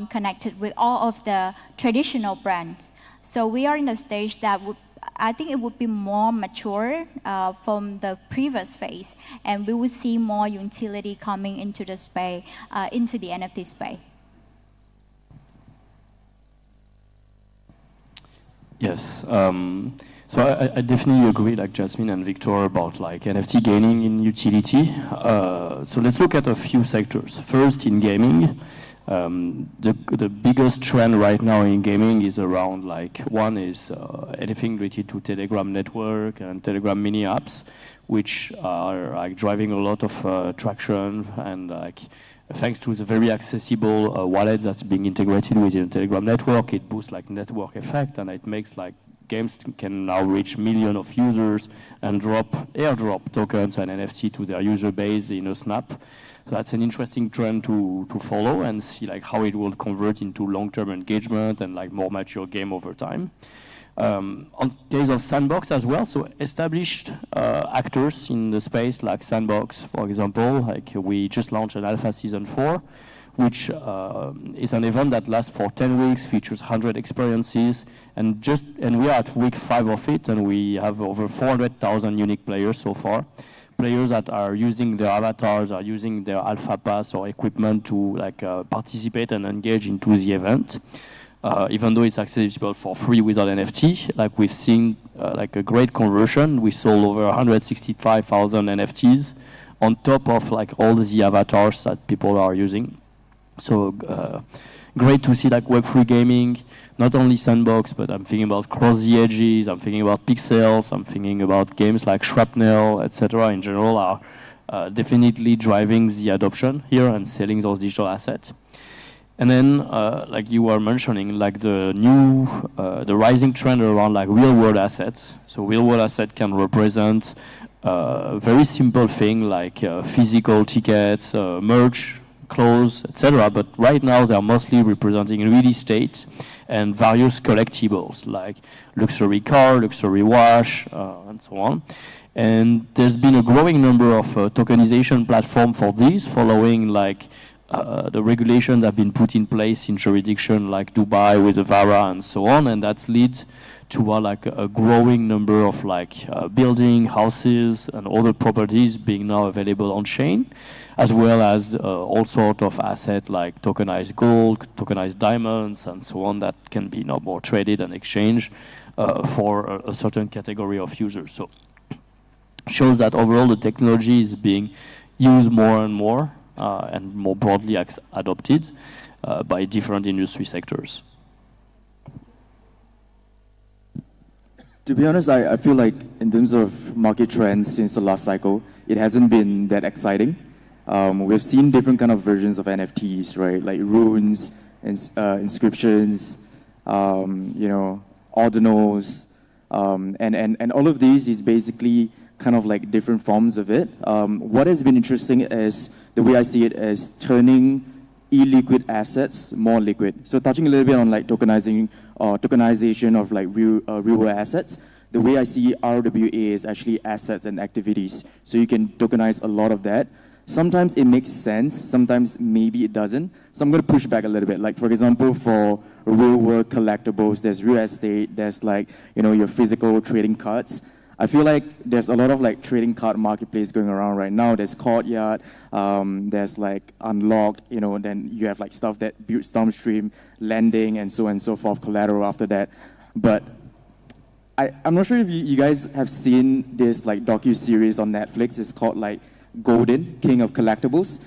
connected with all of the traditional brands. So we are in the stage that I think it would be more mature from the previous phase, and we will see more utility coming into the space, into the NFT space. Yes. So I definitely agree, like Jasmine and Victor, about like NFT gaining in utility. So let's look at a few sectors. First, in gaming, The biggest trend right now in gaming is around like one is anything related to Telegram network and Telegram mini apps, which are like driving a lot of traction, and like thanks to the very accessible wallet that's being integrated within the Telegram network, it boosts like network effect, and it makes like games can now reach millions of users and airdrop tokens and NFT to their user base in a snap. So that's an interesting trend to follow and see like how it will convert into long-term engagement and like more mature game over time. On the case of Sandbox as well, so established actors in the space like Sandbox, for example, like we just launched an alpha season 4, which is an event that lasts for 10 weeks, features 100 experiences, and we are at week 5 of it, and we have over 400,000 unique players so far. Players that are using their avatars, are using their alpha pass or equipment to like participate and engage into the event. Even though it's accessible for free without NFT, like we've seen like a great conversion. We sold over 165,000 NFTs on top of like all the avatars that people are using. So great to see like Web3 gaming, not only Sandbox, but I'm thinking about Cross the Edges, I'm thinking about Pixels, I'm thinking about games like Shrapnel, etc. in general are definitely driving the adoption here and selling those digital assets. And then, like you were mentioning, like the rising trend around like real-world assets. So real-world asset can represent a very simple thing like physical tickets, merch, clothes, etc. But right now, they are mostly representing real estate and various collectibles like luxury car, luxury watch, and so on. And there's been a growing number of tokenization platforms for these, following like the regulations have been put in place in jurisdiction like Dubai with the VARA and so on, and that's leads to like a growing number of like building, houses, and other properties being now available on chain, as well as all sorts of assets like tokenized gold, tokenized diamonds, and so on that can be now more traded and exchanged for a certain category of users. So shows that overall the technology is being used more and more and more broadly adopted by different industry sectors. To be honest, I feel like in terms of market trends since the last cycle, it hasn't been that exciting. We've seen different kind of versions of NFTs, right? Like runes, inscriptions, you know, ordinals, and all of these is basically kind of like different forms of it. What has been interesting is the way I see it is turning illiquid assets more liquid. So touching a little bit on like tokenization of like real world assets, the way I see RWA is actually assets and activities. So you can tokenize a lot of that. Sometimes it makes sense, sometimes maybe it doesn't. So I'm going to push back a little bit. Like for example, for real world collectibles, there's real estate, there's like, you know, your physical trading cards. I feel like there's a lot of like trading card marketplace going around right now. There's Courtyard, there's like Unlocked, you know, then you have like stuff that builds downstream lending and so on and so forth, collateral after that. But I'm not sure if you guys have seen this like docu-series on Netflix. It's called like Golden, King of Collectibles.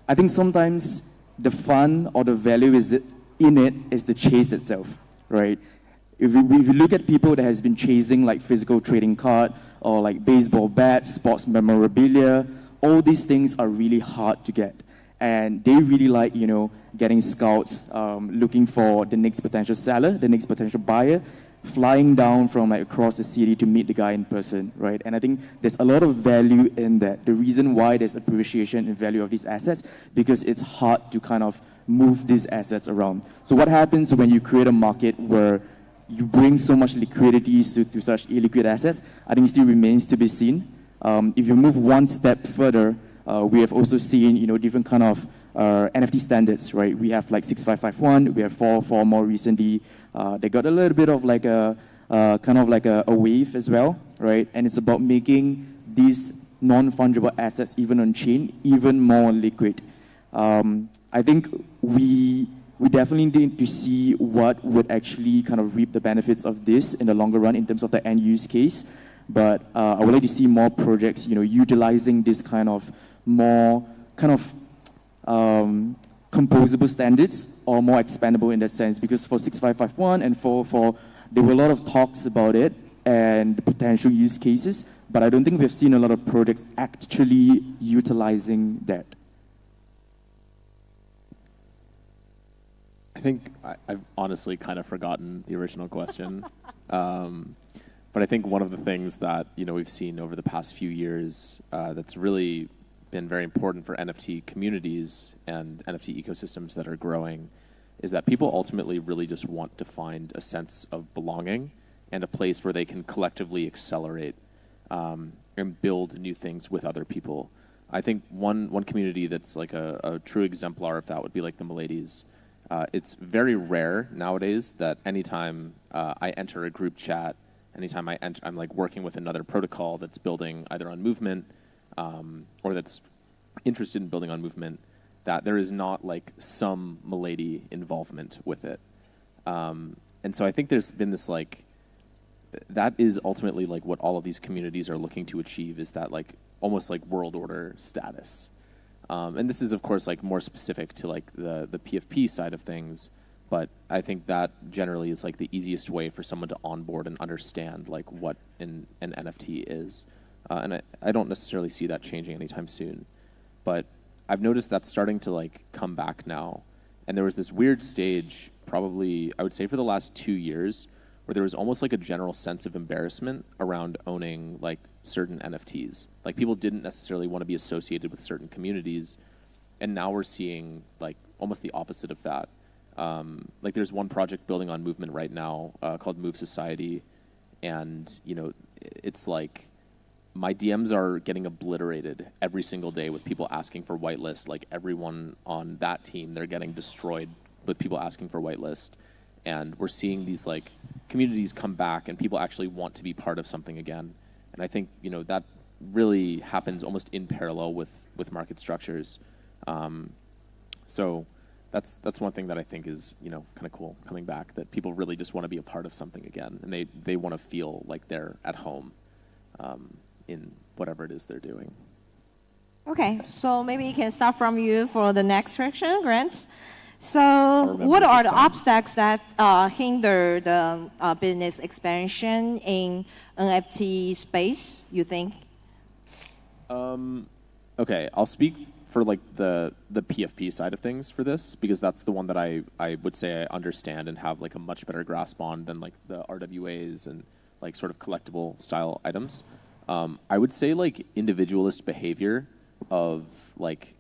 I think sometimes the fun or the value in it is the chase itself, right? If you look at people that has been chasing like physical trading card or like baseball bats, sports memorabilia, all these things are really hard to get. And they really like, you know, getting scouts, looking for the next potential seller, the next potential buyer, flying down from like across the city to meet the guy in person, right? And I think there's a lot of value in that. The reason why there's appreciation in value of these assets, because it's hard to kind of move these assets around. So what happens when you create a market where you bring so much liquidity to such illiquid assets? I think it still remains to be seen. If you move one step further, we have also seen, you know, different kind of NFT standards, right? We have like 6551, we have 4 more recently. They got a little bit of like a kind of like a wave as well, right? And it's about making these non-fungible assets, even on chain, even more liquid. I think we definitely need to see what would actually kind of reap the benefits of this in the longer run in terms of the end use case. But I would like to see more projects, you know, utilizing this kind of more kind of composable standards or more expandable in that sense? Because for 6551 and 404, there were a lot of talks about it and potential use cases, but I don't think we've seen a lot of projects actually utilizing that. I think I've honestly kind of forgotten the original question. But I think one of the things that we've seen over the past few years that's really been very important for NFT communities and NFT ecosystems that are growing is that people ultimately really just want to find a sense of belonging and a place where they can collectively accelerate and build new things with other people. I think one community that's like a true exemplar of that would be like the Miladies. It's very rare nowadays that anytime I enter a group chat, anytime I'm like working with another protocol that's building either on Movement or that's interested in building on Movement, that there is not like some Milady involvement with it. And so I think there's been this like, that is ultimately like what all of these communities are looking to achieve, is that like almost like world order status. And this is, of course, like more specific to like the PFP side of things, but I think that generally is like the easiest way for someone to onboard and understand like what an NFT is. And I don't necessarily see that changing anytime soon, but I've noticed that's starting to like come back now. And there was this weird stage, probably I would say for the last 2 years, where there was almost like a general sense of embarrassment around owning like certain NFTs. Like people didn't necessarily want to be associated with certain communities, and now we're seeing like almost the opposite of that. Like there's one project building on Movement right now called Move Society, and it's like my DMs are getting obliterated every single day with people asking for whitelist. Like everyone on that team, they're getting destroyed with people asking for whitelist. And we're seeing these like communities come back and people actually want to be part of something again. And I think, that really happens almost in parallel with market structures. So that's one thing that I think is, kind of cool coming back, that people really just want to be a part of something again. And they want to feel like they're at home in whatever it is they're doing. Okay, so maybe we can start from you for the next question, Grant. So what are the obstacles that hinder the business expansion in NFT space, you think? Okay, I'll speak for like the PFP side of things for this, because that's the one that I would say I understand and have like a much better grasp on than like the RWAs and like sort of collectible style items. I would say like individualist behavior of like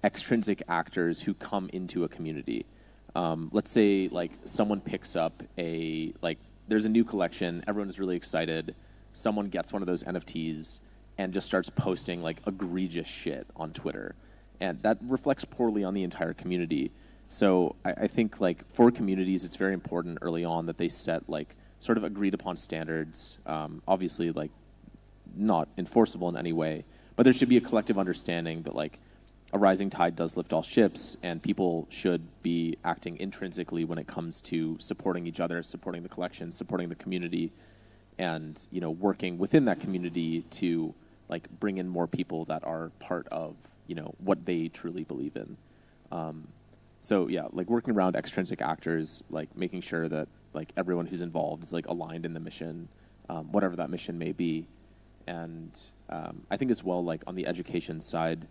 extrinsic actors who come into a community. Let's say like someone picks up there's a new collection, everyone's really excited, someone gets one of those NFTs and just starts posting like egregious shit on Twitter. And that reflects poorly on the entire community. So I think like for communities, it's very important early on that they set like sort of agreed upon standards, obviously like not enforceable in any way, but there should be a collective understanding that like a rising tide does lift all ships, and people should be acting intrinsically when it comes to supporting each other, supporting the collection, supporting the community, and working within that community to like bring in more people that are part of what they truly believe in. So yeah, like working around extrinsic actors, like making sure that like everyone who's involved is like aligned in the mission, whatever that mission may be. And I think as well, like on the education side,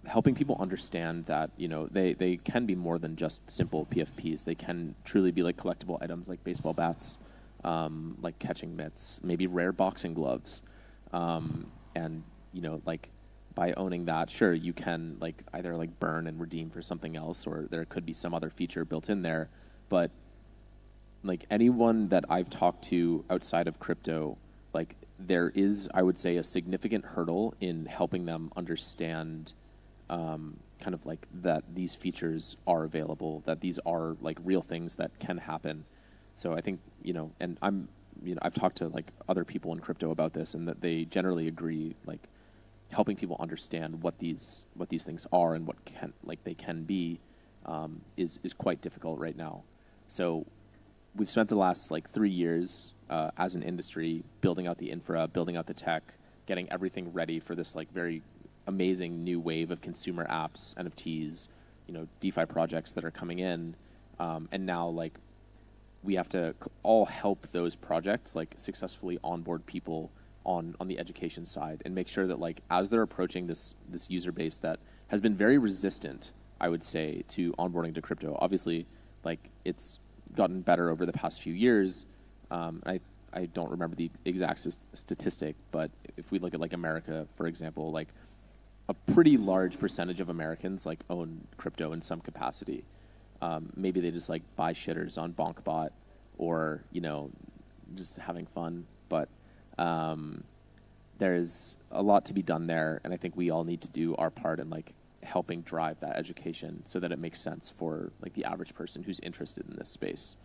helping people understand that they can be more than just simple PFPs. They can truly be like collectible items like baseball bats, like catching mitts, maybe rare boxing gloves, and like by owning that, sure, you can like either like burn and redeem for something else, or there could be some other feature built in there. But like anyone that I've talked to outside of crypto, like there is, I would say, a significant hurdle in helping them understand kind of like that these features are available, that these are like real things that can happen. So I think, and I've talked to like other people in crypto about this, and that they generally agree, like helping people understand what these things are and what they can be is quite difficult right now. So we've spent the last like 3 years as an industry building out the infra, building out the tech, getting everything ready for this like very amazing new wave of consumer apps, NFTs, DeFi projects that are coming in, and now like we have to all help those projects like successfully onboard people on the education side and make sure that like as they're approaching this user base that has been very resistant, I would say, to onboarding to crypto. Obviously, like it's gotten better over the past few years. I don't remember the exact statistic, but if we look at like America, for example, like a pretty large percentage of Americans like own crypto in some capacity. Maybe they just like buy shitters on BonkBot or, just having fun. But there's a lot to be done there. And I think we all need to do our part in like helping drive that education so that it makes sense for like the average person who's interested in this space.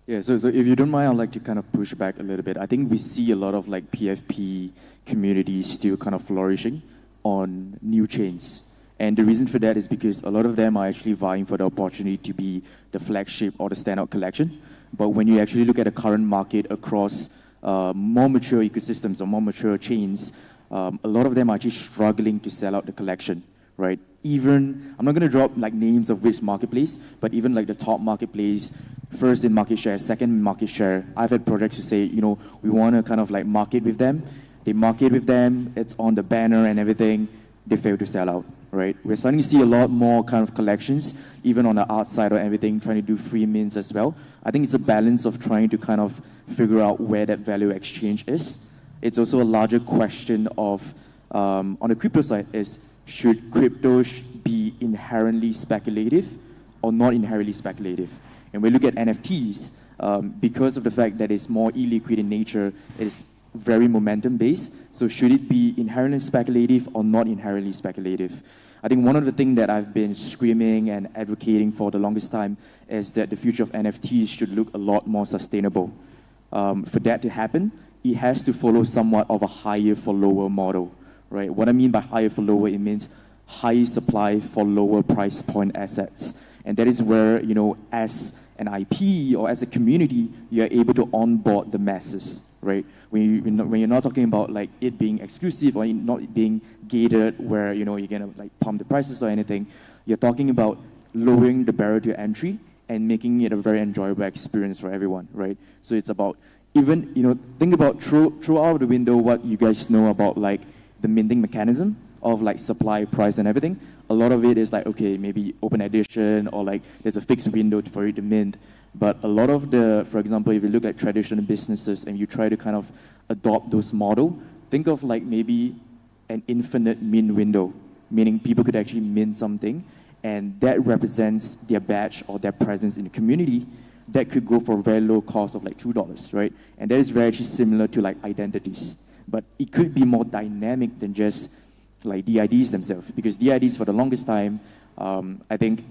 Yeah, so if you don't mind, I'd like to kind of push back a little bit. I think we see a lot of like PFP communities still kind of flourishing on new chains. And the reason for that is because a lot of them are actually vying for the opportunity to be the flagship or the standout collection. But when you actually look at the current market across more mature ecosystems or more mature chains, a lot of them are actually struggling to sell out the collection, right? Even, I'm not going to drop like names of which marketplace, but even like the top marketplace, first in market share, second in market share, I've had projects who say, we want to kind of like market with them. They market with them, it's on the banner and everything, they fail to sell out, right? We're starting to see a lot more kind of collections, even on the art side or everything, trying to do free mints as well. I think it's a balance of trying to kind of figure out where that value exchange is. It's also a larger question of, on the crypto side, is should crypto be inherently speculative or not inherently speculative? And we look at NFTs, because of the fact that it's more illiquid in nature, it's very momentum-based. So should it be inherently speculative or not inherently speculative? I think one of the things that I've been screaming and advocating for the longest time is that the future of NFTs should look a lot more sustainable. For that to happen, it has to follow somewhat of a higher for lower model, right? What I mean by higher for lower, it means high supply for lower price point assets. And that is where, as an IP or as a community, you're able to onboard the masses, right? When you're not talking about like it being exclusive or not being gated where, you're going to like pump the prices or anything, you're talking about lowering the barrier to entry and making it a very enjoyable experience for everyone, right? So it's about even, think about throw out the window what you guys know about like the minting mechanism of like supply, price, and everything. A lot of it is like, okay, maybe open edition or like there's a fixed window for it to mint. But a lot of for example, if you look at traditional businesses and you try to kind of adopt those model, think of like maybe an infinite mint window, meaning people could actually mint something and that represents their badge or their presence in the community. That could go for a very low cost of like $2, right? And that is very actually similar to like identities. But it could be more dynamic than just like DIDs themselves, because DIDs for the longest time, I think,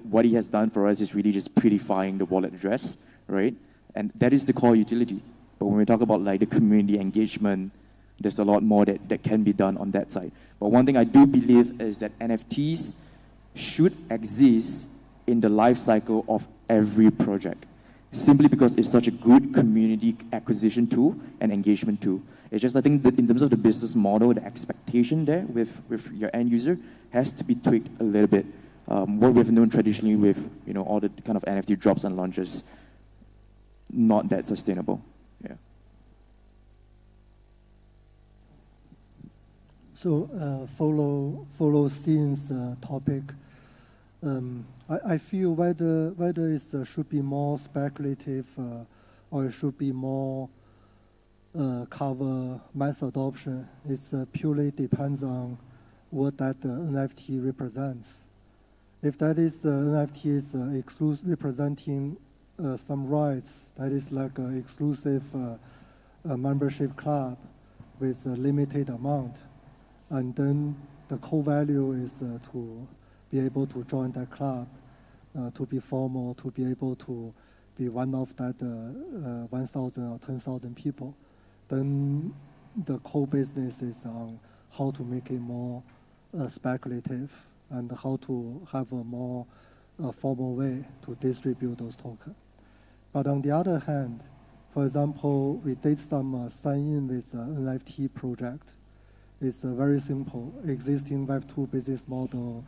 what he has done for us is really just prettifying the wallet address, right? And that is the core utility. But when we talk about like the community engagement, there's a lot more that can be done on that side. But one thing I do believe is that NFTs should exist in the life cycle of every project, simply because it's such a good community acquisition tool and engagement tool. It's just, I think that in terms of the business model, the expectation there with your end user has to be tweaked a little bit. What we've known traditionally with all the kind of NFT drops and launches, not that sustainable. Yeah. So follow Scene's topic. I feel whether it should be more speculative or it should be more cover mass adoption. It purely depends on what that NFT represents. If that is NFT is exclusive representing some rights, that is like an exclusive membership club with a limited amount, and then the core value is to be able to join that club, to be formal, to be able to be one of that 1,000 or 10,000 people. Then the core business is on how to make it more speculative and how to have a more formal way to distribute those tokens. But on the other hand, for example, we did some sign-in with an NFT project. It's very simple. Existing Web2 business model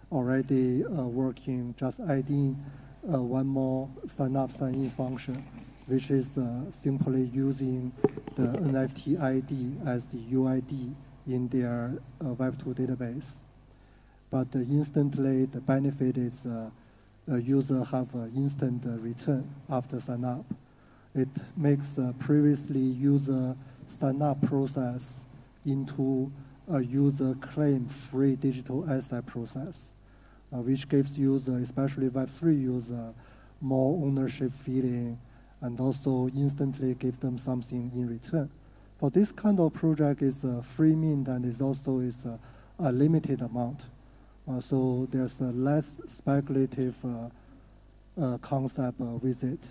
already working, just adding one more sign-up, sign-in function, which is simply using the NFT ID as the UID in their Web2 database. But instantly, the benefit is a user have instant return after sign-up. It makes previously user sign-up process into a user claim-free digital asset process, which gives user, especially Web3 user, more ownership feeling, and also instantly give them something in return. For this kind of project, is free mint and is also a limited amount. So there's a less speculative concept with it.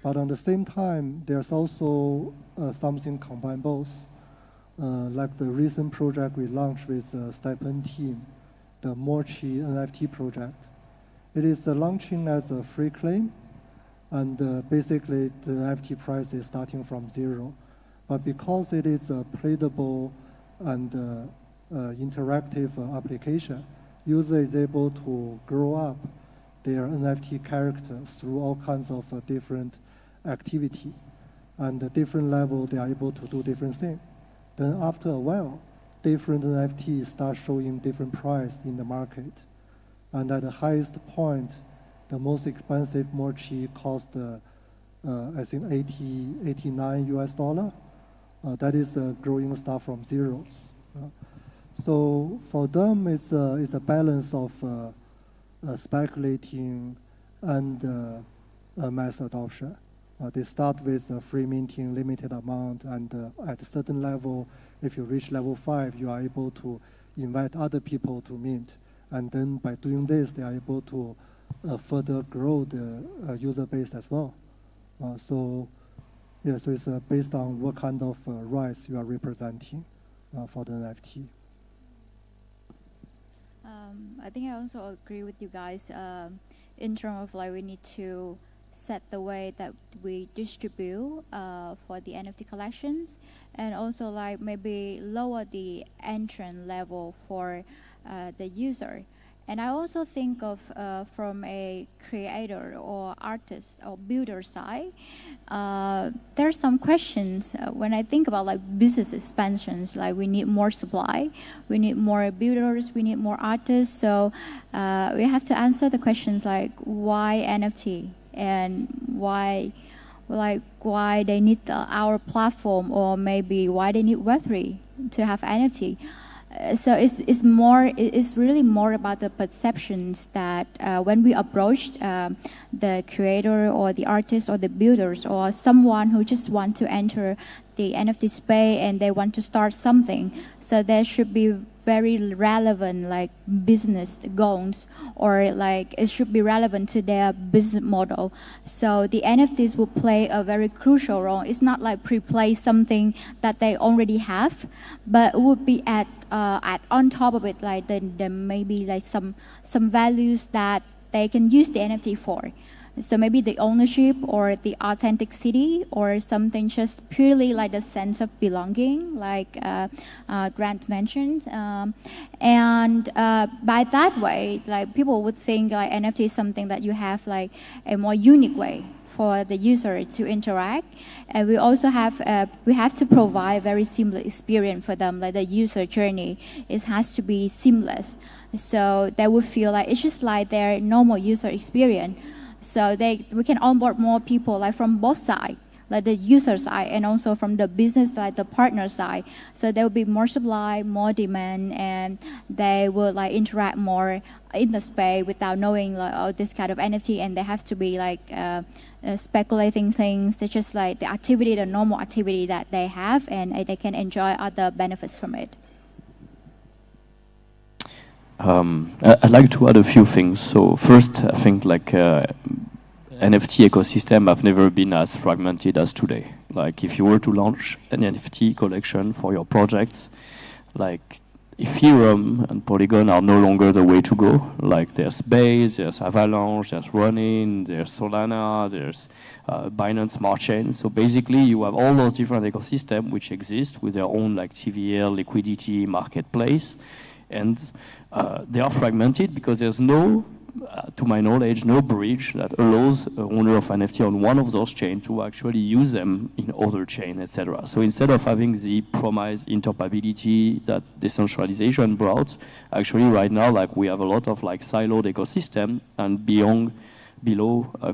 But on the same time, there's also something combine both. Like the recent project we launched with Stipend team, the Mochi NFT project. It is launching as a free claim, and basically the NFT price is starting from 0. But because it is a playable and interactive application, user is able to grow up their NFT character through all kinds of different activity. And at different level, they are able to do different things. Then after a while, different NFTs start showing different price in the market. And at the highest point, the most expensive Mochi cost, I think, $89 US. That is growing stuff from 0. So for them, it's a balance of speculating and mass adoption. They start with free minting, limited amount, and at a certain level, if you reach level 5, you are able to invite other people to mint. And then by doing this, they are able to further grow the user base as well. So it's based on what kind of rights you are representing for the NFT. I think I also agree with you guys in terms of like we need to set the way that we distribute for the NFT collections, and also like maybe lower the entrance level for the user. And I also think of from a creator or artist or builder side, there are some questions when I think about like business expansions, like we need more supply, we need more builders, we need more artists. So we have to answer the questions like why NFT and why they need our platform, or maybe why they need Web3 to have NFT. So it's really more about the perceptions that when we approach the creator or the artist or the builders or someone who just want to enter the NFT space and they want to start something, so there should be very relevant like business goals, or like it should be relevant to their business model. So the NFTs will play a very crucial role. It's not like pre-play something that they already have, but it would be at on top of it, like there may be like some values that they can use the NFT for. So maybe the ownership or the authenticity or something just purely like the sense of belonging, like Grant mentioned. And by that way, like people would think like NFT is something that you have like a more unique way for the user to interact. And we also have to provide very seamless experience for them, like the user journey. It has to be seamless. So they would feel like it's just like their normal user experience. So we can onboard more people like from both sides, like the user side and also from the business side, the partner side. So there will be more supply, more demand, and they will like interact more in the space without knowing like this kind of NFT, and they have to be like speculating things. They're just like the activity, the normal activity that they have, and they can enjoy other benefits from it. I'd like to add a few things. So first, I think like NFT ecosystem have never been as fragmented as today. Like if you were to launch an NFT collection for your project, like Ethereum and Polygon are no longer the way to go. Like there's Base, there's Avalanche, there's Ronin, there's Solana, there's Binance Smart Chain. So basically you have all those different ecosystems which exist with their own like TVL, liquidity, marketplace. And they are fragmented because there's no, to my knowledge, no bridge that allows an owner of NFT on one of those chains to actually use them in other chains, etc. So instead of having the promised interoperability that decentralization brought, actually right now, like we have a lot of like siloed ecosystem and below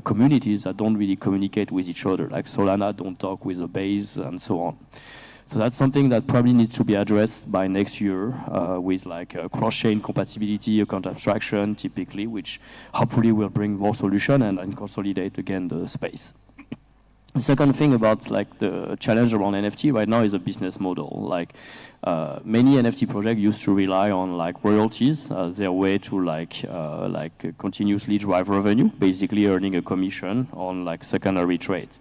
communities that don't really communicate with each other. Like Solana don't talk with the Base and so on. So that's something that probably needs to be addressed by next year with like cross-chain compatibility, account abstraction typically, which hopefully will bring more solution and consolidate again the space. The second thing about like the challenge around NFT right now is a business model. Like many NFT projects used to rely on like royalties as their way to like continuously drive revenue, basically earning a commission on like secondary trades.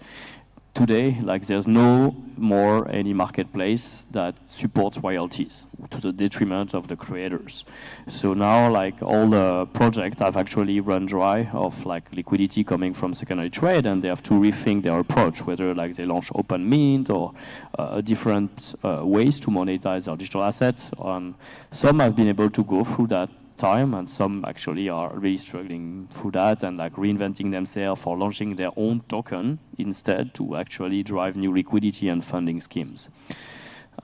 Today, like there's no more any marketplace that supports royalties to the detriment of the creators. So now like all the projects have actually run dry of like liquidity coming from secondary trade, and they have to rethink their approach, whether like they launch open mint or different ways to monetize their digital assets. Some have been able to go through that time, and some actually are really struggling through that and like reinventing themselves or launching their own token instead to actually drive new liquidity and funding schemes.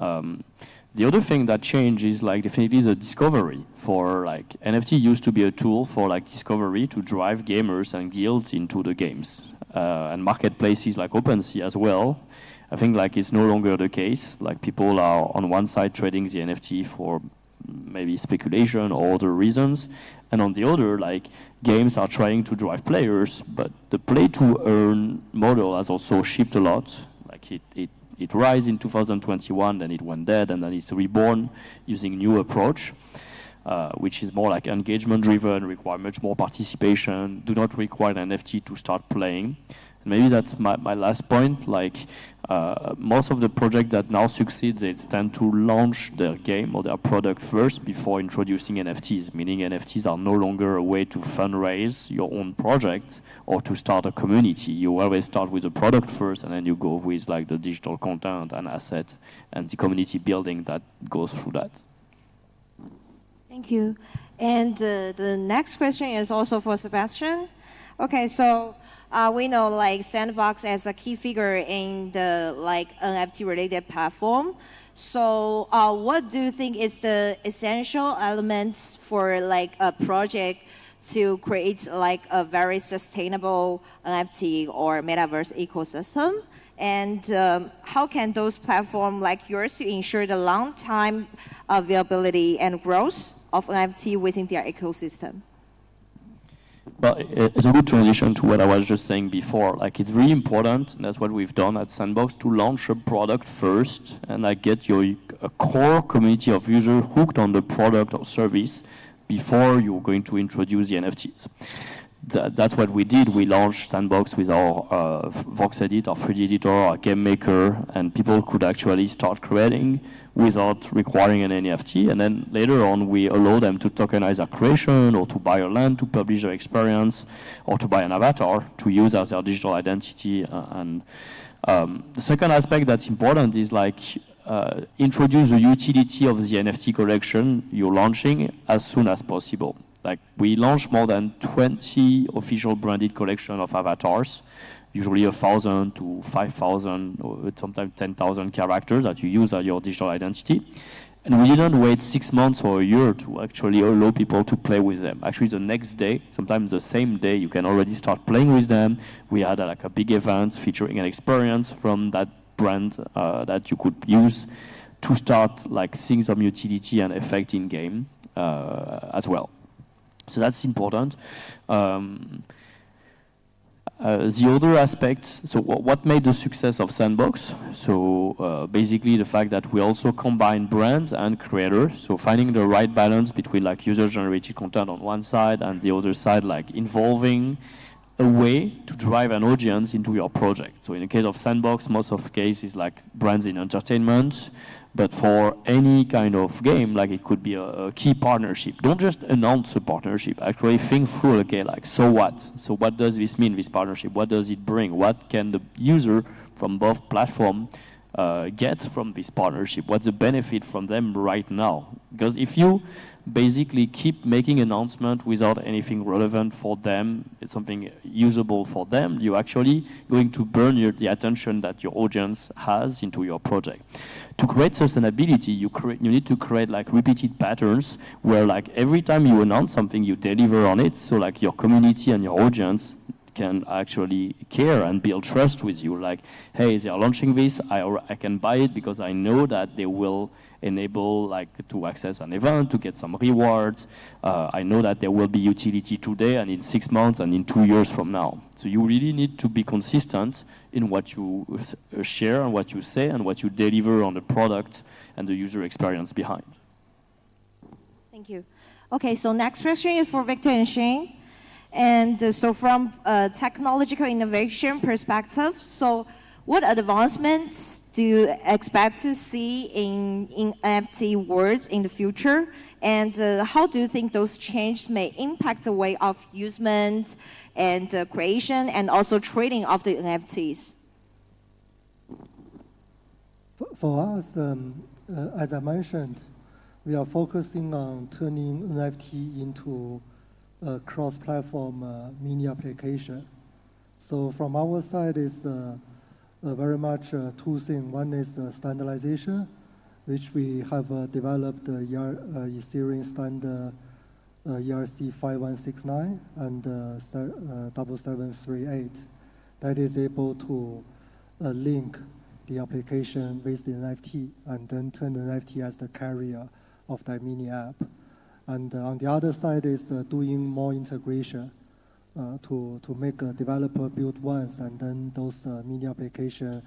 The other thing that changed is like definitely the discovery for like NFT used to be a tool for like discovery to drive gamers and guilds into the games and marketplaces like OpenSea as well. I think like it's no longer the case. Like people are on one side trading the NFT for maybe speculation or other reasons, and on the other, like games are trying to drive players, but the play to earn model has also shifted a lot. Like it rise in 2021, then it went dead, and then it's reborn using new approach, which is more like engagement driven, require much more participation, do not require an NFT to start playing. Maybe that's my last point. Like most of the projects that now succeed, they tend to launch their game or their product first before introducing NFTs, meaning NFTs are no longer a way to fundraise your own project or to start a community. You always start with the product first, and then you go with like the digital content and asset and the community building that goes through that. Thank you. And the next question is also for Sebastian. Okay, so we know like Sandbox as a key figure in the like NFT related platform. So what do you think is the essential elements for like a project to create like a very sustainable NFT or metaverse ecosystem? And how can those platforms like yours to ensure the long-time availability and growth of NFT within their ecosystem? Well, it's a good transition to what I was just saying before. Like, it's really important, and that's what we've done at Sandbox, to launch a product first and like get a core community of users hooked on the product or service before you're going to introduce the NFTs. That's what we did. We launched Sandbox with our Vox Edit, our 3D editor, our game maker, and people could actually start creating without requiring an NFT. And then later on, we allow them to tokenize their creation or to buy a land to publish their experience or to buy an avatar to use as their digital identity. The second aspect that's important is like introduce the utility of the NFT collection you're launching as soon as possible. Like, we launched more than 20 official branded collection of avatars, usually 1,000 to 5,000 or sometimes 10,000 characters that you use as your digital identity. And we didn't wait 6 months or a year to actually allow people to play with them. Actually, the next day, sometimes the same day, you can already start playing with them. We had like a big event featuring an experience from that brand that you could use to start like seeing some utility and effect in game as well. So that's important. The other aspect, so what made the success of Sandbox? So basically the fact that we also combine brands and creators. So finding the right balance between like user-generated content on one side and the other side, like involving a way to drive an audience into your project. So in the case of Sandbox, most of the case is like brands in entertainment, But for any kind of game, like it could be a key partnership, don't just announce a partnership. Actually think through, okay, like, so what? So what does this mean, this partnership? What does it bring? What can the user from both platforms get from this partnership? What's the benefit from them right now? Because if you basically keep making announcements without anything relevant for them, it's something usable for them, you're actually going to burn the attention that your audience has into your project. To create sustainability, you need to create like repeated patterns where like every time you announce something, you deliver on it. So like your community and your audience can actually care and build trust with you. Like, hey, they are launching this, I can buy it because I know that they will enable like to access an event, to get some rewards. I know that there will be utility today and in 6 months and in 2 years from now. So you really need to be consistent in what you share and what you say and what you deliver on the product and the user experience behind. Thank you. Okay, so next question is for Victor and Shane. And so from a technological innovation perspective, so what advancements do you expect to see in NFT worlds in the future? And how do you think those changes may impact the way of usement and creation and also trading of the NFTs? For us, as I mentioned, we are focusing on turning NFT into a cross-platform mini application. So from our side, it's very much two things. One is standardization, which we have developed Ethereum standard ERC 5169 and 7738 that is able to link the application with the NFT and then turn the NFT as the carrier of that mini app. And on the other side is doing more integration to make a developer build once, and then those mini applications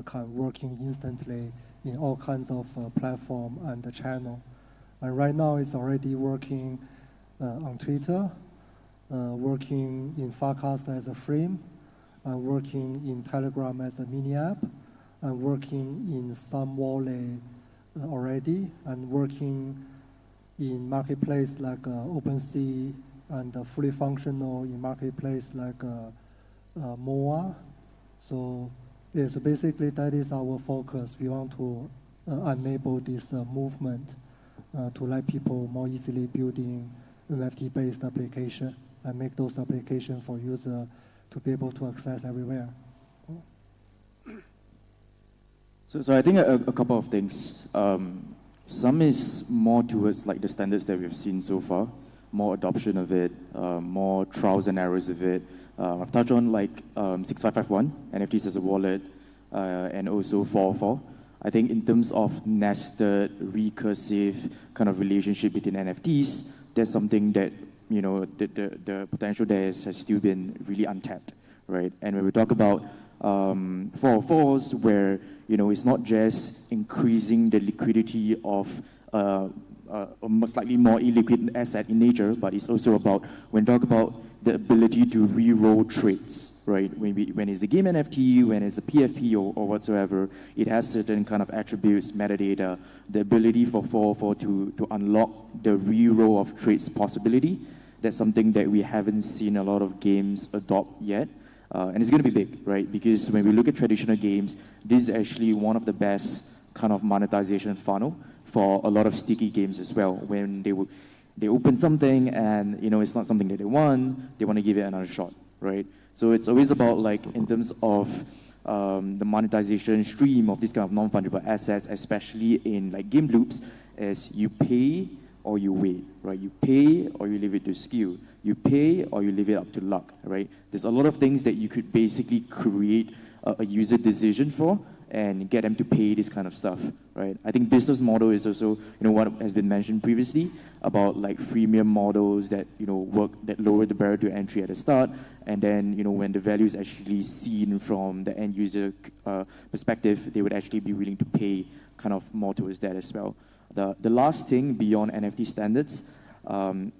can working instantly in all kinds of platform and the channel. And right now it's already working on Twitter, working in Farcast as a frame, and working in Telegram as a mini app, and working in some wallet already, and working in marketplace like OpenSea, and fully functional in marketplace like MOA. So yes, basically that is our focus. We want to enable this movement to let people more easily building NFT-based application and make those applications for user to be able to access everywhere. So I think a couple of things. Some is more towards like the standards that we've seen so far, more adoption of it, more trials and errors of it. I've touched on like 6551, NFTs as a wallet, and also 404. I think in terms of nested, recursive kind of relationship between NFTs, there's something that, you know, the potential there has still been really untapped, right? And when we talk about 404s, where, you know, it's not just increasing the liquidity of a slightly more illiquid asset in nature, but it's also about, when we talk about the ability to re-roll trades, right? When it's a game NFT, when it's a PFP or whatsoever, it has certain kind of attributes, metadata, the ability for 404 to unlock the re-roll of trades possibility. That's something that we haven't seen a lot of games adopt yet. And it's going to be big, right? Because when we look at traditional games, this is actually one of the best kind of monetization funnel for a lot of sticky games as well. When they open something and, you know, it's not something that they want to give it another shot, right? So it's always about, like, in terms of the monetization stream of this kind of non-fungible assets, especially in like game loops, is you pay or you wait, right? You pay or you leave it to skill. You pay or you leave it up to luck, right? There's a lot of things that you could basically create a user decision for and get them to pay this kind of stuff, right? I think business model is also, you know, what has been mentioned previously about like freemium models that, you know, work, that lower the barrier to entry at the start, and then, you know, when the value is actually seen from the end user perspective, they would actually be willing to pay kind of more towards that as well. The last thing beyond NFT standards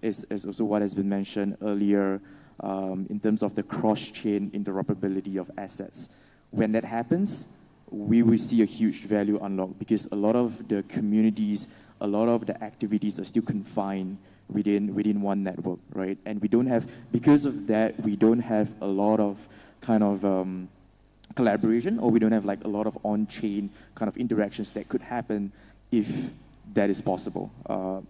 is also what has been mentioned earlier in terms of the cross-chain interoperability of assets. When that happens, we will see a huge value unlock, because a lot of the communities, a lot of the activities are still confined within one network, right? And we don't have, because of that, we don't have a lot of kind of collaboration, or we don't have like a lot of on-chain kind of interactions that could happen if that is possible.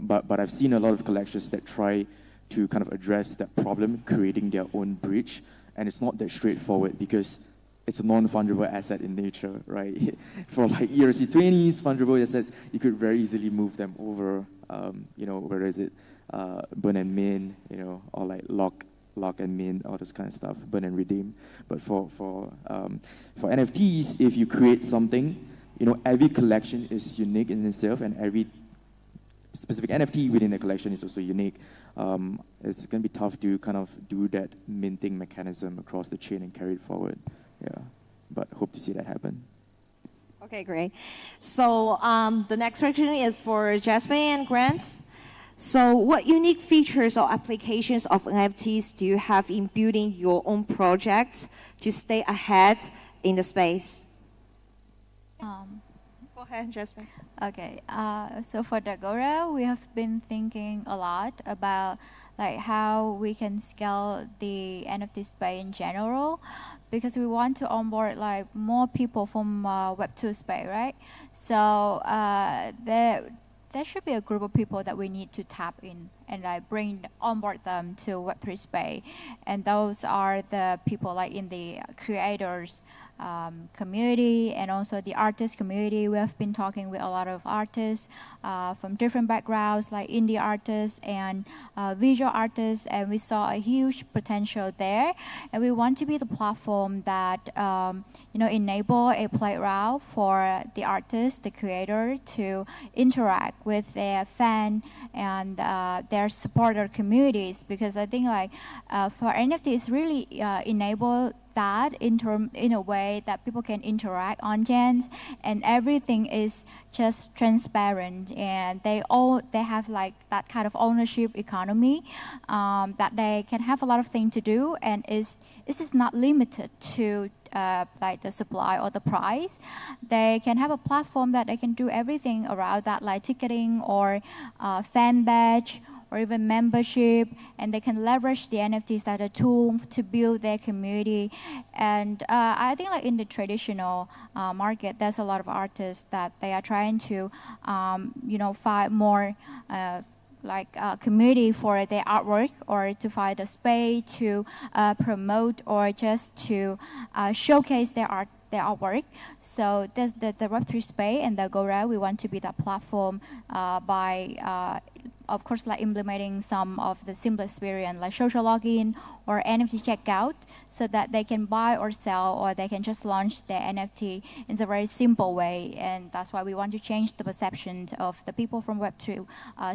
But I've seen a lot of collections that try to kind of address that problem, creating their own bridge, and it's not that straightforward because it's a non-fungible asset in nature, right? For like ERC20s, fungible assets, you could very easily move them over, you know, where is it, burn and mint, you know, or like lock and mint, all this kind of stuff, burn and redeem. But for NFTs, if you create something, you know, every collection is unique in itself, and every specific NFT within a collection is also unique. It's going to be tough to kind of do that minting mechanism across the chain and carry it forward. Yeah, but hope to see that happen. Okay, great. So the next question is for Jasmine and Grant. So what unique features or applications of NFTs do you have in building your own projects to stay ahead in the space? Go ahead, Jasmine. Okay, so for the Agora, we have been thinking a lot about like how we can scale the NFT space in general, because we want to onboard like more people from Web2 space, right? So there should be a group of people that we need to tap in and like onboard them to Web3 space, and those are the people like in the creators community and also the artist community. We have been talking with a lot of artists from different backgrounds, like indie artists and visual artists, and we saw a huge potential there. And we want to be the platform that you know, enable a playground for the artist, the creator, to interact with their fan and their supporter communities. Because I think like for NFTs, really enable that in a way that people can interact on gens, and everything is just transparent, and they have like that kind of ownership economy that they can have a lot of things to do, and this is not limited to like the supply or the price. They can have a platform that they can do everything around that, like ticketing or fan badge or even membership, and they can leverage the NFTs as a tool to build their community. And I think like in the traditional market, there's a lot of artists that they are trying to, you know, find more like community for their artwork, or to find a space to promote, or just to showcase their artwork. So there's the Web3 space and the Agora. We want to be that platform by of course, like implementing some of the simple experience, like social login or NFT checkout, so that they can buy or sell, or they can just launch their NFT in a very simple way. And that's why we want to change the perception of the people from Web2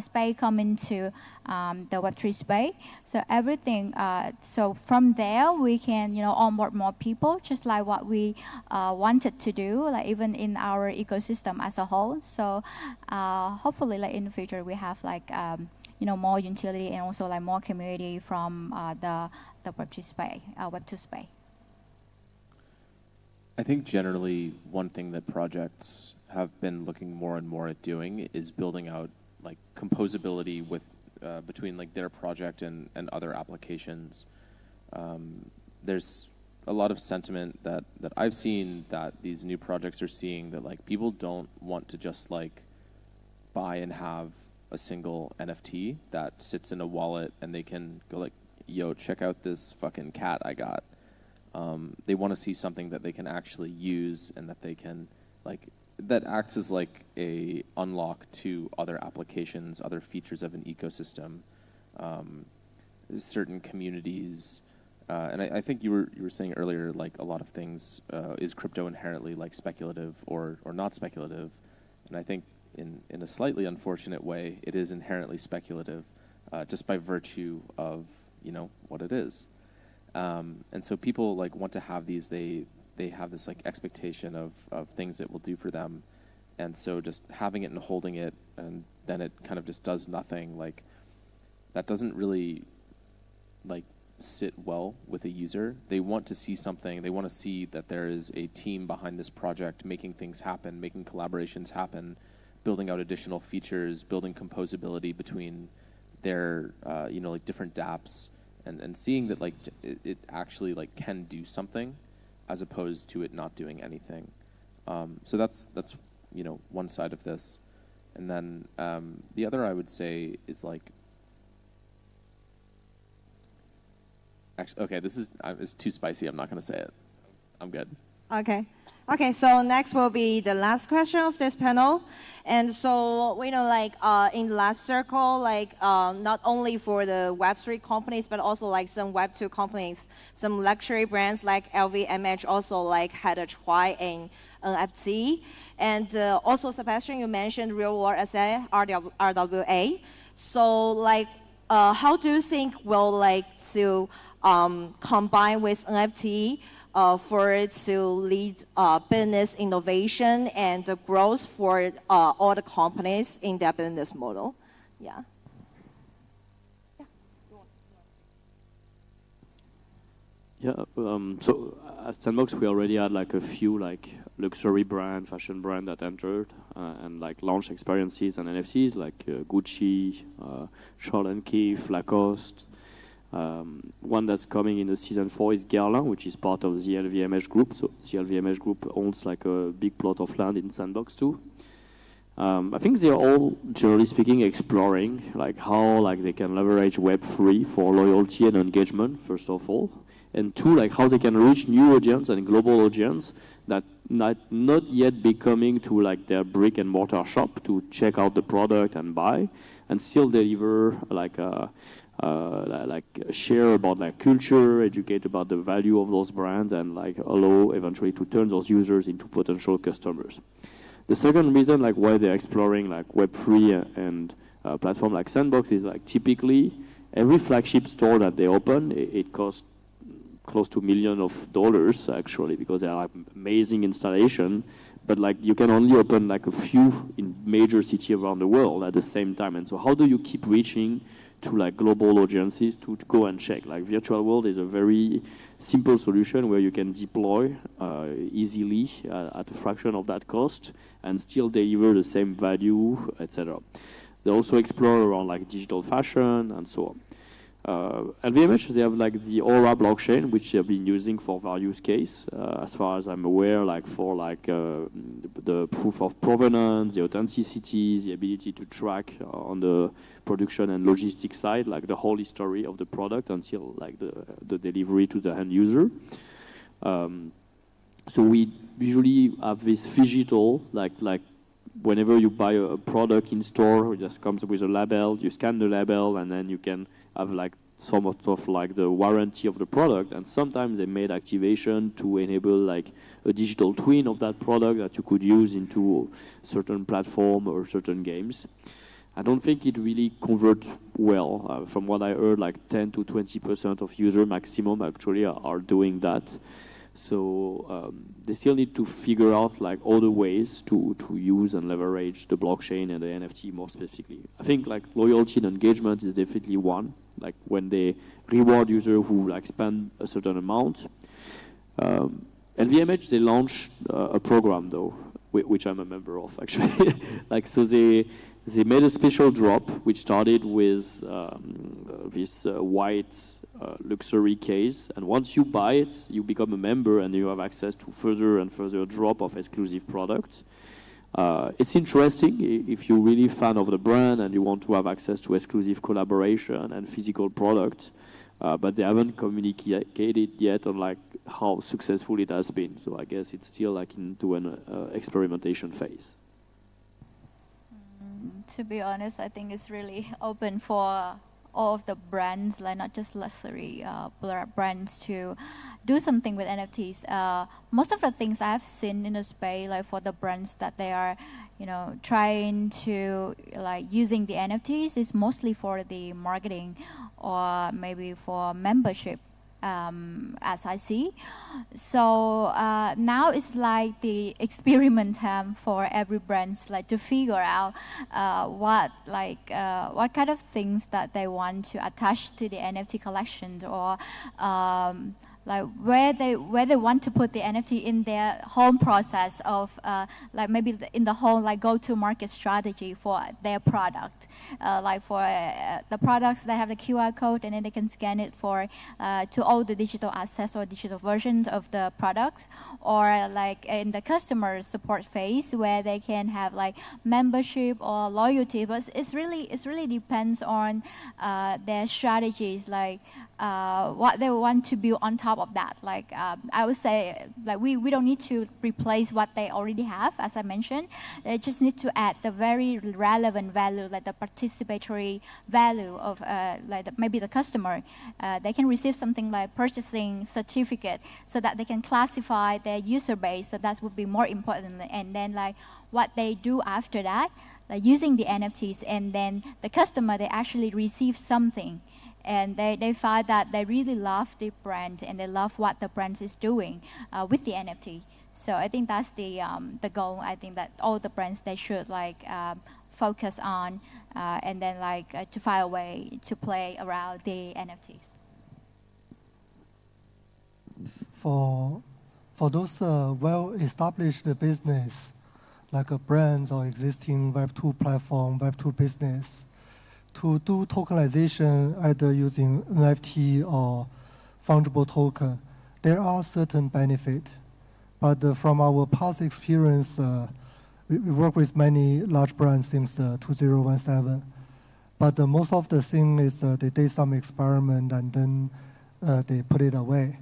space coming to the Web3 space. So everything, so from there, we can, you know, onboard more people, just like what we wanted to do, like even in our ecosystem as a whole. So hopefully, like in the future, we have like, you know, more utility and also like more community from the Web2 space. I think generally one thing that projects have been looking more and more at doing is building out like composability with between like their project and other applications. There's a lot of sentiment that I've seen that these new projects are seeing, that like people don't want to just like buy and have a single NFT that sits in a wallet and they can go like, yo, check out this fucking cat I got. They want to see something that they can actually use, and that they can like, that acts as like a unlock to other applications, other features of an ecosystem, certain communities. And I think you were saying earlier, like a lot of things, is crypto inherently like speculative or not speculative? And I think in a slightly unfortunate way, it is inherently speculative, just by virtue of, you know, what it is. And so people like want to have these, they have this like expectation of things it will do for them. And so just having it and holding it, and then it kind of just does nothing, like that doesn't really like sit well with a user. They want to see something. They want to see that there is a team behind this project making things happen, making collaborations happen, building out additional features, building composability between their like different dApps, and seeing that like it actually like can do something, as opposed to it not doing anything. So that's one side of this, and then the other I would say is like. Actually, okay, this is it's too spicy. I'm not going to say it. I'm good. Okay. Okay, so next will be the last question of this panel. And so we know like in the last circle, like not only for the Web3 companies, but also like some Web2 companies, some luxury brands like LVMH also like had a try in NFT. And also Sebastian, you mentioned real world asset, RWA. So like how do you think will like to combine with NFT for it to lead business innovation and the growth for all the companies in their business model? Yeah. Yeah. So at Sandbox, we already had like a few like luxury brand, fashion brand that entered and like launched experiences and NFTs like Gucci, Charles & Keith, Lacoste. One that's coming in the season 4 is Guerlain, which is part of the LVMH group. So the LVMH group owns like a big plot of land in Sandbox too. I think they're all, generally speaking, exploring like how like they can leverage Web3 for loyalty and engagement, first of all, and two, like how they can reach new audience and global audience that not yet be coming to like their brick and mortar shop to check out the product and buy, and still deliver like share about like culture, educate about the value of those brands, and like allow eventually to turn those users into potential customers. The second reason like why they're exploring like Web3 and platform like Sandbox is like typically every flagship store that they open, it costs close to $1 million actually, because they are like amazing installation, but like you can only open like a few in major cities around the world at the same time. And so how do you keep reaching to like global audiences to go and check? Like virtual world is a very simple solution where you can deploy easily at a fraction of that cost and still deliver the same value, etc. They also explore around like digital fashion and so on. LVMH, they have like the Aura blockchain, which they've been using for various cases, as far as I'm aware, like for like the proof of provenance, the authenticity, the ability to track on the production and logistics side, like the whole history of the product until like the delivery to the end user. So we usually have this phygital, like whenever you buy a product in store, it just comes with a label, you scan the label, and then you can have like some of like the warranty of the product. And sometimes they made activation to enable like a digital twin of that product that you could use into certain platform or certain games. I don't think it really converts well. From what I heard, like 10 to 20% of user maximum actually are doing that. So they still need to figure out like other ways to use and leverage the blockchain and the NFT more specifically. I think like loyalty and engagement is definitely one. Like when they reward users who like spend a certain amount. LVMH, they launched a program though, which I'm a member of actually. Like so they made a special drop which started with this white luxury case, and once you buy it, you become a member and you have access to further and further drop of exclusive products. It's interesting if you're really a fan of the brand and you want to have access to exclusive collaboration and physical products, but they haven't communicated yet on like how successful it has been. So I guess it's still like into an experimentation phase. To be honest, I think it's really open for all of the brands, like not just luxury brands, to do something with NFTs. Most of the things I've seen in the space, like for the brands that they are, trying to like using the NFTs, is mostly for the marketing or maybe for membership as I see. So now it's like the experiment time for every brand, like to figure out what kind of things that they want to attach to the NFT collection, or like where they want to put the NFT in their whole process of like maybe in the whole like go-to-market strategy for their product, like for the products that have the QR code, and then they can scan it for to all the digital assets or digital versions of the products, or like in the customer support phase where they can have like membership or loyalty. But it's really depends on their strategies, like what they want to build on top of that. Like I would say, like we don't need to replace what they already have, as I mentioned. They just need to add the very relevant value, like the participatory value of maybe the customer. They can receive something like purchasing certificate, so that they can classify their user base. So that would be more important. And then like what they do after that, like using the NFTs, and then the customer, they actually receive something. And they find that they really love the brand, and they love what the brand is doing with the NFT. So I think that's the goal. I think that all the brands, they should like focus on, and then like to find a way to play around the NFTs. For those well-established business, like a brands or existing Web2 platform, Web2 business, to do tokenization either using NFT or fungible token, there are certain benefits. But from our past experience, we work with many large brands since 2017. But most of the thing is they did some experiment and then they put it away.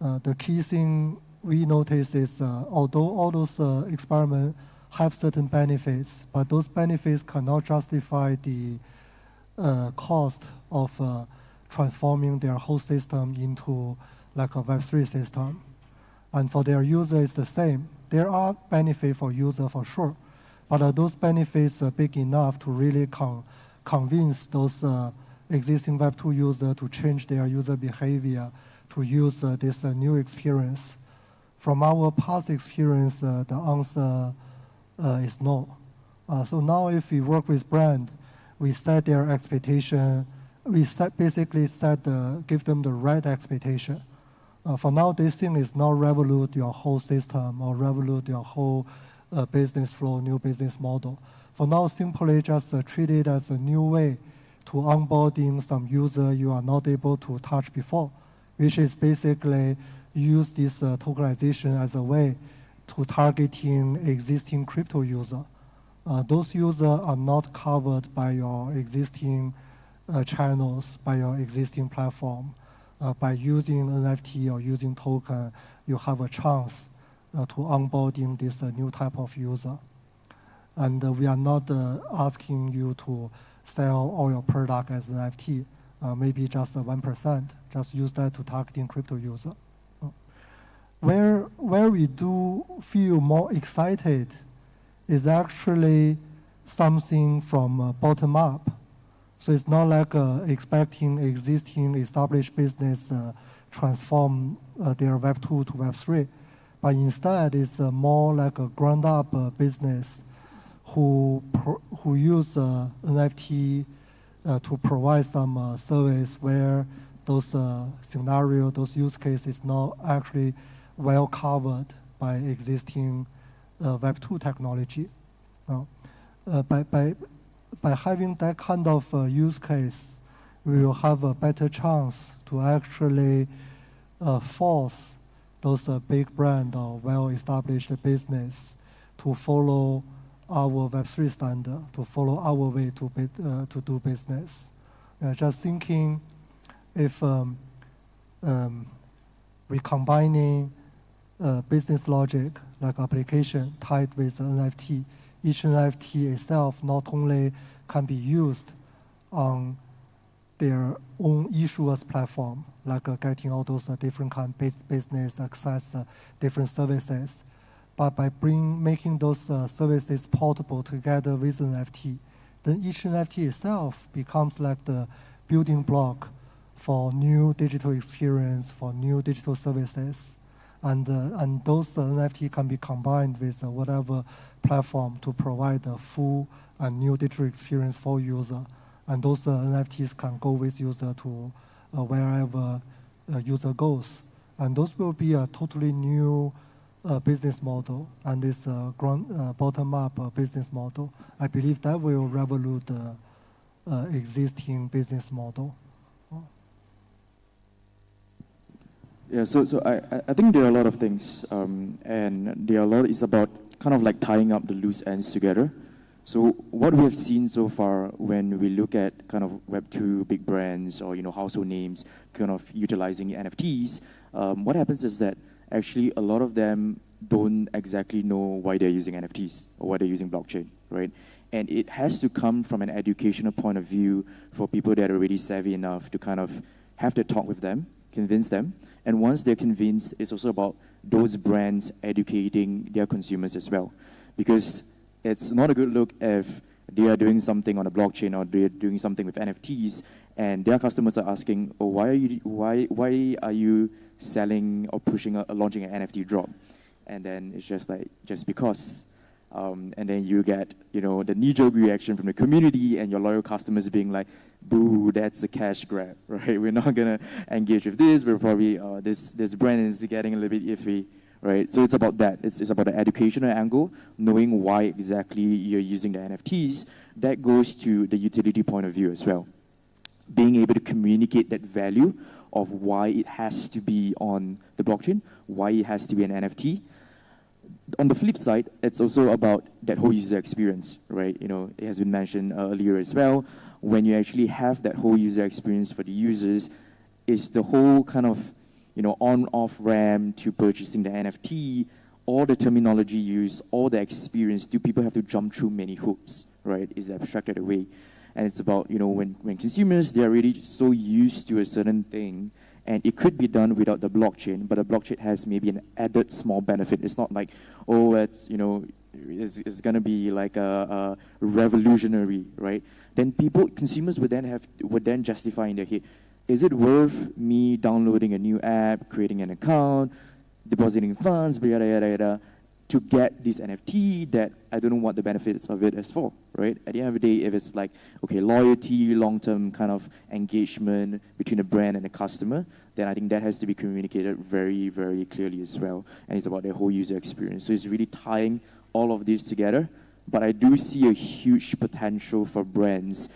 The key thing we notice is although all those experiments have certain benefits, but those benefits cannot justify the cost of transforming their whole system into like a Web3 system. And for their user, it's the same. There are benefits for user for sure, but are those benefits big enough to really convince those existing Web2 users to change their user behavior to use this new experience? From our past experience, the answer is no. So now if we work with brand, we set their expectation. We basically give them the right expectation. For now, this thing is not revolute your whole system or revolute your whole business flow, new business model. For now, simply just treat it as a new way to onboarding some user you are not able to touch before, which is basically use this tokenization as a way to targeting existing crypto user. Those users are not covered by your existing channels, by your existing platform. By using NFT or using token, you have a chance to onboarding this new type of user. And we are not asking you to sell all your product as NFT. Maybe just 1%. Just use that to targeting crypto user. Where we do feel more excited is actually something from bottom up. So it's not like expecting existing established business transform their Web2 to Web3, but instead it's more like a ground-up business who use NFT to provide some service where those scenario, those use cases not actually well covered by existing Web2 technology. By having that kind of use case, we will have a better chance to actually force those big brand or well-established business to follow our Web3 standard, to follow our way to do business. Just thinking if we combining business logic like application tied with NFT, each NFT itself not only can be used on their own issuers platform, like getting all those different kind of business access, different services, but by making those services portable together with an NFT, then each NFT itself becomes like the building block for new digital experience, for new digital services. And those NFT can be combined with whatever platform to provide a full and new digital experience for user. And those NFTs can go with user to wherever user goes. And those will be a totally new business model, and it's a bottom-up business model. I believe that will revolute the existing business model. Yeah, so I think there are a lot of things, and there are a lot. It's about kind of like tying up the loose ends together. So what we have seen so far when we look at kind of Web2 big brands or household names kind of utilizing NFTs, what happens is that actually a lot of them don't exactly know why they're using NFTs or why they're using blockchain, right? And it has to come from an educational point of view for people that are already savvy enough to kind of have the talk with them, convince them. And once they're convinced, it's also about those brands educating their consumers as well. Because it's not a good look if they are doing something on a blockchain or they're doing something with NFTs and their customers are asking, oh, why are you selling or launching an NFT drop? And then it's just like, just because. And then you get, the knee-jerk reaction from the community and your loyal customers being like, boo, that's a cash grab, right? We're not going to engage with this. We're probably, this brand is getting a little bit iffy, right? So it's about that. It's about the educational angle, knowing why exactly you're using the NFTs. That goes to the utility point of view as well. Being able to communicate that value of why it has to be on the blockchain, why it has to be an NFT. On the flip side, it's also about that whole user experience, right? It has been mentioned earlier as well. When you actually have that whole user experience for the users, it's the whole kind of, on-off ramp to purchasing the NFT, all the terminology used, all the experience. Do people have to jump through many hoops, right? Is that abstracted away? And it's about, when consumers, they're already so used to a certain thing, and it could be done without the blockchain, but the blockchain has maybe an added small benefit. It's not like, oh, it's, it's going to be like a revolutionary, right? Then consumers would then justify in their head, is it worth me downloading a new app, creating an account, depositing funds, yada, yada, yada, to get this NFT that I don't know what the benefits of it is for, right? At the end of the day, if it's like, okay, loyalty, long-term kind of engagement between the brand and the customer, then I think that has to be communicated very, very clearly as well. And it's about their whole user experience. So it's really tying all of this together. But I do see a huge potential for brands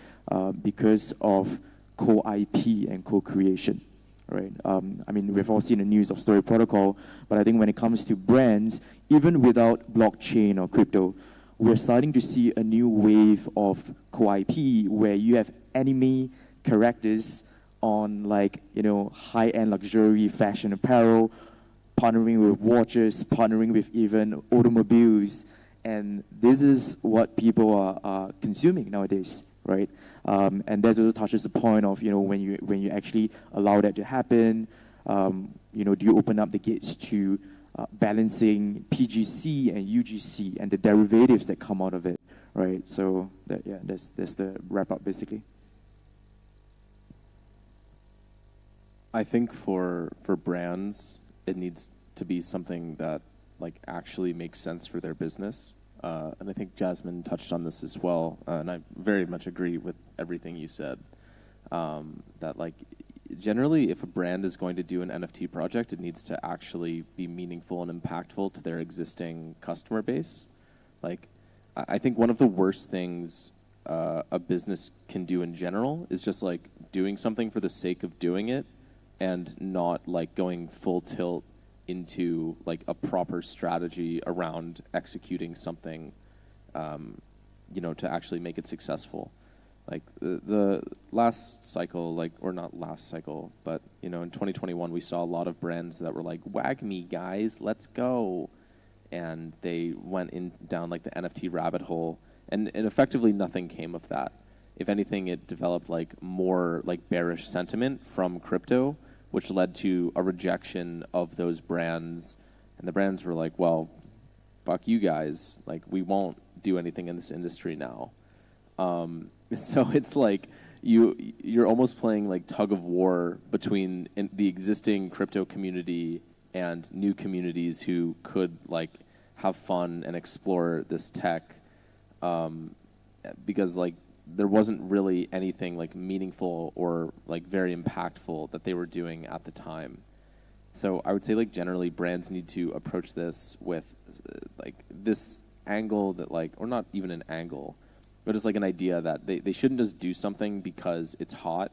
because of co-IP and co-creation. Right. I mean, we've all seen the news of Story Protocol, but I think when it comes to brands, even without blockchain or crypto, we're starting to see a new wave of co-IP where you have anime characters on high-end luxury fashion apparel, partnering with watches, partnering with even automobiles, and this is what people are consuming nowadays, right? And that also touches the point of, when you actually allow that to happen, do you open up the gates to balancing PGC and UGC and the derivatives that come out of it, right? So that's the wrap up basically. I think for brands, it needs to be something that actually makes sense for their business. And I think Jasmine touched on this as well, and I very much agree with everything you said. That generally, if a brand is going to do an NFT project, it needs to actually be meaningful and impactful to their existing customer base. I think one of the worst things a business can do in general is just doing something for the sake of doing it, and not going full tilt into a proper strategy around executing something, to actually make it successful. The last cycle, or not last cycle, but in 2021 we saw a lot of brands that were like, "Wag me, guys, let's go," and they went down the NFT rabbit hole, and effectively nothing came of that. If anything, it developed more bearish sentiment from crypto, which led to a rejection of those brands. And the brands were like, well, fuck you guys. We won't do anything in this industry now. So it's you're almost playing like tug of war between the existing crypto community and new communities who could like have fun and explore this tech, because like there wasn't really anything like meaningful or like very impactful that they were doing at the time. So I would say like generally brands need to approach this with like this angle that like, or not even an angle, but just like an idea that they shouldn't just do something because it's hot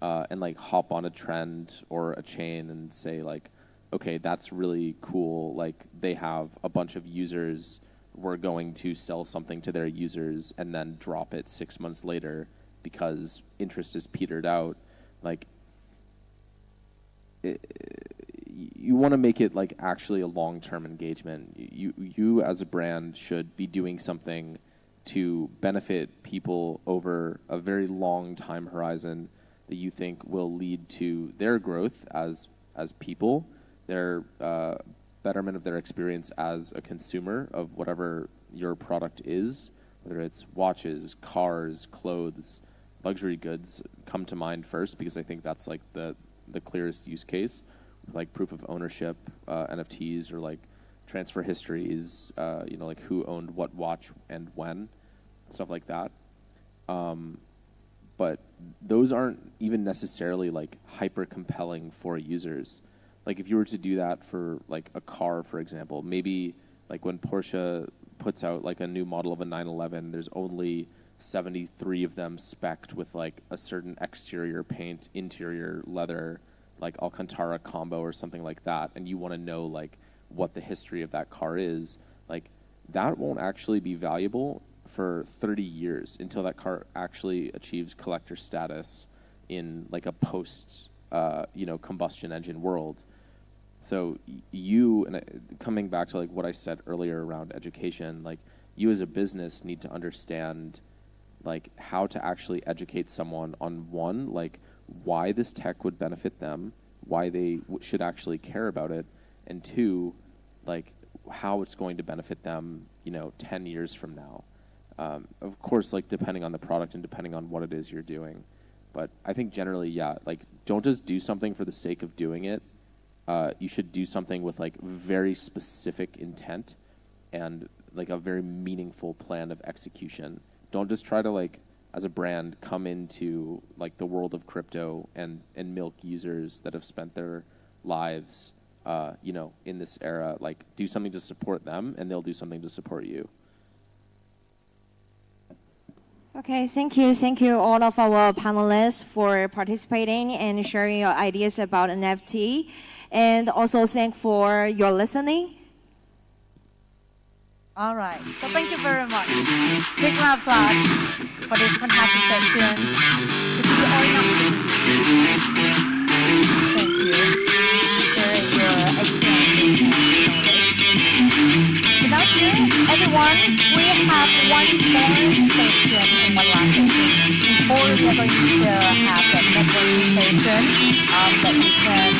and like hop on a trend or a chain and say like, okay, that's really cool. Like they have a bunch of users, we're going to sell something to their users and then drop it 6 months later because interest is petered out. Like you want to make it like actually a long-term engagement. You as a brand should be doing something to benefit people over a very long time horizon that you think will lead to their growth as people, their betterment of their experience as a consumer of whatever your product is, whether it's watches, cars, clothes, luxury goods come to mind first, because I think that's like the clearest use case, with like proof of ownership, NFTs, or like transfer histories, you know, like who owned what watch and when, stuff like that. But those aren't even necessarily like hyper compelling for users. Like if you were to do that for like a car, for example, maybe like when Porsche puts out like a new model of a 911, there's only 73 of them spec'd with like a certain exterior paint, interior leather, like Alcantara combo or something like that, and you want to know like what the history of that car is, like that won't actually be valuable for 30 years until that car actually achieves collector status in like a post you know, combustion engine world. So you, and coming back to like what I said earlier around education, like you as a business need to understand like how to actually educate someone on one, like why this tech would benefit them, why they should actually care about it, and two, like how it's going to benefit them, you know, 10 years from now. Of course, like depending on the product and depending on what it is you're doing. But I think generally, yeah, like don't just do something for the sake of doing it. You should do something with like very specific intent and like a very meaningful plan of execution. Don't just try to like, as a brand, come into like the world of crypto and milk users that have spent their lives, you know, in this era. Like do something to support them and they'll do something to support you. Okay, thank you all of our panelists for participating and sharing your ideas about NFT. And also thank for your listening. All right, so thank you very much. Big round of applause for this fantastic session. So do you all know? Thank you for your experience. So now here, everyone, we have one more session and one last session before we are going to have the networking session that you can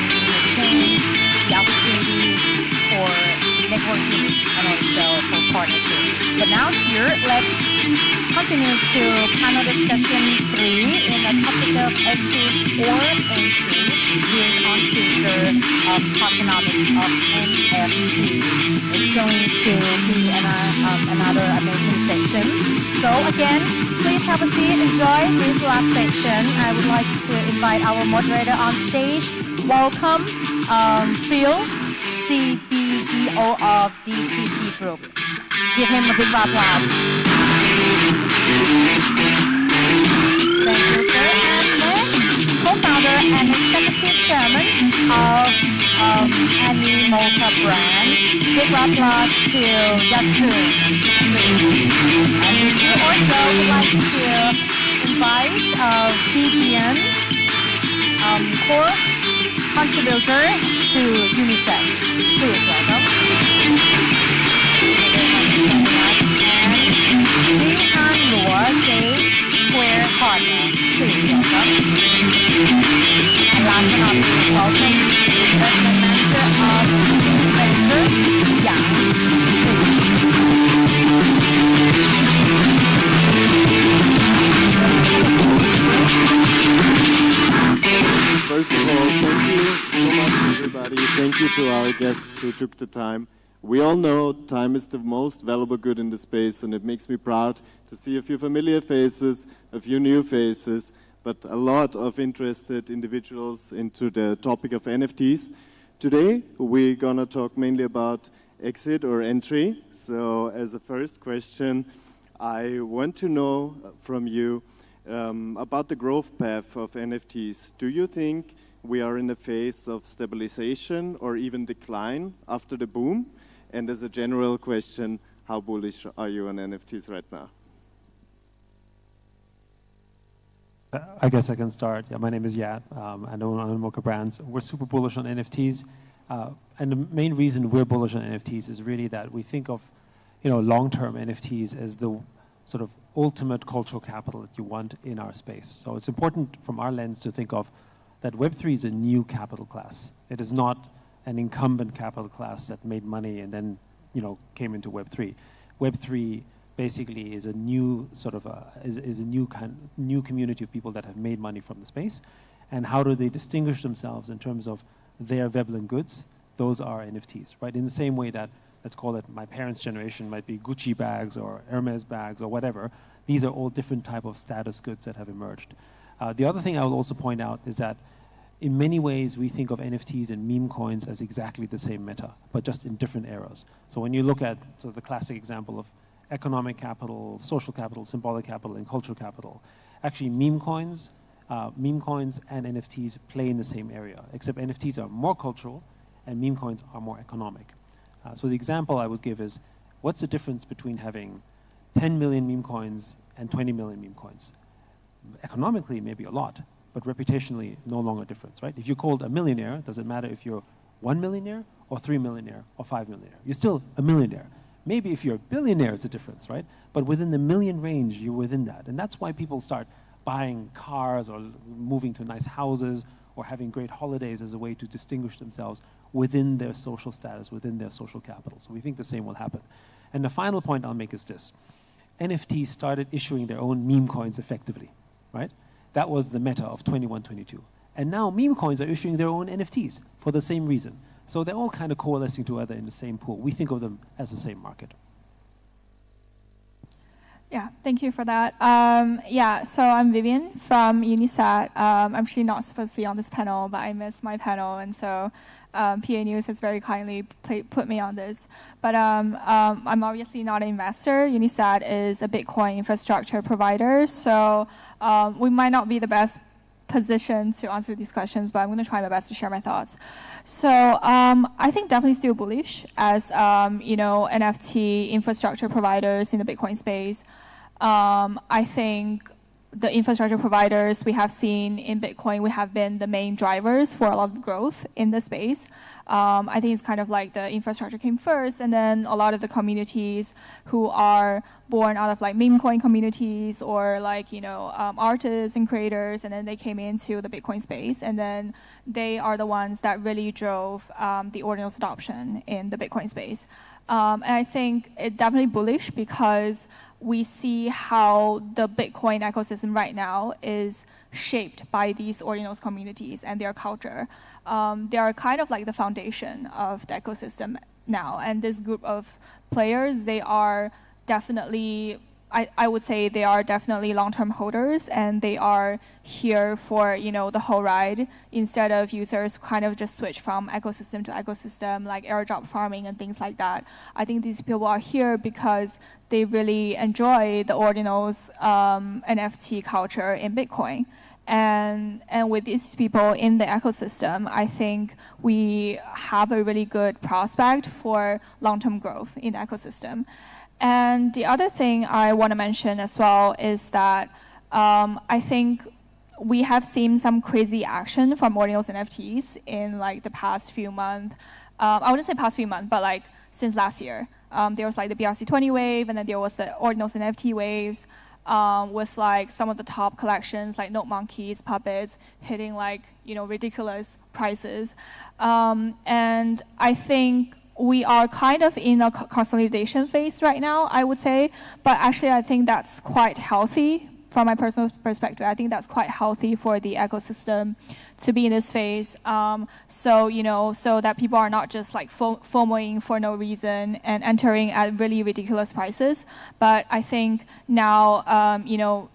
change the opportunity for networking and also for partnership. But now here, let's continue to panel discussion 3 in the topic of exit or entry during on future of tokenomics of NFT. It's going to be another amazing section. So again, please have a seat, enjoy this last section. I would like to invite our moderator on stage. Welcome, Phil, CBDO of DTC Group. Give him a big round of applause. Thank you, sir. And next, co-founder and executive chairman of Any Mocha brand. Big round of applause to Yatsu. And we also would like to invite Vivian, core contributor to UNICEF. Please welcome. And Jihan Luo, Square partner. Please welcome. And last but not least, welcome investment manager of Venture, Yang. Please. everybody. Thank you to our guests who took the time. We all know time is the most valuable good in the space, and it makes me proud to see a few familiar faces, a few new faces, but a lot of interested individuals into the topic of NFTs. Today, we're going to talk mainly about exit or entry. So as a first question, I want to know from you about the growth path of NFTs. Do you think we are in a phase of stabilization or even decline after the boom? And as a general question, how bullish are you on NFTs right now? I guess I can start. Yeah, my name is Yat. I own Unmocha Brands. We're super bullish on NFTs. And the main reason we're bullish on NFTs is really that we think of, long-term NFTs as the sort of ultimate cultural capital that you want in our space. So it's important from our lens to think of that Web3 is a new capital class. It is not an incumbent capital class that made money and then, came into Web3. Web3 basically is a new sort of is a new community of people that have made money from the space. And how do they distinguish themselves in terms of their Veblen goods? Those are NFTs, right? In the same way that, let's call it my parents' generation might be Gucci bags or Hermes bags or whatever. These are all different type of status goods that have emerged. The other thing I will also point out is that in many ways, we think of NFTs and meme coins as exactly the same meta, but just in different eras. So when you look at sort of the classic example of economic capital, social capital, symbolic capital, and cultural capital, actually meme coins and NFTs play in the same area, except NFTs are more cultural and meme coins are more economic. So the example I would give is, what's the difference between having 10 million meme coins and 20 million meme coins? Economically, maybe a lot, but reputationally, no longer a difference, right? If you're called a millionaire, does it matter if you're 1 millionaire or 3 millionaire or 5 millionaire? You're still a millionaire. Maybe if you're a billionaire, it's a difference, right? But within the million range, you're within that. And that's why people start buying cars or moving to nice houses or having great holidays as a way to distinguish themselves within their social status, within their social capital. So we think the same will happen. And the final point I'll make is this. NFTs started issuing their own meme coins effectively, right? That was the meta of 21-22. And now meme coins are issuing their own NFTs for the same reason. So they're all kind of coalescing together in the same pool. We think of them as the same market. Yeah, thank you for that. So I'm Vivian from Unisat. I'm actually not supposed to be on this panel, but I missed my panel, and so PANews has very kindly put me on this. But I'm obviously not an investor. Unisat is a Bitcoin infrastructure provider, so we might not be the best position to answer these questions, but I'm going to try my best to share my thoughts. So I think definitely still bullish as NFT infrastructure providers in the Bitcoin space. I think the infrastructure providers we have seen in Bitcoin, we have been the main drivers for a lot of growth in the space. I think it's kind of like the infrastructure came first, and then a lot of the communities who are born out of like meme coin communities or like, artists and creators, and then they came into the Bitcoin space, and then they are the ones that really drove the ordinals adoption in the Bitcoin space. And I think it's definitely bullish because we see how the Bitcoin ecosystem right now is shaped by these ordinals communities and their culture. They are kind of like the foundation of the ecosystem now. And this group of players, they are definitely, I would say they are definitely long-term holders, and they are here for the whole ride, instead of users kind of just switch from ecosystem to ecosystem, like airdrop farming and things like that. I think these people are here because they really enjoy the ordinals NFT culture in Bitcoin. And with these people in the ecosystem, I think we have a really good prospect for long-term growth in the ecosystem. And the other thing I want to mention as well is that I think we have seen some crazy action from ordinals NFTs in like the past few months. I wouldn't say past few months, but like since last year. There was like the BRC20 wave, and then there was the ordinals NFT waves with like some of the top collections like Note Monkeys, Puppets hitting like ridiculous prices. And I think we are kind of in a consolidation phase right now, I would say. But actually, I think that's quite healthy from my personal perspective, I think that's quite healthy for the ecosystem to be in this phase. So that people are not just like FOMOing for no reason and entering at really ridiculous prices. But I think now,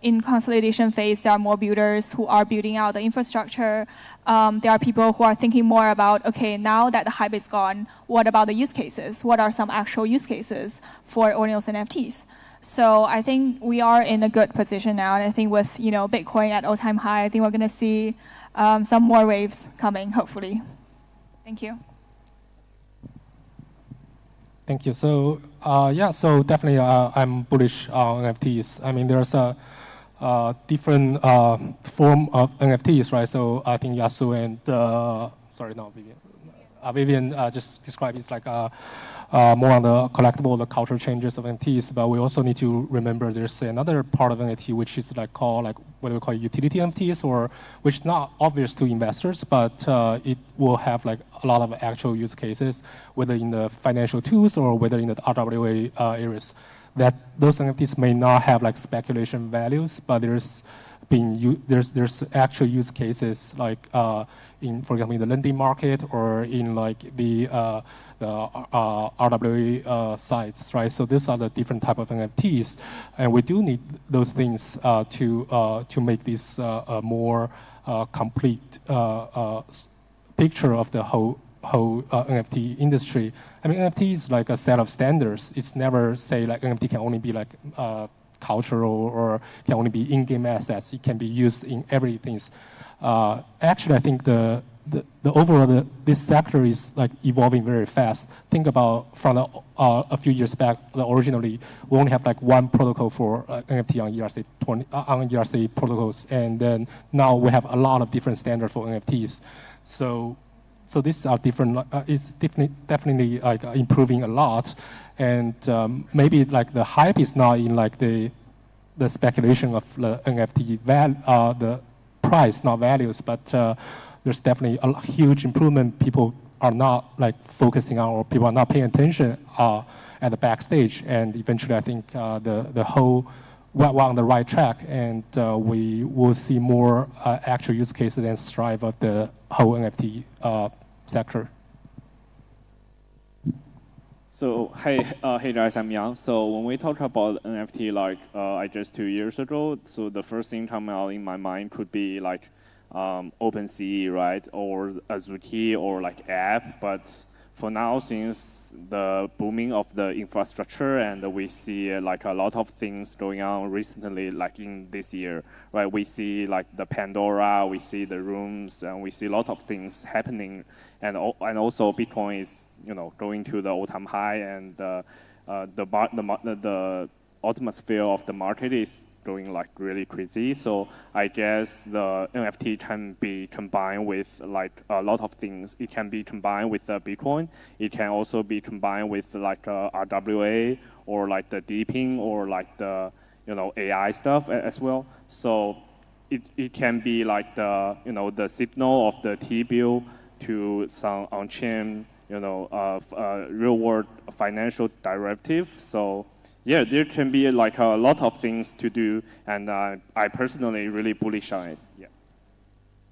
in consolidation phase, there are more builders who are building out the infrastructure. There are people who are thinking more about, okay, now that the hype is gone, what about the use cases? What are some actual use cases for Ordinals NFTs? So I think we are in a good position now, and I think with Bitcoin at all-time high, I think we're going to see some more waves coming, hopefully. Thank you. Thank you. So so definitely I'm bullish on NFTs. I mean, there's a different form of NFTs, right? So I think Yasu and Vivian just described it's like more on the collectible, the cultural changes of NFTs, but we also need to remember there's another part of NFT which is called what we call utility NFTs, or which is not obvious to investors, but it will have a lot of actual use cases, whether in the financial tools or whether in the RWA areas. That those NFTs may not have speculation values, but there's actual use cases in, for example, in the lending market or in the RWA sites, right? So these are the different type of NFTs, and we do need those things to make this a more complete picture of the whole NFT industry. I mean, NFT is like a set of standards. It's never say NFT can only be cultural or can only be in-game assets. It can be used in everything. Actually, I think the overall this sector is evolving very fast. Think about from a few years back. Originally, we only have one protocol for NFT on ERC protocols, and then now we have a lot of different standards for NFTs. So these are different. It's definitely improving a lot, and maybe the hype is not in the speculation of the NFT the price, not values, but there's definitely a huge improvement. People are not focusing on, or people are not paying attention at the backstage, and eventually I think the whole we're on the right track, and we will see more actual use cases and strive of the whole NFT sector. So hey guys, I'm Yang. So when we talk about NFT, I guess 2 years ago, so the first thing coming out in my mind could be OpenSea, right, or Azuki, or app. But for now, since the booming of the infrastructure, and we see a lot of things going on recently, in this year, right? We see the Pandora, we see the rooms, and we see a lot of things happening, and also Bitcoin is going to the all-time high, and the atmosphere of the market is going really crazy. So I guess the NFT can be combined with a lot of things. It can be combined with the Bitcoin. It can also be combined with RWA, or the deeping, or the AI stuff as well. So it can be the signal of the T-bill to some on-chain real world financial derivative. So yeah, there can be a lot of things to do, and I personally really bullish on it. Yeah.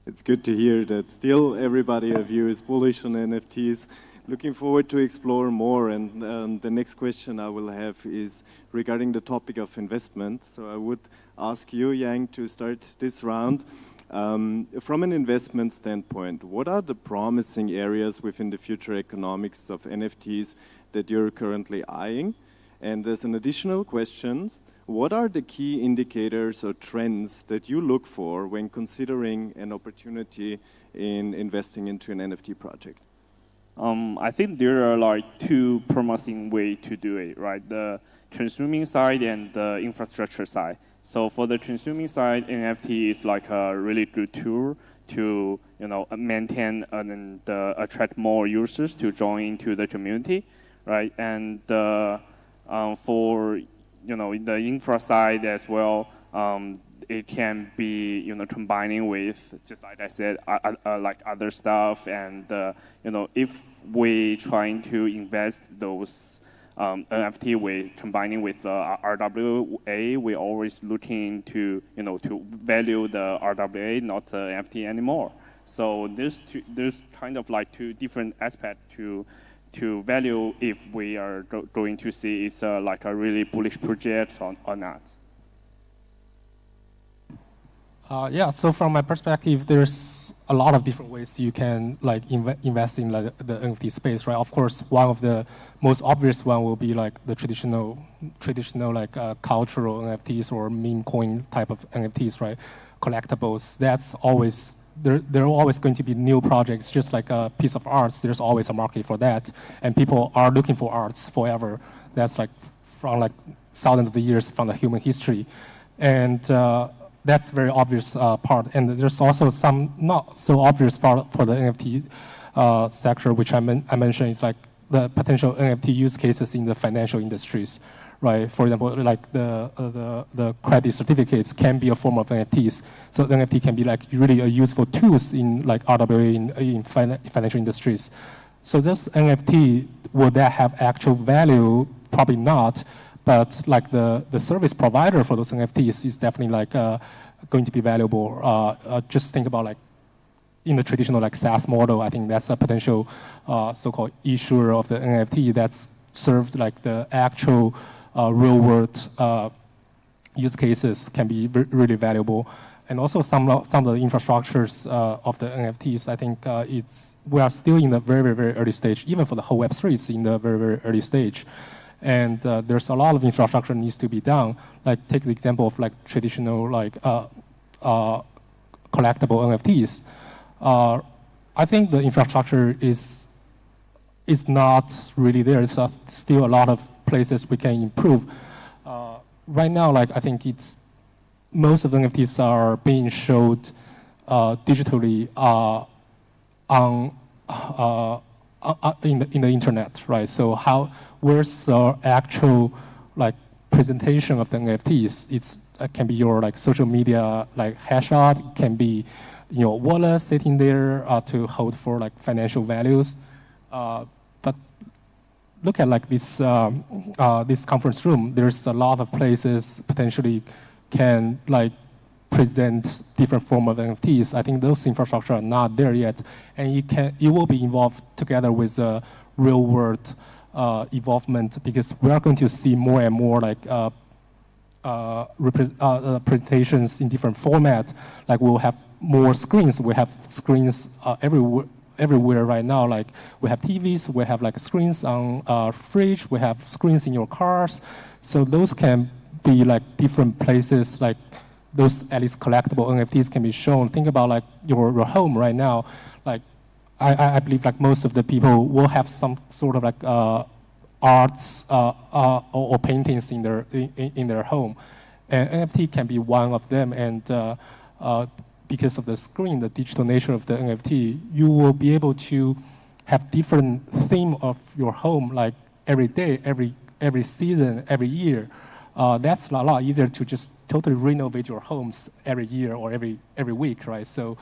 It's good to hear that still everybody of you is bullish on NFTs. Looking forward to explore more, and the next question I will have is regarding the topic of investment. So I would ask you, Yang, to start this round. From an investment standpoint, what are the promising areas within the future economics of NFTs that you're currently eyeing? And as an additional question, what are the key indicators or trends that you look for when considering an opportunity in investing into an NFT project? I think there are two promising ways to do it, right? The consuming side and the infrastructure side. So for the consuming side, NFT is a really good tool to maintain and attract more users to join into the community, right? And for the infra side as well, it can be combining with, just like I said, other stuff, and if we trying to invest those NFT with combining with RWA, we're always looking to to value the RWA, not the NFT anymore. So there's kind of like two different aspects to value if we are going to see it's like a really bullish project or not. Yeah, so from my perspective, there's a lot of different ways you can like invest in like the NFT space, right? Of course, one of the most obvious one will be like the traditional like cultural NFTs or meme coin type of NFTs, right? Collectibles. That's always there are always going to be new projects, just like a piece of art. There's always a market for that, and people are looking for arts forever. That's like from like thousands of years from the human history, and that's very obvious part. And there's also some not so obvious part for the NFT sector, which I mentioned is like the potential NFT use cases in the financial industries, right? For example, like the credit certificates can be a form of NFTs. So the NFT can be like really a useful tools in like RWA in financial industries. So this NFT, will that have actual value? Probably not. But like the service provider for those NFTs is definitely like going to be valuable. Just think about like in the traditional like SaaS model, I think that's a potential so-called issuer of the NFT that's served like the actual real world use cases can be really valuable. And also some of the infrastructures of the NFTs, I think we are still in the very, very early stage. Even for the whole Web3, it's in the very, very early stage. And there's a lot of infrastructure needs to be done. Like take the example of like traditional like collectible NFTs. I think the infrastructure is not really there. It's still a lot of places we can improve. Right now, like I think most of the NFTs are being showed digitally in the internet, right? So where's the actual like presentation of the NFTs? It can be your like social media like headshot, it can be wallet sitting there to hold for like financial values. But look at like this conference room. There's a lot of places potentially can like present different form of NFTs. I think those infrastructure are not there yet, and it will be involved together with real world involvement, because we are going to see more and more like presentations in different formats. Like we'll have more screens. We have screens everywhere right now. Like we have TVs, we have like screens on fridge, we have screens in your cars. So those can be like different places, like those at least collectible NFTs can be shown. Think about like your home right now. Like I believe like most of the people will have some sort of like arts or paintings in their home, and NFT can be one of them. And because of the screen, the digital nature of the NFT, you will be able to have different theme of your home, like every day, every season, every year. That's a lot easier to just totally renovate your homes every year or every week, right? So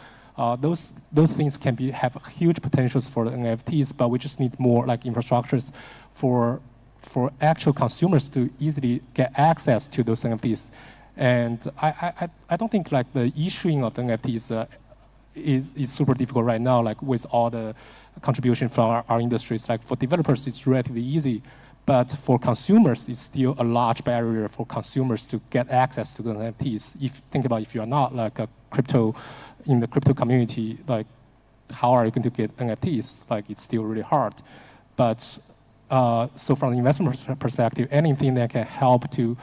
those things can have huge potentials for the NFTs, but we just need more like infrastructures for actual consumers to easily get access to those NFTs. And I don't think like the issuing of the NFTs is super difficult right now, like with all the contribution from our industries. Like for developers, it's relatively easy. But for consumers, it's still a large barrier for consumers to get access to the NFTs. Think about if you're not like in the crypto community, like how are you going to get NFTs? Like it's still really hard. But so from the investment perspective, anything that can help to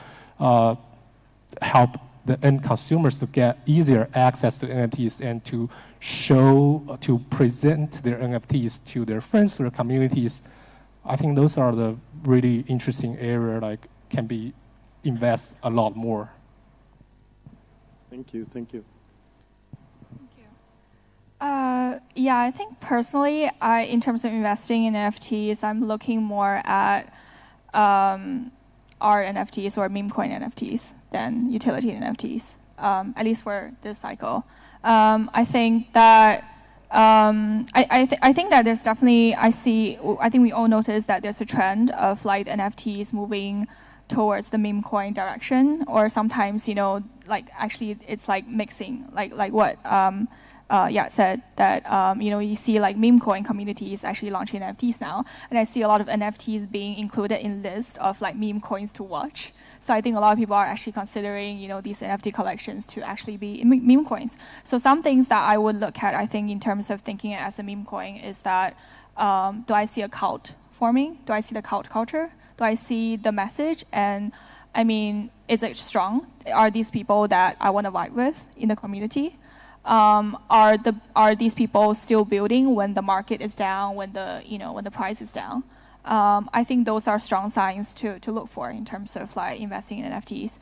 help the end consumers to get easier access to NFTs and to present their NFTs to their friends, to their communities, I think those are the really interesting area, like can be invest a lot more. Thank you. Yeah, I think personally, in terms of investing in NFTs, I'm looking more at art NFTs or meme coin NFTs than utility NFTs, at least for this cycle. I think that I think that there's definitely, I think we all notice that there's a trend of like NFTs moving towards the meme coin direction, or sometimes, you know, like actually it's like mixing, like what said, that you know, you see like meme coin communities actually launching NFTs now, and I see a lot of NFTs being included in list of like meme coins to watch. So I think a lot of people are actually considering, you know, these NFT collections to actually be meme coins. So some things that I would look at, I think, in terms of thinking it as a meme coin is that, do I see a cult forming? Do I see the cult culture? Do I see the message? And I mean, is it strong? Are these people that I want to vibe with in the community? Are these people still building when the market is down, when the price is down? I think those are strong signs to look for in terms of like investing in NFTs.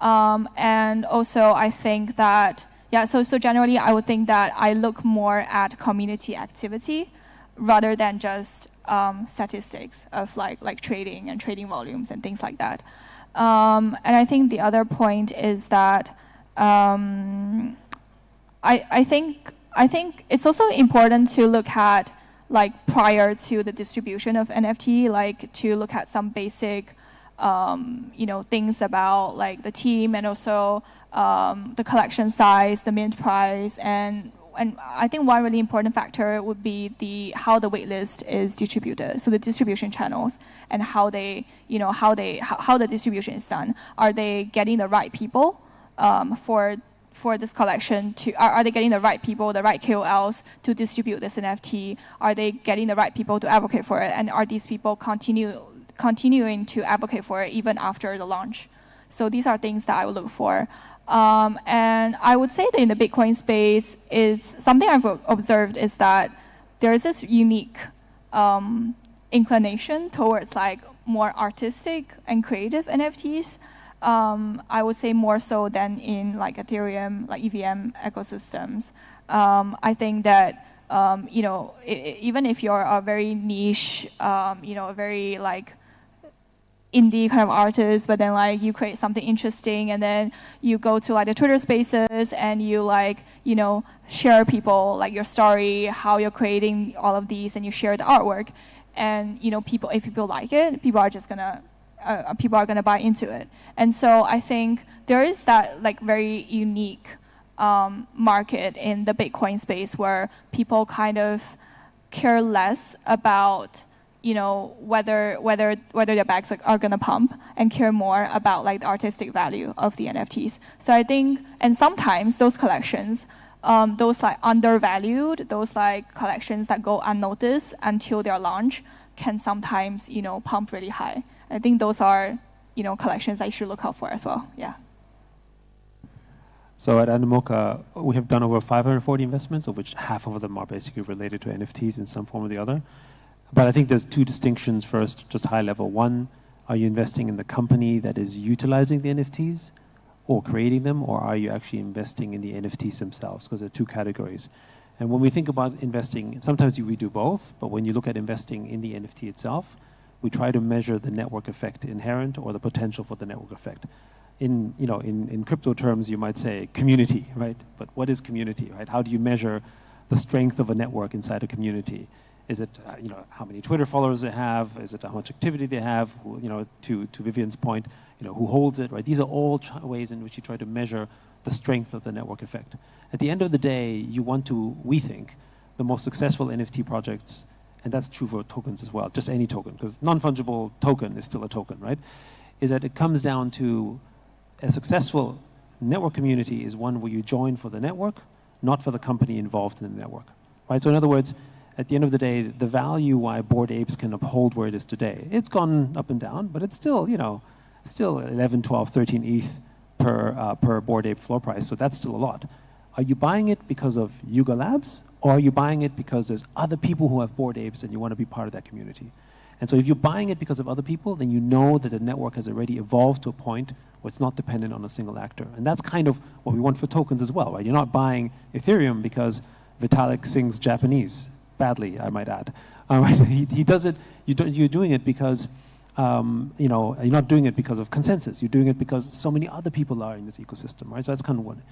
And also I think that, so generally I would think that I look more at community activity rather than just statistics of like trading and trading volumes and things like that. And I think the other point is that I think it's also important to look at, like, prior to the distribution of NFT, like to look at some basic, things about like the team, and also the collection size, the mint price, and I think one really important factor would be how the waitlist is distributed. So the distribution channels and how the distribution is done. Are they getting the right people for this collection? Are they getting the right people, the right KOLs to distribute this NFT? Are they getting the right people to advocate for it? And are these people continuing to advocate for it even after the launch? So these are things that I would look for. And I would say that in the Bitcoin space, is something I've observed is that there is this unique inclination towards like more artistic and creative NFTs. I would say more so than in like Ethereum, like EVM ecosystems. I think that even if you're a very niche, a very like indie kind of artist, but then like you create something interesting, and then you go to like the Twitter Spaces and you like share people like your story, how you're creating all of these, and you share the artwork, and if people like it, people are gonna buy into it. And so I think there is that like very unique market in the Bitcoin space where people kind of care less about whether their bags are gonna pump, and care more about like the artistic value of the NFTs. So I think, and sometimes those collections, those like undervalued, those like collections that go unnoticed until their launch, can sometimes pump really high. I think those are collections I should look out for as well. Yeah. So at Animoca, we have done over 540 investments, of which half of them are basically related to NFTs in some form or the other. But I think there's two distinctions. First, just high level. One, are you investing in the company that is utilizing the NFTs or creating them, or are you actually investing in the NFTs themselves? Because there are two categories. And when we think about investing, sometimes we do both, but when you look at investing in the NFT itself, we try to measure the network effect inherent, or the potential for the network effect. In crypto terms, you might say community, right? But what is community, right? How do you measure the strength of a network inside a community? Is it how many Twitter followers they have? Is it how much activity they have? To Vivian's point, who holds it, right? These are all ways in which you try to measure the strength of the network effect. At the end of the day, you want to, we think, the most successful NFT projects, and that's true for tokens as well, just any token, because non-fungible token is still a token, right? Is that it comes down to a successful network community is one where you join for the network, not for the company involved in the network, right? So in other words, at the end of the day, the value why Bored Apes can uphold where it is today, it's gone up and down, but it's still, still 11, 12, 13 ETH per Bored Ape floor price, so that's still a lot. Are you buying it because of Yuga Labs, or are you buying it because there's other people who have Bored Apes and you want to be part of that community? And so if you're buying it because of other people, then you know that the network has already evolved to a point where it's not dependent on a single actor. And that's kind of what we want for tokens as well, right? You're not buying Ethereum because Vitalik sings Japanese, badly, I might add. He does it, you're doing it because, you're not doing it because of consensus. You're doing it because so many other people are in this ecosystem, right? So that's kind of one.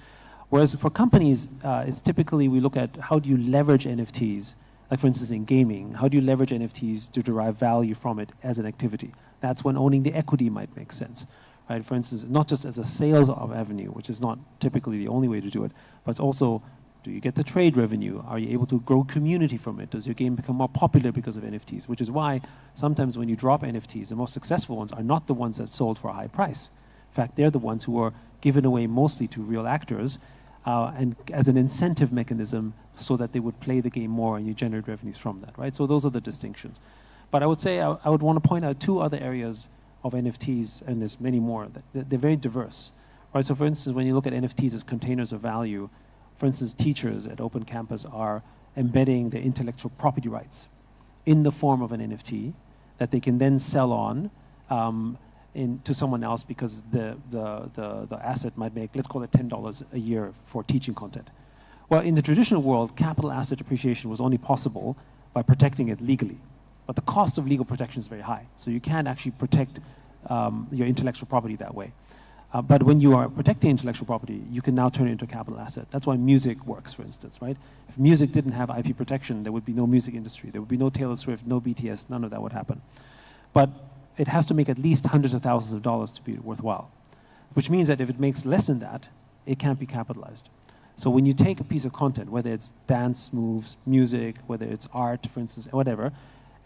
Whereas for companies, it's typically we look at how do you leverage NFTs, like for instance in gaming, how do you leverage NFTs to derive value from it as an activity? That's when owning the equity might make sense, right? For instance, not just as a sales avenue, which is not typically the only way to do it, but it's also, do you get the trade revenue? Are you able to grow community from it? Does your game become more popular because of NFTs? Which is why sometimes when you drop NFTs, the most successful ones are not the ones that sold for a high price. In fact, they're the ones who are given away mostly to real actors and as an incentive mechanism so that they would play the game more and you generate revenues from that, right? So those are the distinctions. But I would say I would want to point out two other areas of NFTs, and there's many more, that they're very diverse, right? So for instance, when you look at NFTs as containers of value, for instance, teachers at Open Campus are embedding their intellectual property rights in the form of an NFT that they can then sell on to someone else because the asset might make, let's call it $10 a year for teaching content. Well, in the traditional world, capital asset appreciation was only possible by protecting it legally. But the cost of legal protection is very high. So you can't actually protect your intellectual property that way. But when you are protecting intellectual property, you can now turn it into a capital asset. That's why music works, for instance, right? If music didn't have IP protection, there would be no music industry. There would be no Taylor Swift, no BTS, none of that would happen. But it has to make at least hundreds of thousands of dollars to be worthwhile, which means that if it makes less than that, it can't be capitalized. So when you take a piece of content, whether it's dance moves, music, whether it's art, for instance, whatever,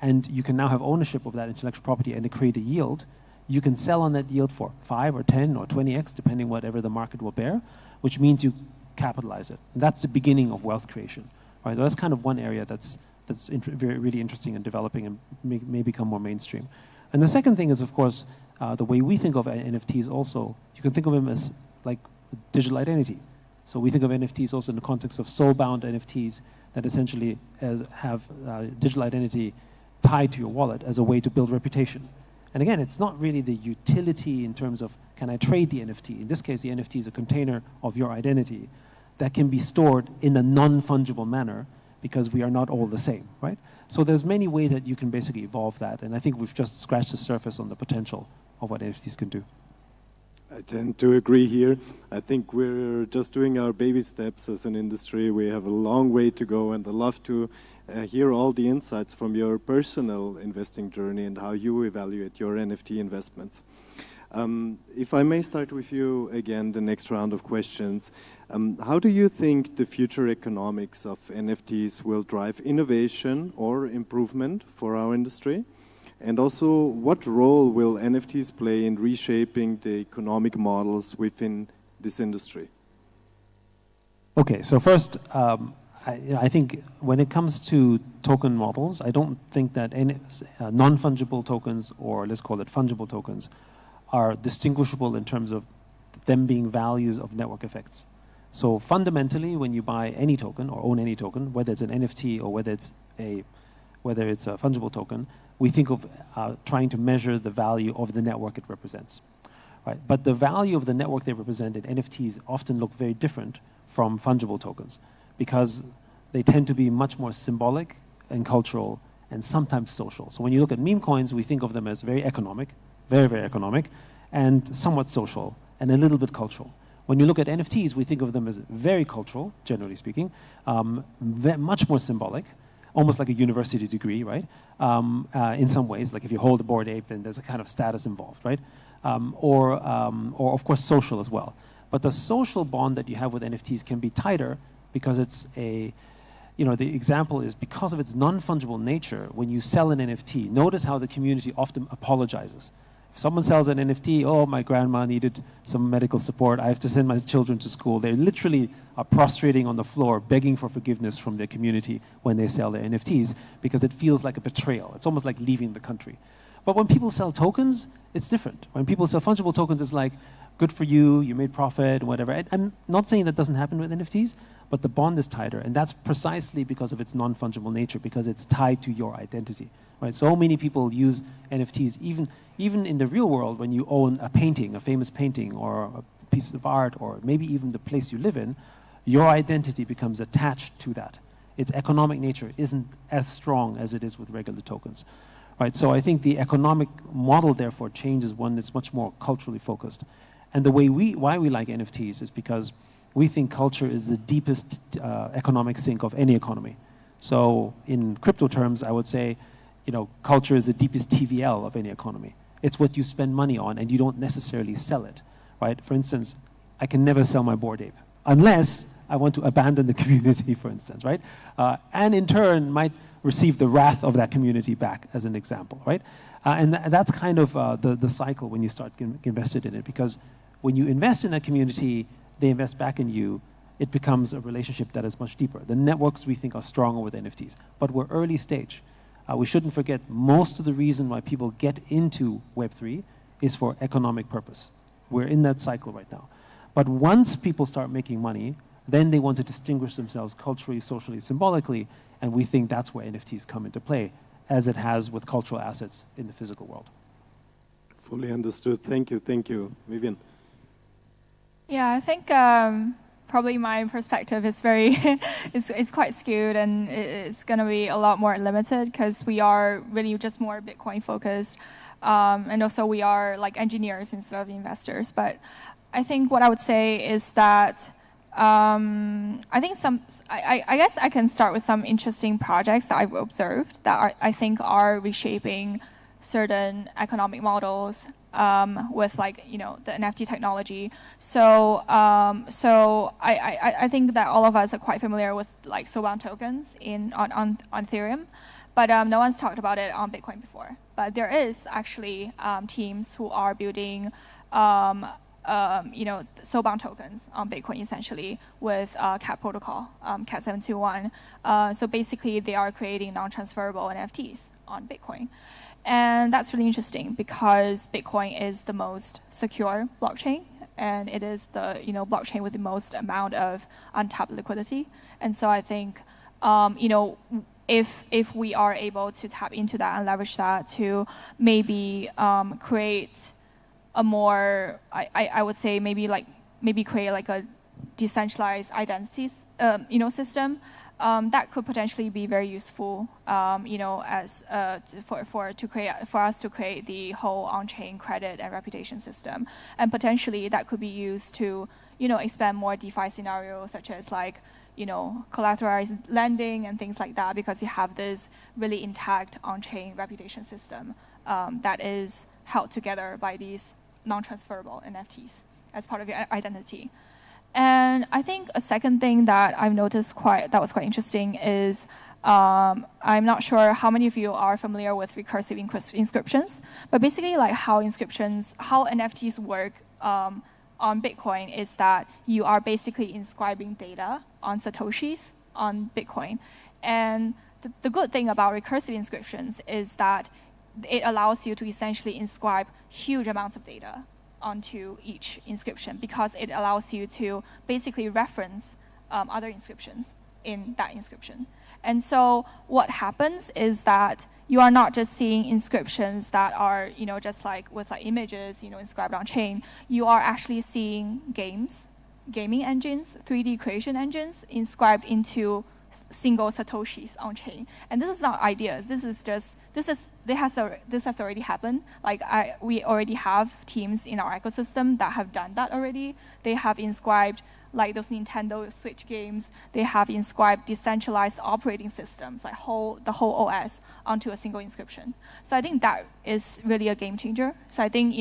and you can now have ownership of that intellectual property and to create a yield, you can sell on that yield for 5 or 10 or 20x, depending whatever the market will bear, which means you capitalize it. And that's the beginning of wealth creation, right? So that's kind of one area that's really interesting and developing and may become more mainstream. And the second thing is, of course, the way we think of NFTs also, you can think of them as like digital identity. So we think of NFTs also in the context of soul-bound NFTs that essentially have digital identity tied to your wallet as a way to build reputation. And again, it's not really the utility in terms of, can I trade the NFT? In this case, the NFT is a container of your identity that can be stored in a non-fungible manner because we are not all the same, right? So there's many ways that you can basically evolve that. And I think we've just scratched the surface on the potential of what NFTs can do. I tend to agree here. I think we're just doing our baby steps as an industry. We have a long way to go, and I'd love to hear all the insights from your personal investing journey and how you evaluate your NFT investments. If I may start with you again, the next round of questions. How do you think the future economics of NFTs will drive innovation or improvement for our industry? And also, what role will NFTs play in reshaping the economic models within this industry? Okay, so first, I think when it comes to token models, I don't think that any non-fungible tokens, or let's call it fungible tokens, are distinguishable in terms of them being values of network effects. So fundamentally, when you buy any token or own any token, whether it's an NFT or whether it's a fungible token, we think of trying to measure the value of the network it represents, right? But the value of the network they represent in NFTs often look very different from fungible tokens because they tend to be much more symbolic and cultural and sometimes social. So when you look at meme coins, we think of them as very economic, very, very economic, and somewhat social and a little bit cultural. When you look at NFTs, we think of them as very cultural, generally speaking, much more symbolic, almost like a university degree, right? In some ways, like if you hold a Bored Ape, then there's a kind of status involved, right? Or of course social as well. But the social bond that you have with NFTs can be tighter because it's the example is because of its non-fungible nature, when you sell an NFT, notice how the community often apologizes. If someone sells an NFT, oh, my grandma needed some medical support, I have to send my children to school. They literally are prostrating on the floor, begging for forgiveness from their community when they sell their NFTs because it feels like a betrayal. It's almost like leaving the country. But when people sell tokens, it's different. When people sell fungible tokens, it's like, good for you, you made profit, whatever. I'm not saying that doesn't happen with NFTs, but the bond is tighter. And that's precisely because of its non-fungible nature, because it's tied to your identity. Right? So many people use NFTs, even in the real world, when you own a painting, a famous painting, or a piece of art, or maybe even the place you live in, your identity becomes attached to that. Its economic nature isn't as strong as it is with regular tokens. Right? So I think the economic model, therefore, changes one that's much more culturally focused. And the way why we like NFTs is because we think culture is the deepest economic sink of any economy. So in crypto terms, I would say, culture is the deepest TVL of any economy. It's what you spend money on, and you don't necessarily sell it, right? For instance, I can never sell my Bored Ape unless I want to abandon the community, for instance, right? And in turn might receive the wrath of that community back, as an example, right? And that's kind of the cycle when you start getting invested in it, because when you invest in a community, they invest back in you, it becomes a relationship that is much deeper. The networks we think are stronger with NFTs, but we're early stage. We shouldn't forget most of the reason why people get into Web3 is for economic purpose. We're in that cycle right now. But once people start making money, then they want to distinguish themselves culturally, socially, symbolically, and we think that's where NFTs come into play, as it has with cultural assets in the physical world. Fully understood. Thank you. Thank you. Vivian. Yeah, I think probably my perspective is is quite skewed, and it's going to be a lot more limited because we are really just more Bitcoin focused, and also we are like engineers instead of investors. But I think what I would say is that I think I guess I can start with some interesting projects that I've observed that I think are reshaping certain economic models with the NFT technology. So I think that all of us are quite familiar with like soulbound tokens on Ethereum, but no one's talked about it on Bitcoin before. But there is actually teams who are building soulbound tokens on Bitcoin essentially with CAT protocol, CAT 721. So basically they are creating non-transferable NFTs on Bitcoin. And that's really interesting because Bitcoin is the most secure blockchain, and it is the blockchain with the most amount of untapped liquidity. And so I think if we are able to tap into that and leverage that to maybe create a more, I would say maybe create like a decentralized identities system. That could potentially be very useful, as for us to create the whole on-chain credit and reputation system, and potentially that could be used to, expand more DeFi scenarios such as collateralized lending and things like that, because you have this really intact on-chain reputation system that is held together by these non-transferable NFTs as part of your identity. And I think a second thing that I've noticed that was quite interesting is I'm not sure how many of you are familiar with recursive inscriptions, but basically like how NFTs work on Bitcoin is that you are basically inscribing data on Satoshis on Bitcoin. And the good thing about recursive inscriptions is that it allows you to essentially inscribe huge amounts of data onto each inscription, because it allows you to basically reference other inscriptions in that inscription. And so what happens is that you are not just seeing inscriptions that are, just like with like images, inscribed on chain. You are actually seeing gaming engines, 3D creation engines inscribed into single Satoshis on chain. And this is not ideas. This has already happened. Like we already have teams in our ecosystem that have done that already. They have inscribed like those Nintendo Switch games. They have inscribed decentralized operating systems, like the whole OS onto a single inscription. So I think that is really a game changer. So I think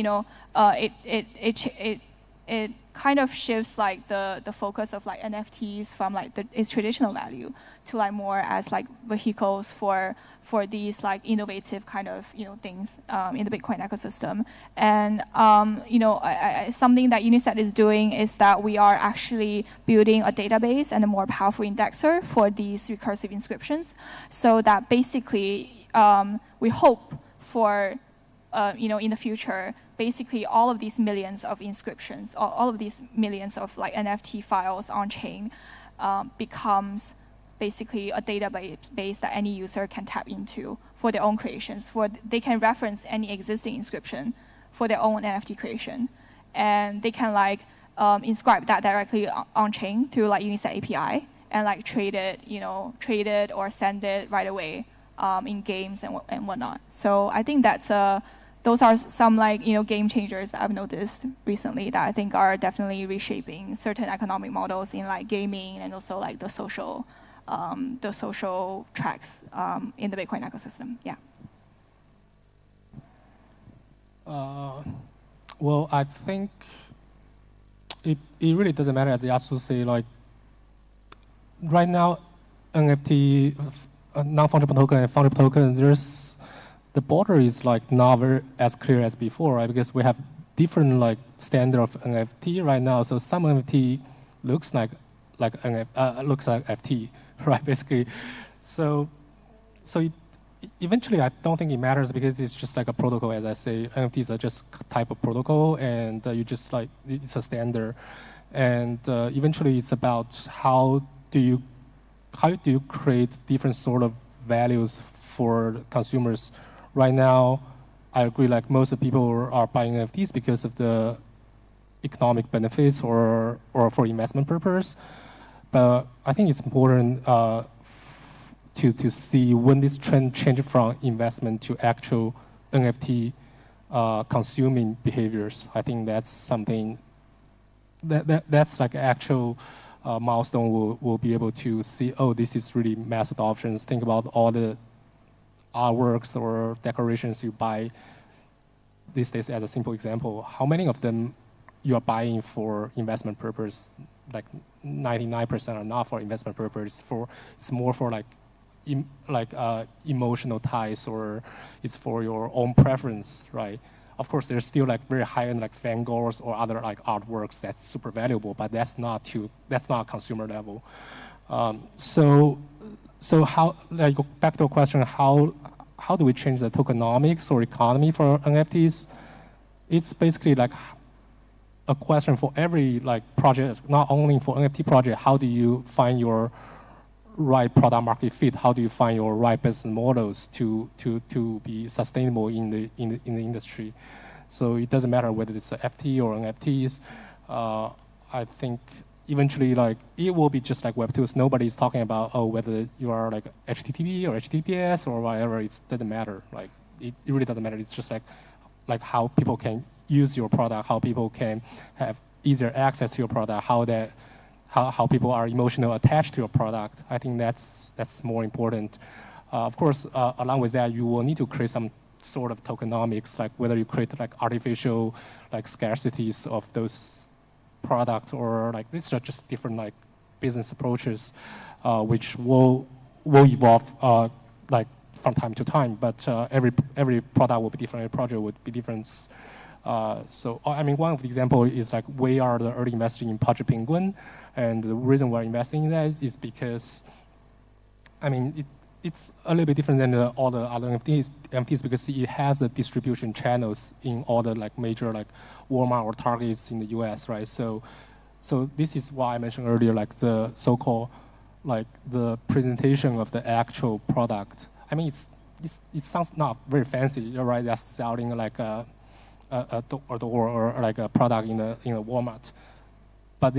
it kind of shifts like the focus of like NFTs from like its traditional value to like more as like vehicles for these like innovative kind of things in the Bitcoin ecosystem. And something that Unisat is doing is that we are actually building a database and a more powerful indexer for these recursive inscriptions, so that basically we hope for in the future, basically all of these millions of inscriptions, all of these millions of like NFT files on chain becomes basically a database that any user can tap into for their own creations. They can reference any existing inscription for their own NFT creation, and they can like inscribe that directly on chain through like Unisat API and like trade it or send it right away in games and whatnot. So I think that's those are some like game changers that I've noticed recently that I think are definitely reshaping certain economic models in like gaming and also like the social tracks in the Bitcoin ecosystem. Yeah. Well, I think it really doesn't matter. As Yasu say, like right now, NFT, non-fungible token and fungible token, the border is like not very as clear as before, right? Because we have different like standard of NFT right now. So some NFT looks like FT, right? Basically, so eventually, I don't think it matters because it's just like a protocol. As I say, NFTs are just type of protocol, and you just like it's a standard. And eventually, it's about how do you create different sort of values for consumers. Right now, I agree. Like most of the people are buying NFTs because of the economic benefits or for investment purpose. But I think it's important to see when this trend changes from investment to actual NFT consuming behaviors. I think that's something that's like actual milestone we'll be able to see, oh, this is really mass adoption. Think about all the artworks or decorations you buy these days as a simple example. How many of them you are buying for investment purpose? Like 99% are not for investment purpose. It's more for like emotional ties, or it's for your own preference, right? Of course, there's still like very high-end like Van Goghs or other like artworks that's super valuable, but that's not consumer level. So how, like, back to a question, how do we change the tokenomics or economy for NFTs? It's basically like a question for every like project, not only for NFT project. How do you find your right product market fit? How do you find your right business models to be sustainable in the industry? So it doesn't matter whether it's a FT or NFTs. I think eventually, like, it will be just like Web2s. Nobody's talking about, oh, whether you are like HTTP or HTTPS or whatever. It doesn't matter. Like, it really doesn't matter. It's just like how people can use your product, how people can have easier access to your product, how people are emotionally attached to your product. I think that's more important. Of course, along with that, you will need to create some sort of tokenomics, like whether you create like artificial like scarcities of those products, or like these are just different like business approaches, which will evolve like from time to time. But every product will be different. Every project would be different. So I mean, one of the examples is like we are the early investor in Project Penguin, and the reason we're investing in that is because, I mean, it's a little bit different than all the other NFTs because it has the distribution channels in all the like major like Walmart or Targets in the U.S., right? So this is why I mentioned earlier, like the so-called like the presentation of the actual product. I mean, it sounds not very fancy, you're right? That's selling like a door or like a product in a Walmart, but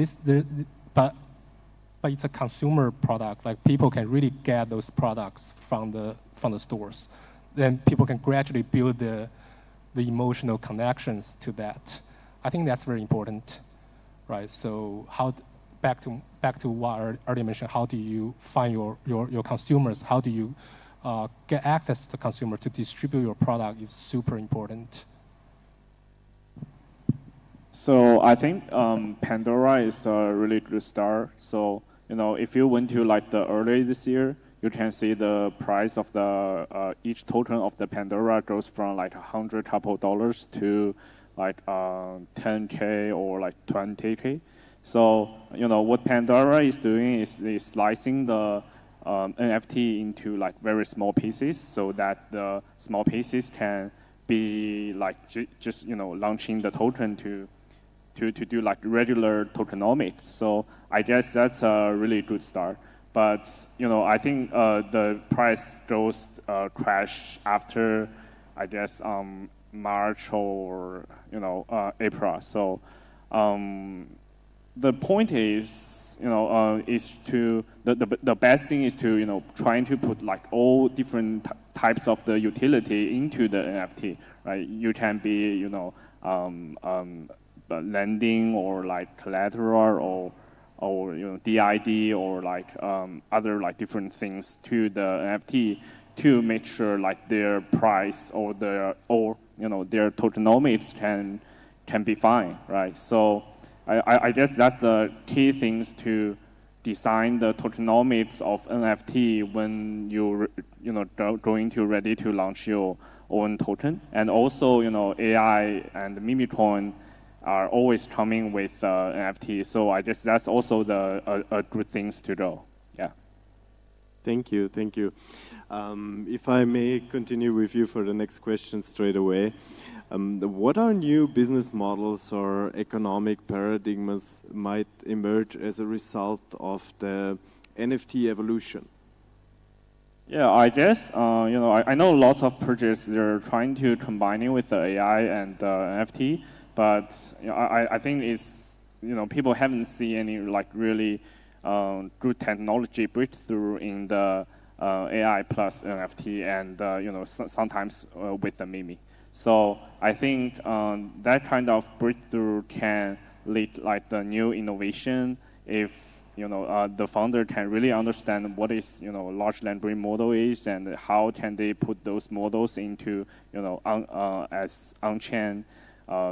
but it's a consumer product. Like people can really get those products from the stores. Then people can gradually build the emotional connections to that. I think that's very important, right? So back to what I already mentioned, how do you find your consumers? How do you get access to the consumer to distribute your product is super important. So I think Pandora is a really good start. So if you went to like the early this year, you can see the price of the each token of the Pandora goes from like $100 to like 10K or like 20K. So what Pandora is doing is slicing the NFT into like very small pieces, so that the small pieces can be like just launching the token to do like regular tokenomics. So I guess that's a really good start. But I think the price goes crash after, I guess, March or April. So the point is, is to the best thing is to trying to put like all different types of the utility into the NFT, right? You can be lending or like collateral or DID or like other like different things to the NFT to make sure like their price or their tokenomics can be fine, right? So I guess that's the key things to design the tokenomics of NFT when you're going to ready to launch your own token. And also AI and Nftcon are always coming with NFT. So I guess that's also a good things to do. Yeah. Thank you. If I may continue with you for the next question straight away. What are new business models or economic paradigms might emerge as a result of the NFT evolution? Yeah, I guess I know lots of projects they're trying to combine it with the AI and the NFT, but I think it's people haven't seen any like really good technology breakthrough in the AI plus NFT and sometimes with the Mimi. So I think that kind of breakthrough can lead like the new innovation if the founder can really understand what is large language model is and how can they put those models into as on-chain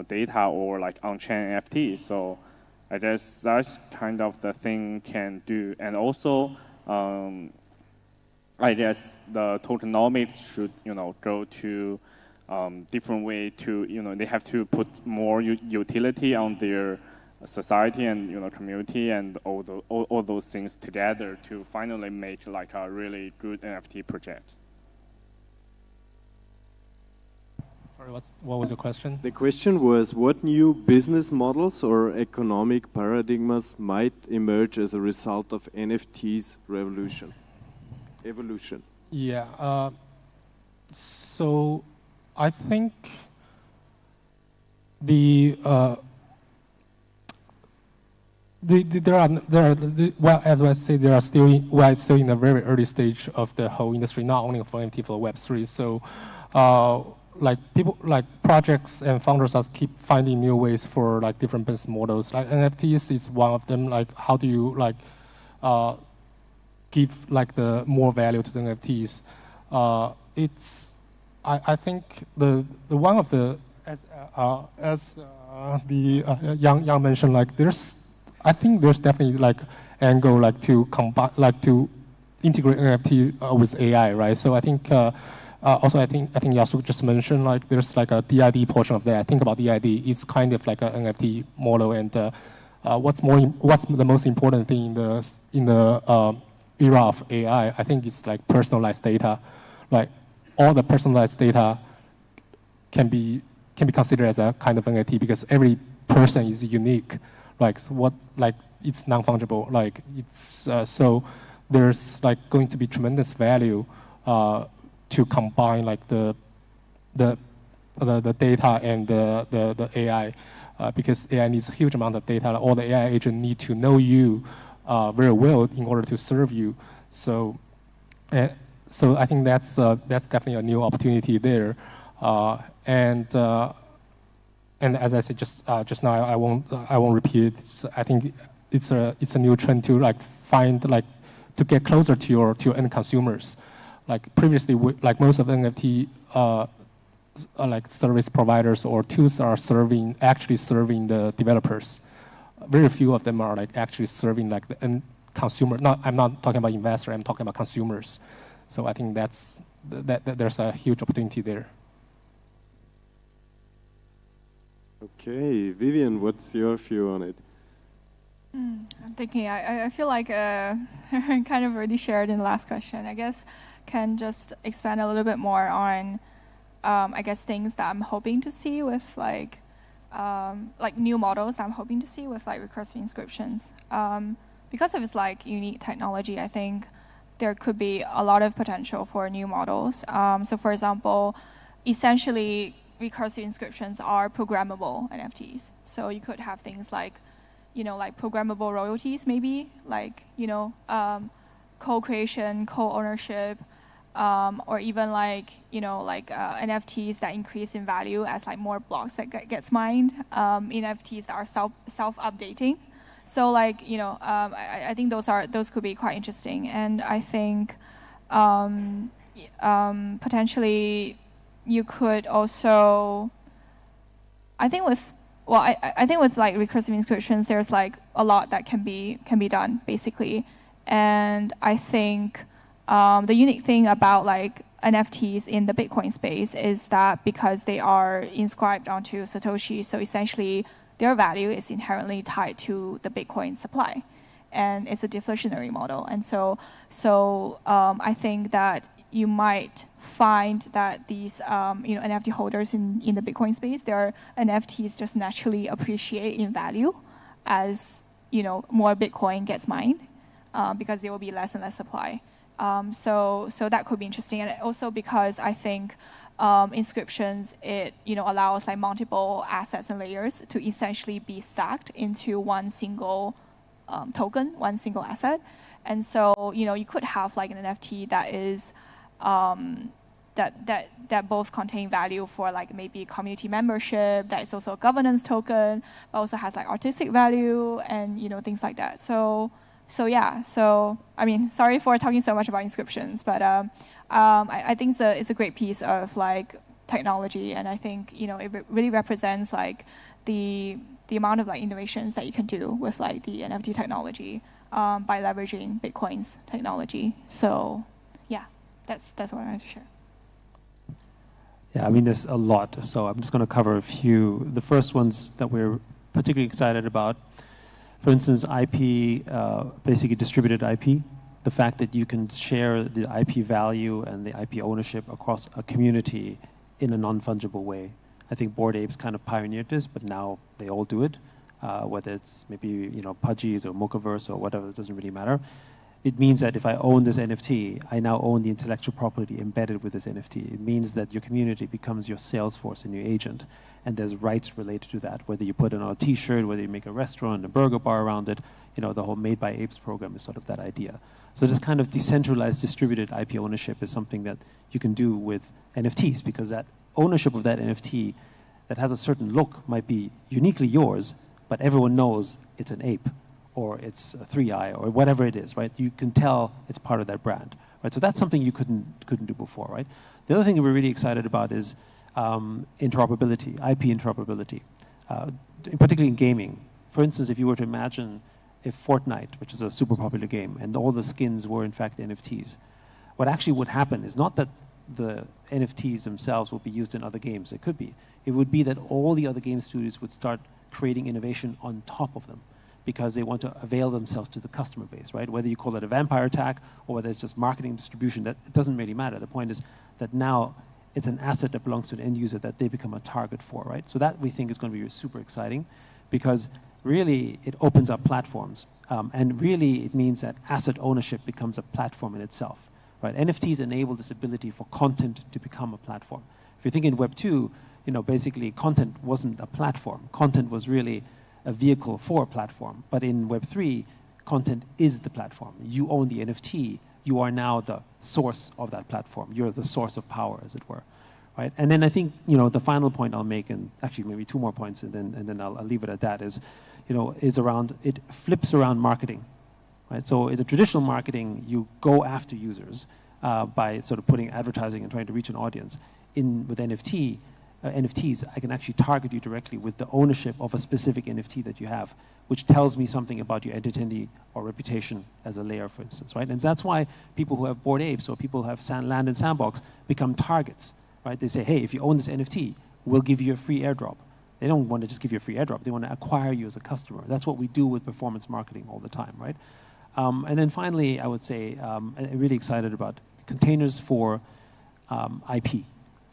data or like on-chain NFT. So I guess that's kind of the thing can do. And also I guess the tokenomics should go to different way to they have to put more utility on their society and community and all those things together to finally make like a really good NFT project. Sorry, what was your question? The question was, what new business models or economic paradigms might emerge as a result of NFT's evolution? Yeah. So I think well, as I say, we're still in a very early stage of the whole industry, not only for NFT, for Web3. So, like projects and founders are keep finding new ways for like different business models. Like NFTs is one of them. Like, how do you like give like the more value to the NFTs? I think the one of the as the young mentioned, like I think there's definitely like angle like to combine like to integrate NFT with AI, right? So I think also I think Yasu just mentioned like there's like a DID portion of that. I think about DID, it's kind of like an NFT model, and what's the most important thing in the era of AI? I think it's like personalized data, like all the personalized data can be considered as a kind of NFT because every person is unique. Like it's non-fungible. Like it's so there's like going to be tremendous value to combine like the data and the AI because AI needs a huge amount of data. All the AI agents need to know you very well in order to serve you. So I think that's definitely a new opportunity there. And as I said just now, I won't repeat it. I think it's a new trend to like find like to get closer to your end consumers. Like previously, like most of the NFT like service providers or tools are actually serving the developers. Very few of them are like actually serving like the end consumer. I'm not talking about investor. I'm talking about consumers. So I think that there's a huge opportunity there. Okay, Vivian, what's your view on it? I'm thinking, I feel like I kind of already shared in the last question. I guess can just expand a little bit more on, I guess, things that I'm hoping to see with like new models I'm hoping to see with like recursive inscriptions. Because of its like unique technology, I think there could be a lot of potential for new models. So for example, essentially recursive inscriptions are programmable NFTs. So you could have things like, like programmable royalties, maybe like, co-creation, co-ownership, or even like, NFTs that increase in value as like more blocks that gets mined, NFTs that are self-updating. So like, I think those could be quite interesting. And I think potentially you could also, I think with like recursive inscriptions, there's like a lot that can be done basically. And I think the unique thing about like NFTs in the Bitcoin space is that because they are inscribed onto Satoshi, so essentially their value is inherently tied to the Bitcoin supply, and it's a deflationary model. And so I think that you might find that these NFT holders in the Bitcoin space, their NFTs just naturally appreciate in value as more Bitcoin gets mined, because there will be less and less supply. So that could be interesting, and also because I think inscriptions, it allows like multiple assets and layers to essentially be stacked into one single token, one single asset. And so you could have like an NFT that is that both contain value for like maybe community membership, that is also a governance token, but also has like artistic value and things like that. So yeah. So I mean, sorry for talking so much about inscriptions, but I think it's a great piece of like technology, and I think it really represents like the amount of like innovations that you can do with like the NFT technology by leveraging Bitcoin's technology. So yeah, that's what I wanted to share. Yeah, I mean, there's a lot, so I'm just going to cover a few. The first ones that we're particularly excited about, for instance, IP, basically distributed IP. The fact that you can share the IP value and the IP ownership across a community in a non-fungible way. I think Bored Apes kind of pioneered this, but now they all do it. Whether it's maybe Pudgies or Mochaverse or whatever, it doesn't really matter. It means that if I own this NFT, I now own the intellectual property embedded with this NFT. It means that your community becomes your sales force and your agent, and there's rights related to that. Whether you put it on a T-shirt, whether you make a restaurant, a burger bar around it, the whole Made by Apes program is sort of that idea. So this kind of decentralized distributed IP ownership is something that you can do with NFTs, because that ownership of that NFT that has a certain look might be uniquely yours, but everyone knows it's an ape, or it's a 3i, or whatever it is, right? You can tell it's part of that brand, right? So that's something you couldn't do before, right? The other thing that we're really excited about is interoperability, IP interoperability, particularly in gaming. For instance, if you were to imagine if Fortnite, which is a super popular game, and all the skins were in fact NFTs, what actually would happen is not that the NFTs themselves will be used in other games. It could be. It would be that all the other game studios would start creating innovation on top of them, because they want to avail themselves to the customer base, right? Whether you call it a vampire attack or whether it's just marketing distribution, that it doesn't really matter. The point is that now it's an asset that belongs to an end user that they become a target for, right? So that we think is going to be super exciting, because really it opens up platforms, and really it means that asset ownership becomes a platform in itself, right? NFTs enable this ability for content to become a platform. If you think in Web 2, basically content wasn't a platform. Content was really a vehicle for a platform. But in Web 3, content is the platform. You own the NFT. You are now the source of that platform. You're the source of power, as it were, right? And then I think the final point I'll make, and actually maybe two more points, and then I'll leave it at that, is is around, it flips around marketing, right? So in the traditional marketing, you go after users by sort of putting advertising and trying to reach an audience. With NFTs, I can actually target you directly with the ownership of a specific NFT that you have, which tells me something about your identity or reputation as a layer, for instance, right? And that's why people who have Bored Apes or people who have Land and Sandbox become targets, right? They say, hey, if you own this NFT, we'll give you a free airdrop. They don't want to just give you a free airdrop. They want to acquire you as a customer. That's what we do with performance marketing all the time, right? And then finally, I would say, I'm really excited about containers for IP.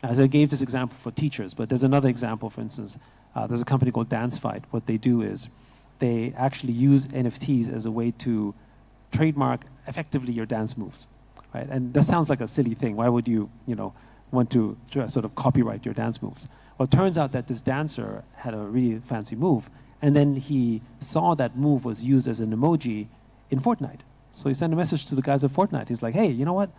As I gave this example for teachers, but there's another example, for instance, there's a company called DanceFight. What they do is they actually use NFTs as a way to trademark effectively your dance moves, right? And that sounds like a silly thing. Why would you, want to sort of copyright your dance moves? Well, it turns out that this dancer had a really fancy move, And then he saw that move was used as an emoji in Fortnite. So he sent a message to the guys at Fortnite. He's like, hey, you know what?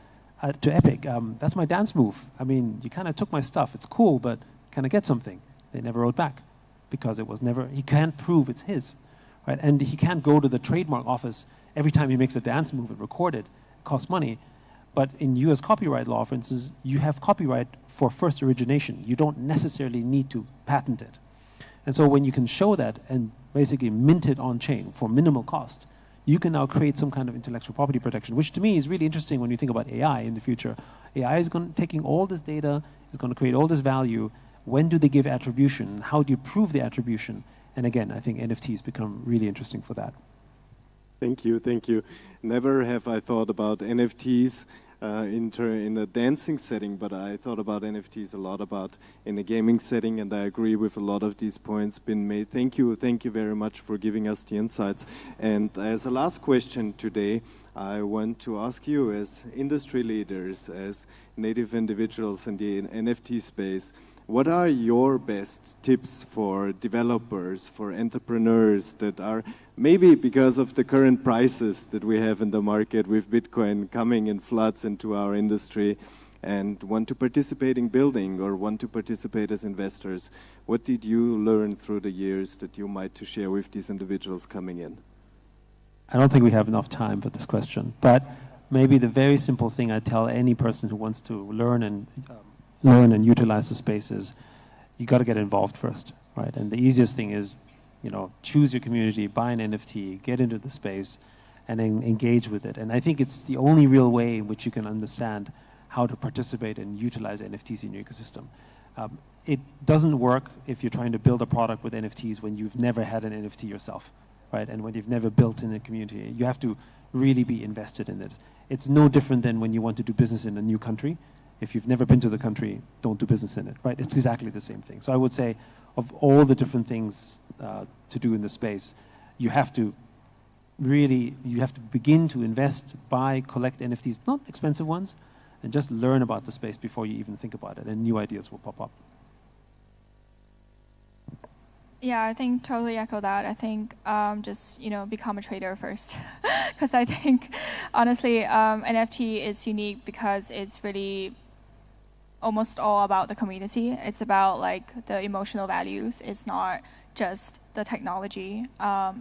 To Epic, that's my dance move. I mean, you kind of took my stuff. It's cool, but can I get something? They never wrote back because it was never, he can't prove it's his, right? And he can't go to the trademark office every time he makes a dance move and record it. It costs money. But in US copyright law, for instance, you have copyright for first origination. You don't necessarily need to patent it. And so when you can show that and basically mint it on chain for minimal cost, you can now create some kind of intellectual property protection, which to me is really interesting when you think about AI in the future. AI is taking all this data, is going to create all this value. When do they give attribution? How do you prove the attribution? And again, I think NFTs become really interesting for that. Thank you, thank you. Never have I thought about NFTs in a dancing setting, but I thought about NFTs a lot about in a gaming setting, and I agree with a lot of these points been made. Thank you very much for giving us the insights. And as a last question today, I want to ask you as industry leaders, as native individuals in the NFT space, what are your best tips for developers, for entrepreneurs that are maybe because of the current prices that we have in the market with Bitcoin coming in floods into our industry and want to participate in building or want to participate as investors? What did you learn through the years that you might to share with these individuals coming in? I don't think we have enough time for this question, but maybe the very simple thing I tell any person who wants to learn and utilize the space is you got to get involved first, right? And the easiest thing is, you know, choose your community, buy an NFT, get into the space, and then engage with it. And I think it's the only real way in which you can understand how to participate and utilize NFTs in your ecosystem. It doesn't work if you're trying to build a product with NFTs when you've never had an NFT yourself, right? And when you've never built in a community. You have to really be invested in it. It's no different than when you want to do business in a new country. If you've never been to the country, don't do business in it, right? It's exactly the same thing. So I would say of all the different things to do in the space, you have to begin to invest, buy, collect NFTs, not expensive ones, and just learn about the space before you even think about it, and new ideas will pop up. Yeah, I think totally echo that. I think just, you know, become a trader first. Because I think, honestly, NFT is unique because it's really almost all about the community. It's about like the emotional values. It's not just the technology.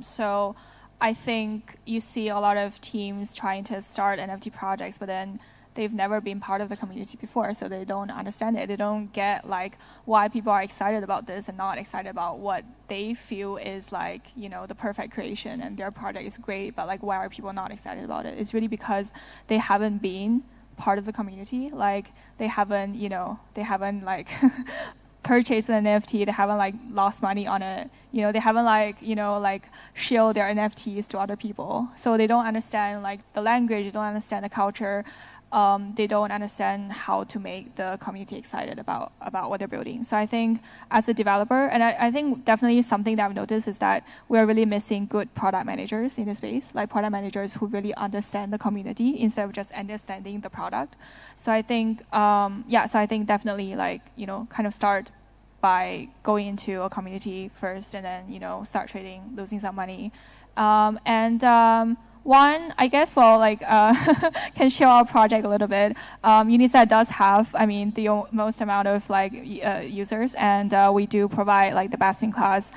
So I think you see a lot of teams trying to start NFT projects, but then they've never been part of the community before, so they don't understand it. They don't get like why people are excited about this and not excited about what they feel is like, you know, the perfect creation and their project is great, but like why are people not excited about it? It's really because they haven't been part of the community. Like they haven't, you know, they haven't like purchased an NFT, they haven't like lost money on it, you know, they haven't like, you know, like shared their NFTs to other people. So they don't understand like the language, they don't understand the culture. They don't understand how to make the community excited about what they're building. So I think as a developer, and I think definitely something that I've noticed is that we're really missing good product managers in this space, like product managers who really understand the community instead of just understanding the product. So I think, yeah, so I think definitely like, you know, kind of start by going into a community first and then, you know, start trading, losing some money. One, I guess, well, like, can show our project a little bit. Unisat does have, I mean, the most amount of like users, and we do provide like the best-in-class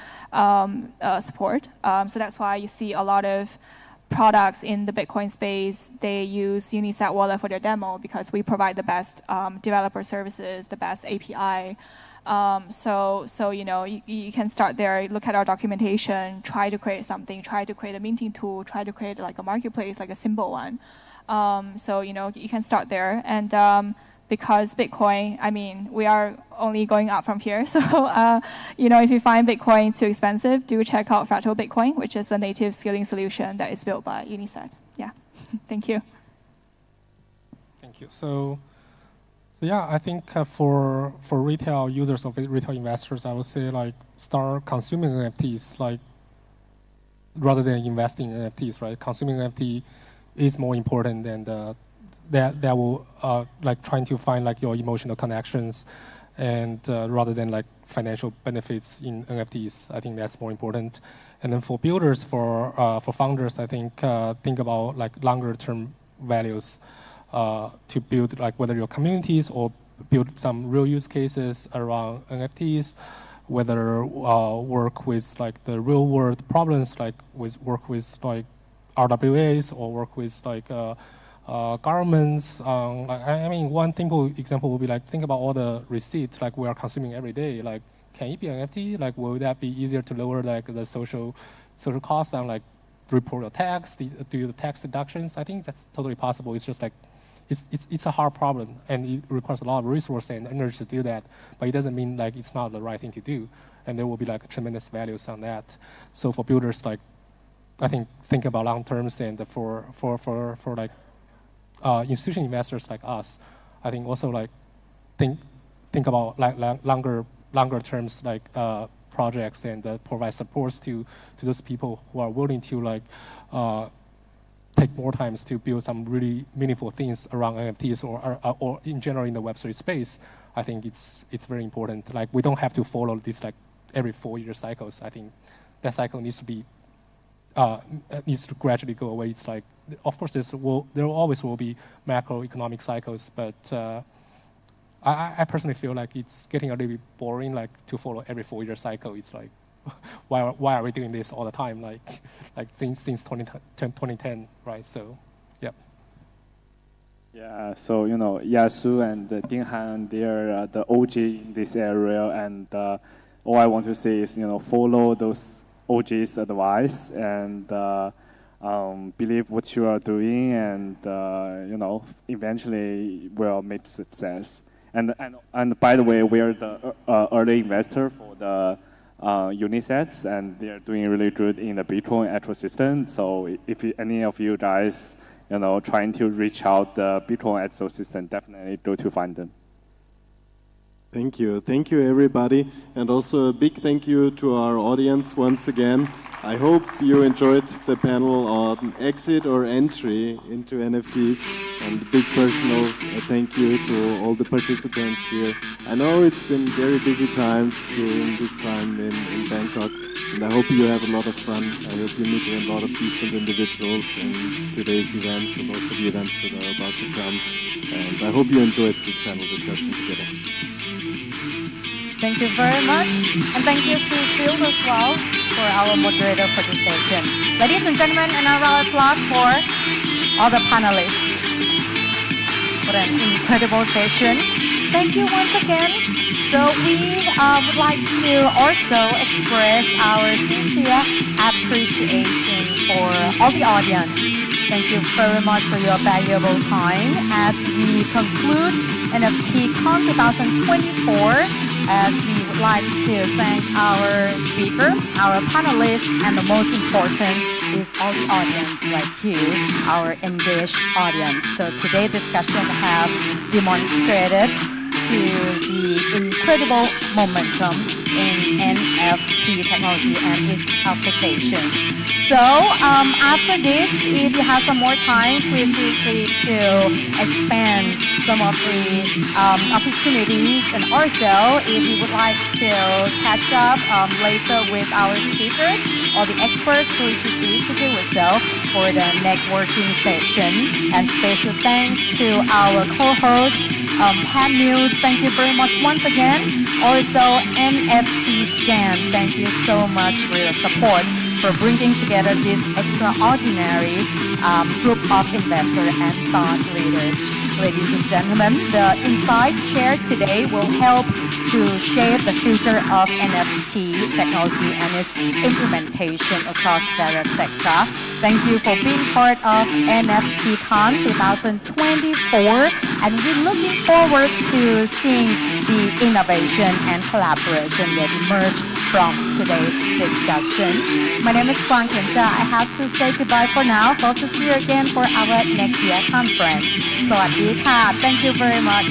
support. So that's why you see a lot of products in the Bitcoin space. They use Unisat Wallet for their demo because we provide the best developer services, the best API. So you know, you can start there, look at our documentation, try to create something, try to create a minting tool, try to create like a marketplace, like a simple one. So, you know, you can start there. And because Bitcoin, I mean, we are only going up from here. So, you know, if you find Bitcoin too expensive, do check out Fractal Bitcoin, which is a native scaling solution that is built by Unisat. Yeah, thank you. Thank you. So yeah, I think for retail users or retail investors, I would say like start consuming NFTs, like rather than investing in NFTs, right? Consuming NFT is more important than that will like trying to find like your emotional connections and rather than like financial benefits in NFTs. I think that's more important. And then for builders, for founders, I think about like longer term values to build, like whether your communities or build some real use cases around NFTs, whether work with like the real world problems, like work with like RWAs or work with like governments. I mean, one simple example would be like, think about all the receipts like we are consuming every day. Like, can it be an NFT? Like, will that be easier to lower like the social costs and like report your tax, do the tax deductions? I think that's totally possible. It's just like, it's a hard problem and it requires a lot of resources and energy to do that. But it doesn't mean like it's not the right thing to do. And there will be like tremendous values on that. So for builders, like, I think about long terms, and for like institutional investors like us, I think also like think about like longer terms like projects, and provide supports to those people who are willing to like take more time to build some really meaningful things around NFTs or in general in the Web3 space. I think it's very important. Like, we don't have to follow this like every 4-year cycles. I think that cycle needs to gradually go away. It's like, of course, there always will be macroeconomic cycles, but I personally feel like it's getting a little bit boring, like to follow every 4-year cycle. It's like, why are we doing this all the time? Like since 2010, right? So, yeah. Yeah. So Yasu and Dinghan, they're the OG in this area, and all I want to say is follow those OG's advice and believe what you are doing, and eventually will make success. And by the way, we are the early investor for the Unisets, and they are doing really good in the Bitcoin ecosystem. So if any of you guys trying to reach out the Bitcoin ecosystem, definitely go to find them. Thank you everybody, and also a big thank you to our audience once again. I hope you enjoyed the panel on exit or entry into NFTs, and a big personal thank you to all the participants here. I know it's been very busy times during this time in Bangkok, and I hope you have a lot of fun. I hope you meet a lot of decent individuals in today's events and also the events that are about to come. And I hope you enjoyed this panel discussion together. Thank you very much. And thank you to Phil as well for our moderator for this session. Ladies and gentlemen, another round of applause for all the panelists. What an incredible session. Thank you once again. So we would like to also express our sincere appreciation for all the audience. Thank you very much for your valuable time as we conclude NFTCON 2024. As we would like to thank our speaker, our panelists, and the most important is all the audience like you, our engaged audience. So today's discussion have demonstrated to the incredible momentum in NFT technology and its applications. So after this, if you have some more time, please feel free to expand some of the opportunities. And also, if you would like to catch up later with our speakers or the experts, please feel free to do so for the networking session. And special thanks to our co-host, PANews. Thank you very much once again. Also, NFTScan. Thank you so much for your support for bringing together this extraordinary group of investors and thought leaders. Ladies and gentlemen, the insights shared today will help to shape the future of NFT technology and its implementation across various sectors. Thank you for being part of NFTCON 2024, and we're looking forward to seeing the innovation and collaboration that emerge from today's discussion. My name is Guang Tianjia. I have to say goodbye for now. Hope to see you again for our next year conference. สวัสดีค่ะ Thank you very much.